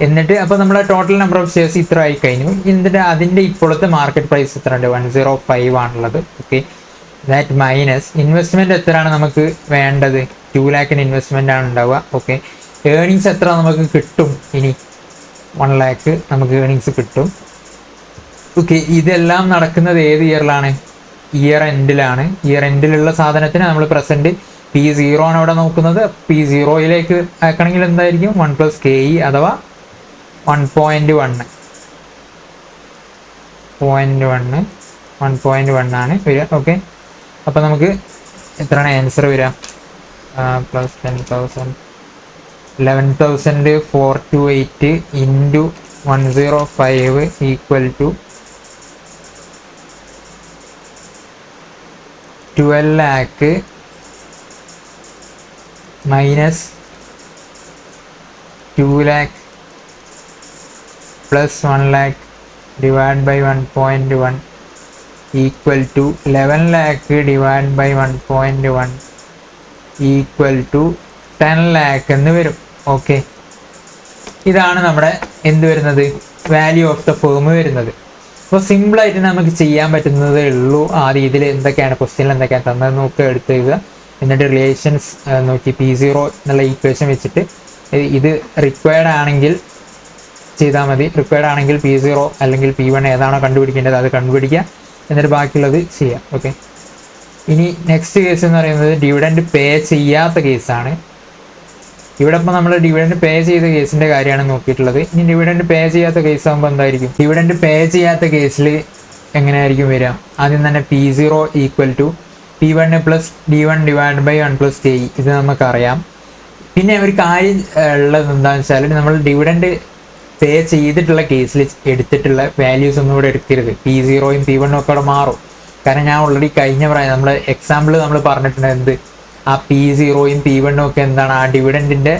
എന്നിട്ട് അപ്പോൾ നമ്മുടെ ടോട്ടൽ നമ്പർ ഓഫ് ഷെയർസ് ഇത്ര ആയി കഴിഞ്ഞു. എന്നിട്ട് അതിൻ്റെ ഇപ്പോഴത്തെ മാർക്കറ്റ് പ്രൈസ് എത്ര ഉണ്ട്, 105 ആണുള്ളത്. ഓക്കെ, ദാറ്റ് മൈനസ് ഇൻവെസ്റ്റ്മെൻറ്റ് എത്രയാണ് നമുക്ക് വേണ്ടത്, 2 lakhിന് ഇൻവെസ്റ്റ്മെൻ്റ് ആണ് ഉണ്ടാവുക. ഓക്കെ, ഏർണിങ്സ് എത്ര നമുക്ക് കിട്ടും, ഇനി 1 lakh നമുക്ക് ഏർണിങ്സ് കിട്ടും. ഓക്കെ, ഇതെല്ലാം നടക്കുന്നത് ഏത് ഇയറിലാണ്, ഇയർ എൻഡിലാണ്. ഇയർ എൻഡിലുള്ള സാധനത്തിന് നമ്മൾ പ്രസൻറ്റ് P0 ആണ് ഇവിടെ നോക്കുന്നത്. P0യിലേക്ക് ആക്കണമെങ്കിൽ എന്തായിരിക്കും, 1 പ്ലസ് KE അഥവാ 1.1 ആണ് വരിക. ഓക്കെ, അപ്പോൾ നമുക്ക് എത്രയാണ് ആൻസർ വരിക, plus 10,000 11,428 into 105 equal to 12 lakh minus 2 lakh plus 1 lakh divide by 1.1 equal to 11 lakh divide by 1.1 equal to 10 lakh എന്ന് വരും. ഓക്കെ, ഇതാണ് നമ്മുടെ എന്ത് വരുന്നത്, വാല്യൂ ഓഫ് ദ ഫേം വരുന്നത്. അപ്പോൾ സിമ്പിളായിട്ട് നമുക്ക് ചെയ്യാൻ പറ്റുന്നതേ ഉള്ളൂ. ആദ്യം ഇതിൽ എന്തൊക്കെയാണ് ക്വസ്റ്റ്യനിൽ എന്തൊക്കെയാണ് തന്നത് നോക്കുക, എടുത്ത് എഴുതുക. എന്നിട്ട് റിലേഷൻസ് നോക്കി P0 എന്നുള്ള ഈക്വേഷൻ വെച്ചിട്ട് ഇത് റിക്വയർഡ് ആണെങ്കിൽ ചെയ്താൽ മതി. റിക്വയർഡ് ആണെങ്കിൽ P0 അല്ലെങ്കിൽ P1 ഏതാണോ കണ്ടുപിടിക്കേണ്ടത് അത് കണ്ടുപിടിക്കുക, എന്നിട്ട് ബാക്കിയുള്ളത് ചെയ്യാം. ഓക്കെ, ഇനി നെക്സ്റ്റ് കേസ് എന്ന് പറയുന്നത് ഡിവിഡൻഡ് പേ ചെയ്യാത്ത കേസാണ്. ഇവിടെ ഇപ്പോൾ നമ്മൾ ഡിവിഡൻഡ് പേ ചെയ്ത കേസിൻ്റെ കാര്യമാണ് നോക്കിയിട്ടുള്ളത്. ഇനി ഡിവിഡൻഡ് പേ ചെയ്യാത്ത കേസ് ആകുമ്പോൾ എന്തായിരിക്കും? ഡിവിഡൻഡ് പേ ചെയ്യാത്ത കേസിൽ എങ്ങനെയായിരിക്കും വരിക? ആദ്യം തന്നെ P0 equal to P1 plus D1 divide by 1 plus KE, ഇത് നമുക്കറിയാം. പിന്നെ ഒരു കാര്യം ഉള്ളത് എന്താണെന്ന് വെച്ചാൽ നമ്മൾ ഡിവിഡൻഡ് പേ ചെയ്തിട്ടുള്ള കേസിൽ എടുത്തിട്ടുള്ള വാല്യൂസ് ഒന്നും ഇവിടെ എടുക്കരുത്. P0യും P1 ഒക്കെ അവിടെ മാറും. കാരണം ഞാൻ ഓൾറെഡി കഴിഞ്ഞ പ്രായം നമ്മൾ എക്സാമ്പിൾ നമ്മൾ പറഞ്ഞിട്ടുണ്ട് എന്ത്, ആ P0യും P1 ഒക്കെ എന്താണ് ആ ഡിവിഡൻറ്റിൻ്റെ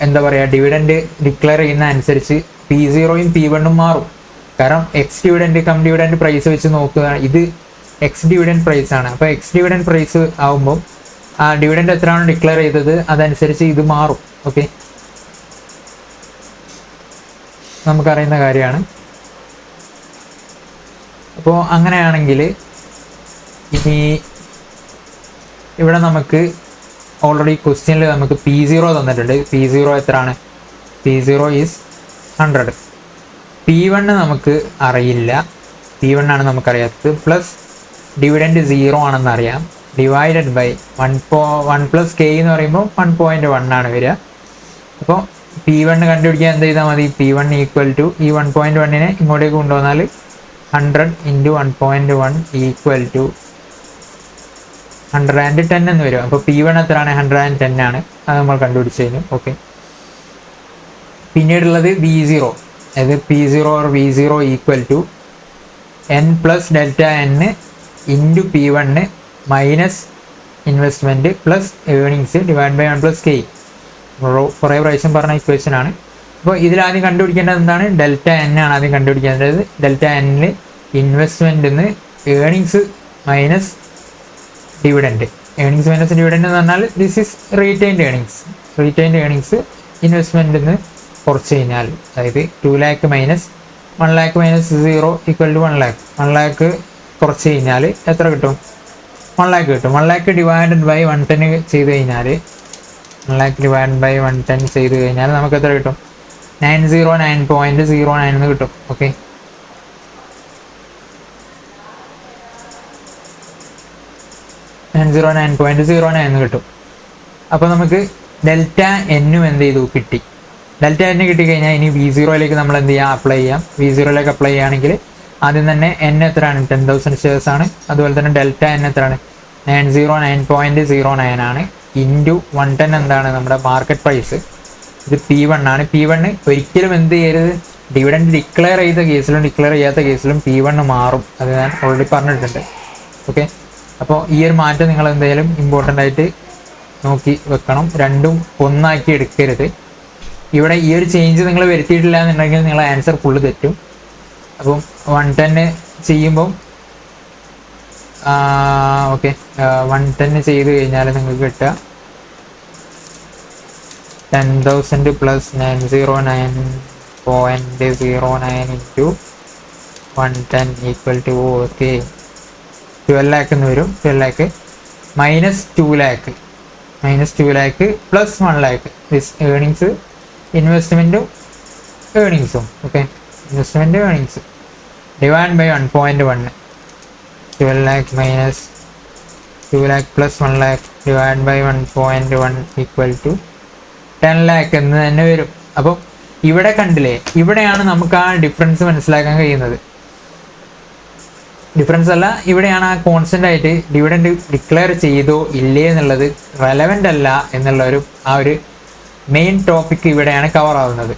എന്താ പറയുക, ഡിവിഡൻറ്റ് ഡിക്ലെയർ ചെയ്യുന്ന അനുസരിച്ച് P0യും P1 മാറും. കാരണം ex dividend cum dividend price വെച്ച് നോക്കുക, ഇത് എക്സ് ഡിവിഡൻറ്റ് പ്രൈസ് ആണ്. അപ്പോൾ എക്സ് ഡിവിഡൻറ്റ് പ്രൈസ് ആകുമ്പോൾ ആ ഡിവിഡൻറ്റ് എത്രയാണോ ഡിക്ലെയർ ചെയ്തത് അതനുസരിച്ച് ഇത് മാറും. ഓക്കെ, നമുക്കറിയുന്ന കാര്യമാണ്. അപ്പോൾ അങ്ങനെയാണെങ്കിൽ ഇനി ഇവിടെ നമുക്ക് ഓൾറെഡി ക്വസ്റ്റ്യനിൽ നമുക്ക് P0 തന്നിട്ടുണ്ട്. P0 എത്രയാണ്? P0 is 100. P1 നമുക്ക് അറിയില്ല, P1 ആണ് നമുക്കറിയാത്തത്. പ്ലസ് ഡിവിഡൻറ്റ് 0 ആണെന്ന് അറിയാം, ഡിവൈഡഡ് ബൈ 1 പ്ലസ് K എന്ന് പറയുമ്പോൾ 1.1 ആണ് വരിക. അപ്പോൾ P1 കണ്ടുപിടിക്കാൻ എന്ത് ചെയ്താൽ മതി? P1 ഈക്വൽ ടു ഈ 1.1നെ ഇങ്ങോട്ടേക്ക് കൊണ്ടുവന്നാൽ 100 ഇൻറ്റു 1.1 ഈക്വൽ ടു 110 എന്ന് വരും. അപ്പോൾ P1 എത്രയാണ്? 110 ആണ്. അത് നമ്മൾ കണ്ടുപിടിച്ച് കഴിഞ്ഞു. ഓക്കെ, പിന്നീടുള്ളത് V0, അതായത് P0 or V0 equal to N plus delta N into P1 minus investment plus earnings divide by 1 plus K. കുറേ പ്രാവശ്യം പറഞ്ഞ ഇക്വേഷൻ ആണ്. അപ്പോൾ ഇതിലാദ്യം കണ്ടുപിടിക്കേണ്ടത് എന്താണ്? ഡെൽറ്റ N ആണ് ആദ്യം കണ്ടുപിടിക്കേണ്ടത്. ഡെൽറ്റ Nൽ ഇൻവെസ്റ്റ്മെൻറ്റിൽ നിന്ന് earnings minus dividend. Earnings minus dividend എന്ന് പറഞ്ഞാൽ this is retained earnings. Retained earnings ഇൻവെസ്റ്റ്മെൻറ്റിൽ നിന്ന് കുറച്ച് കഴിഞ്ഞാൽ, അതായത് 2 lakh minus 1 lakh minus 0 equal to 1 lakh. 1 lakh കുറച്ച് കഴിഞ്ഞാൽ എത്ര കിട്ടും? 1 lakh കിട്ടും. 1 lakh ഡിവൈഡഡ് ബൈ 110 ചെയ്ത് കഴിഞ്ഞാൽ 1 lakh ഡിവൈഡ് ബൈ 110 ചെയ്ത് കഴിഞ്ഞാൽ നമുക്ക് എത്ര കിട്ടും? 909.09 എന്ന് കിട്ടും. ഓക്കെ, 909.09 എന്ന് കിട്ടും. അപ്പോൾ നമുക്ക് ഡെൽറ്റ എന്നും എന്ത് ചെയ്തു? കിട്ടി. ഡെൽറ്റ എൻ കിട്ടിക്കഴിഞ്ഞാൽ ഇനി V0യിലേക്ക് നമ്മൾ എന്ത് ചെയ്യാം? അപ്ലൈ ചെയ്യാം. V0യിലേക്ക് അപ്ലൈ ചെയ്യുകയാണെങ്കിൽ ആദ്യം തന്നെ N എത്രയാണ്? 10,000 ഷെയർസ് ആണ്. അതുപോലെ തന്നെ ഡെൽറ്റ N എത്രയാണ്? 909.09 ആണ്. ഇൻറ്റു 110 എന്താണ്? നമ്മുടെ മാർക്കറ്റ് പ്രൈസ്. ഇത് P1 ആണ്. P1 ഒരിക്കലും എന്ത് ചെയ്യരുത്? ഡിവിഡൻറ്റ് ഡിക്ലെയർ ചെയ്ത കേസിലും ഡിക്ലെയർ ചെയ്യാത്ത കേസിലും P1 മാറും. അത് ഞാൻ ഓൾറെഡി പറഞ്ഞിട്ടുണ്ട്. ഓക്കെ, അപ്പോൾ ഈ ഒരു മാറ്റം നിങ്ങൾ എന്തായാലും ഇമ്പോർട്ടൻ്റ് ആയിട്ട് നോക്കി വെക്കണം. രണ്ടും ഒന്നാക്കി എടുക്കരുത്. ഇവിടെ ഈ ഒരു ചേഞ്ച് നിങ്ങൾ വരുത്തിയിട്ടില്ല എന്നുണ്ടെങ്കിൽ നിങ്ങളെ ആൻസർ ഫുള്ള് തെറ്റും. അപ്പം 110 ചെയ്യുമ്പം ഓക്കെ 110 ചെയ്ത് കഴിഞ്ഞാൽ നിങ്ങൾക്ക് കിട്ടുക 10,000 plus 909.09 into 110 equal to okay 12 lakh എന്ന് വരും. 12 lakh minus 2 lakh plus 1 lakh this earnings ഇൻവെസ്റ്റ്മെൻറ്റും ഏണിങ്സും. Okay, investment earnings divide by 1.1. 12 lakh minus 2 lakh plus 1 lakh divide by 1.1 equal to 10 lakh എന്ന് തന്നെ വരും. അപ്പം ഇവിടെ കണ്ടില്ലേ, ഇവിടെയാണ് നമുക്ക് ആ ഡിഫറൻസ് മനസ്സിലാക്കാൻ കഴിയുന്നത്. ഡിഫറൻസ് അല്ല, ഇവിടെയാണ് ആ കോൺസ്റ്റൻ്റ് ആയിട്ട് ഡിവിഡൻറ്റ് ഡിക്ലെയർ ചെയ്തോ ഇല്ലേ എന്നുള്ളത് റെലവൻ്റ് അല്ല എന്നുള്ള ആ ഒരു മെയിൻ ടോപ്പിക് ഇവിടെയാണ് കവർ ആവുന്നത്.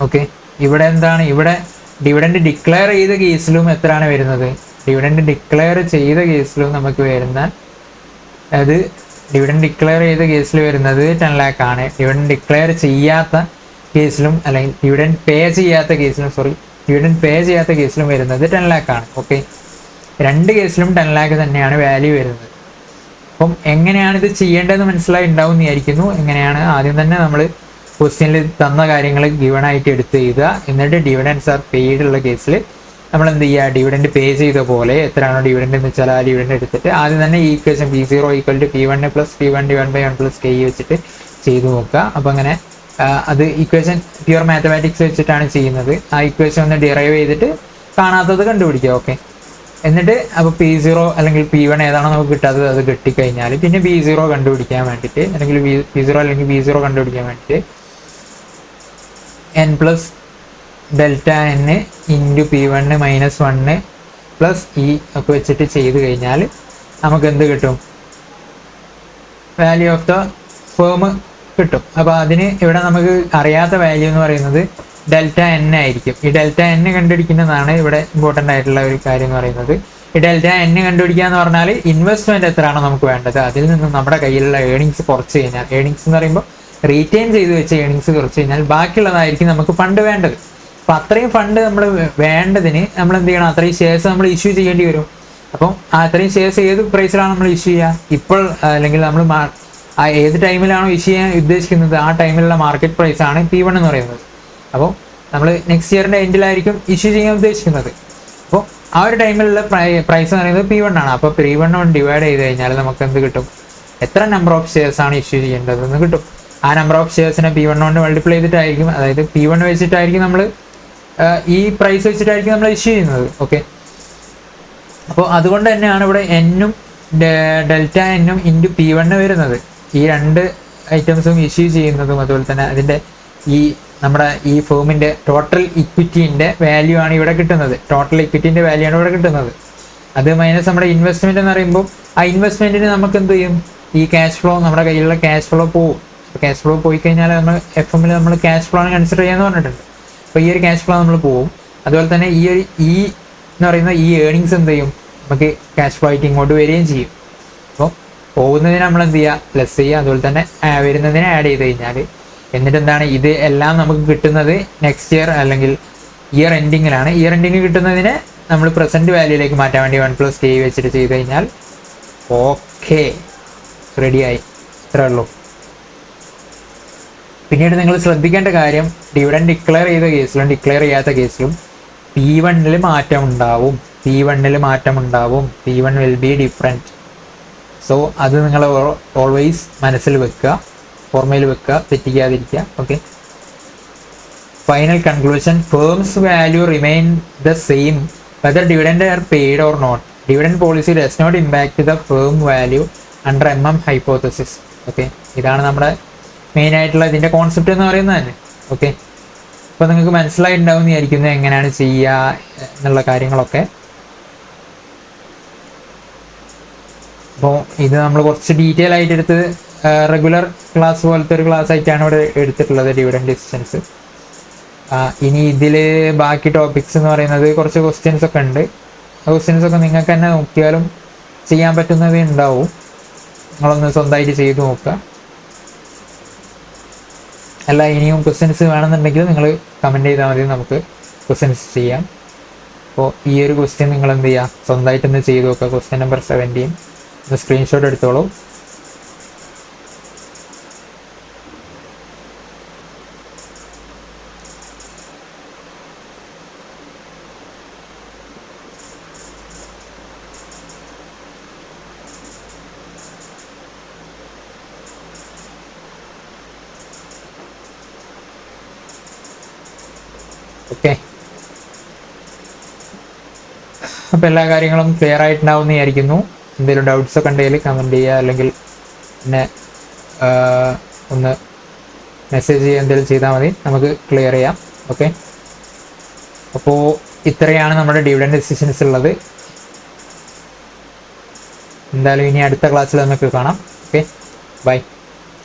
ഓക്കെ, ഇവിടെ എന്താണ്? ഇവിടെ ഡിവിഡൻറ്റ് ഡിക്ലെയർ ചെയ്ത കേസിലും എത്രയാണ് വരുന്നത്? ഡിവിഡൻറ്റ് ഡിക്ലെയർ ചെയ്ത കേസിലും നമുക്ക് വരുന്ന അത് ഡിവിഡൻറ്റ് ഡിക്ലെയർ ചെയ്ത കേസിൽ വരുന്നത് 10 lakh ആണ്. ഡിവിഡൻറ്റ് ഡിക്ലെയർ ചെയ്യാത്ത കേസിലും അല്ലെങ്കിൽ ഡിവിഡൻറ്റ് പേ ചെയ്യാത്ത കേസിലും വരുന്നത് 10 lakh ആണ്. ഓക്കെ, രണ്ട് കേസിലും 10 lakh തന്നെയാണ് വാല്യൂ വരുന്നത്. അപ്പം എങ്ങനെയാണ് ഇത് ചെയ്യേണ്ടതെന്ന് മനസ്സിലായി ഉണ്ടാവും എന്ന് വിചാരിക്കുന്നു. എങ്ങനെയാണ്? ആദ്യം തന്നെ നമ്മൾ ക്വസ്റ്റ്യനിൽ തന്ന കാര്യങ്ങൾ ഗിവൺ ആയിട്ട് എടുത്ത് എഴുതുക. എന്നിട്ട് ഡിവിഡൻസ് ആർ പെയ്ഡ് ഉള്ള കേസിൽ നമ്മൾ എന്ത് ചെയ്യുക, ഡിവിഡൻഡ് പേ ചെയ്ത പോലെ എത്രയാണോ ഡിവിഡൻഡ് എന്ന് വെച്ചാൽ ആ ഡിവിഡൻഡ് എടുത്തിട്ട് ആദ്യം തന്നെ ഈ equation P0 = P1 + P1 / 1 + K വെച്ചിട്ട് ചെയ്ത് നോക്കുക. അപ്പോൾ അങ്ങനെ അത് ഇക്വേഷൻ പ്യുവർ മാത്തമാറ്റിക്സ് വെച്ചിട്ടാണ് ചെയ്യുന്നത്. ആ ഇക്വേഷൻ ഒന്ന് ഡിറൈവ് ചെയ്തിട്ട് കാണാത്തത് കണ്ടുപിടിക്കുക. ഓക്കെ, എന്നിട്ട് അപ്പോൾ P0 അല്ലെങ്കിൽ P1 ഏതാണോ നമുക്ക് കിട്ടാത്തത് അത് കിട്ടിക്കഴിഞ്ഞാൽ പിന്നെ B0 കണ്ടുപിടിക്കാൻ വേണ്ടിയിട്ട് അല്ലെങ്കിൽ P0 അല്ലെങ്കിൽ B0 കണ്ടുപിടിക്കാൻ വേണ്ടിയിട്ട് n + Δn × P1 - 1 + E ഒക്കെ വെച്ചിട്ട് ചെയ്ത് കഴിഞ്ഞാൽ നമുക്ക് എന്ത് കിട്ടും, വാല്യൂ ഓഫ് ദ ഫേം കിട്ടും. അപ്പോൾ അതിന് ഇവിടെ നമുക്ക് അറിയാത്ത വാല്യൂ എന്ന് പറയുന്നത് Δn ആയിരിക്കും. ഈ Δn കണ്ടുപിടിക്കുന്നതാണ് ഇവിടെ ഇമ്പോർട്ടൻ്റ് ആയിട്ടുള്ള ഒരു കാര്യം എന്ന് പറയുന്നത്. ഈ Δn കണ്ടുപിടിക്കുക എന്ന് പറഞ്ഞാൽ ഇൻവെസ്റ്റ്മെന്റ് എത്രയാണോ നമുക്ക് വേണ്ടത് അതിൽ നിന്ന് നമ്മുടെ കയ്യിലുള്ള ഏണിങ്സ് കുറച്ച് കഴിഞ്ഞാൽ, ഏണിങ്സ് എന്ന് പറയുമ്പോൾ റീറ്റെയിൻ ചെയ്ത് വെച്ച ഏണിങ്സ് കുറച്ച് കഴിഞ്ഞാൽ ബാക്കിയുള്ളതായിരിക്കും നമുക്ക് ഫണ്ട് വേണ്ടത്. അപ്പം അത്രയും ഫണ്ട് നമ്മൾ വേണ്ടതിന് നമ്മൾ എന്ത് ചെയ്യണം, അത്രയും ഷെയർസ് നമ്മൾ ഇഷ്യൂ ചെയ്യേണ്ടി വരും. അപ്പം അത്രയും ഷെയർസ് ഏത് പ്രൈസിലാണ് നമ്മൾ ഇഷ്യൂ ചെയ്യുക, ഇപ്പോൾ അല്ലെങ്കിൽ നമ്മൾ ഏത് ടൈമിലാണോ ഇഷ്യൂ ചെയ്യാൻ ഉദ്ദേശിക്കുന്നത് ആ ടൈമിലുള്ള മാർക്കറ്റ് പ്രൈസാണ് P1 എന്ന് പറയുന്നത്. അപ്പോൾ നമ്മൾ നെക്സ്റ്റ് ഇയറിൻ്റെ എൻഡിലായിരിക്കും ഇഷ്യൂ ചെയ്യാൻ ഉദ്ദേശിക്കുന്നത്. അപ്പോൾ ആ ഒരു ടൈമിലുള്ള പ്രൈസ് എന്ന് പറയുന്നത് P1 ആണ്. അപ്പോൾ P1 കൊണ്ട് ഡിവൈഡ് ചെയ്ത് കഴിഞ്ഞാൽ നമുക്ക് എന്ത് കിട്ടും, എത്ര നമ്പർ ഓഫ് ഷെയർസ് ആണ് ഇഷ്യൂ ചെയ്യേണ്ടതെന്ന് കിട്ടും. ആ നമ്പർ ഓഫ് ഷെയർസിനെ P1 കൊണ്ട് മൾട്ടിപ്ലൈ ചെയ്തിട്ടായിരിക്കും, അതായത് P1 വെച്ചിട്ടായിരിക്കും നമ്മൾ ഈ പ്രൈസ് വെച്ചിട്ടായിരിക്കും നമ്മൾ ഇഷ്യൂ ചെയ്യുന്നത്. ഓക്കെ, അപ്പോൾ അതുകൊണ്ട് തന്നെയാണ് ഇവിടെ n-ഉം Δn-ഉം × P1 വരുന്നത്. ഈ രണ്ട് ഐറ്റംസും ഇഷ്യൂ ചെയ്യുന്നതും അതുപോലെ തന്നെ അതിൻ്റെ ഈ നമ്മുടെ ഈ ഫേമിൻ്റെ ടോട്ടൽ ഇക്വിറ്റീൻ്റെ വാല്യൂ ആണ് ഇവിടെ കിട്ടുന്നത്. ടോട്ടൽ ഇക്വിറ്റീൻ്റെ വാല്യൂ ആണ് ഇവിടെ കിട്ടുന്നത്. അത് മൈനസ് നമ്മുടെ ഇൻവെസ്റ്റ്മെൻറ്റ് എന്ന് പറയുമ്പോൾ ആ ഇൻവെസ്റ്റ്മെൻറ്റിന് നമുക്ക് എന്ത് ചെയ്യും, ഈ ക്യാഷ് ഫ്ലോ, നമ്മുടെ കയ്യിലുള്ള ക്യാഷ് ഫ്ലോ പോവും. ക്യാഷ് ഫ്ലോ പോയി കഴിഞ്ഞാൽ നമ്മൾ FM-ൽ നമ്മൾ ക്യാഷ് ഫ്ലോ ആണ് കൺസിഡർ ചെയ്യാന്ന് പറഞ്ഞിട്ടുണ്ട്. അപ്പോൾ ഈ ഒരു ക്യാഷ് ഫ്ലോ നമ്മൾ പോവും. അതുപോലെ തന്നെ ഈ എന്ന് പറയുന്ന ഈ ഏണിങ്സ് എന്ത് ചെയ്യും, നമുക്ക് ക്യാഷ് ഫ്ലോ ആയിട്ട് ഇങ്ങോട്ട് വരികയും ചെയ്യും. അപ്പോൾ പോകുന്നതിന് നമ്മൾ എന്ത് ചെയ്യുക, പ്ലസ് ചെയ്യുക, അതുപോലെ തന്നെ വരുന്നതിനെ ആഡ് ചെയ്ത് കഴിഞ്ഞാൽ എന്നിട്ട് എന്താണ്, ഇത് എല്ലാം നമുക്ക് കിട്ടുന്നത് നെക്സ്റ്റ് ഇയർ അല്ലെങ്കിൽ ഇയർ എൻഡിങ്ങിലാണ്. ഇയർ എൻഡിങ് കിട്ടുന്നതിനെ നമ്മൾ പ്രസൻറ്റ് വാല്യൂയിലേക്ക് മാറ്റാൻ വേണ്ടി 1 + K വെച്ചിട്ട് ചെയ്ത് കഴിഞ്ഞാൽ ഓക്കെ, റെഡിയായി. ഇത്രേ ഉള്ളൂ. പിന്നീട് നിങ്ങൾ ശ്രദ്ധിക്കേണ്ട കാര്യം, ഡിവിഡൻഡ് ഡിക്ലെയർ ചെയ്ത കേസിലും ഡിക്ലെയർ ചെയ്യാത്ത കേസിലും P1 മാറ്റം ഉണ്ടാവും. P1 will be different. So അത് നിങ്ങൾ ഓൾവേസ് മനസ്സിൽ വെക്കുക, ഓർമ്മയിൽ വെക്കുക, തെറ്റിക്കാതിരിക്കുക. Okay, final conclusion, firm's value remain the same whether dividend are paid or not. Dividend policy does not impact the firm value under MM hypothesis. Okay, ഇതാണ് നമ്മുടെ main ആയിട്ടുള്ള ഇതിൻ്റെ കോൺസെപ്റ്റ് എന്ന് പറയുന്നത് തന്നെ. ഓക്കെ, അപ്പോൾ നിങ്ങൾക്ക് മനസ്സിലായിട്ടുണ്ടാവും എന്ന് വിചാരിക്കുന്നത് എങ്ങനെയാണ് ചെയ്യുക എന്നുള്ള കാര്യങ്ങളൊക്കെ. അപ്പോൾ ഇത് നമ്മൾ കുറച്ച് ഡീറ്റെയിൽ ആയിട്ട് എടുത്ത് റെഗുലർ ക്ലാസ് പോലത്തെ ഒരു ക്ലാസ് ആയിട്ടാണ് ഇവിടെ എടുത്തിട്ടുള്ളത്, ഡിവിഡൻഡ് ഡിസിഷൻസ്. ഇനി ഇതിൽ ബാക്കി ടോപ്പിക്സ് എന്ന് പറയുന്നത് കുറച്ച് ക്വസ്റ്റ്യൻസ് ഒക്കെ ഉണ്ട്. ആ ക്വസ്റ്റ്യൻസ് ഒക്കെ നിങ്ങൾക്ക് തന്നെ നോക്കിയാലും ചെയ്യാൻ പറ്റുന്നതേ ഉണ്ടാവും. നിങ്ങളൊന്ന് സ്വന്തമായിട്ട് ചെയ്ത് നോക്കുക. അല്ല, ഇനിയും ക്വസ്റ്റ്യൻസ് വേണമെന്നുണ്ടെങ്കിൽ നിങ്ങൾ കമൻറ്റ് ചെയ്താൽ മതി, നമുക്ക് ക്വസ്റ്റ്യൻസ് ചെയ്യാം. അപ്പോൾ ഈ ഒരു ക്വസ്റ്റ്യൻ നിങ്ങൾ എന്ത് ചെയ്യുക, സ്വന്തമായിട്ടൊന്ന് ചെയ്ത് നോക്കുക. ക്വസ്റ്റ്യൻ നമ്പർ 17 ഒന്ന് സ്ക്രീൻഷോട്ട് എടുത്തോളൂ. ഓക്കെ, അപ്പോൾ എല്ലാ കാര്യങ്ങളും ക്ലിയർ ആയിട്ടുണ്ടാവും എന്ന് വിചാരിക്കുന്നു. എന്തെങ്കിലും ഡൗട്ട്സ് ഒക്കെ ഉണ്ടെങ്കിൽ കമൻറ്റ് ചെയ്യുക, അല്ലെങ്കിൽ പിന്നെ ഒന്ന് മെസ്സേജ് ചെയ്യുക, എന്തെങ്കിലും ചെയ്താൽ മതി, നമുക്ക് ക്ലിയർ ചെയ്യാം. ഓക്കെ, അപ്പോൾ ഇത്രയാണ് നമ്മുടെ ഡിവിഡൻഡ് ഡിസിഷൻസ് ഉള്ളത്. എന്തായാലും ഇനി അടുത്ത ക്ലാസ്സിൽ നമുക്ക് കാണാം. Okay, by.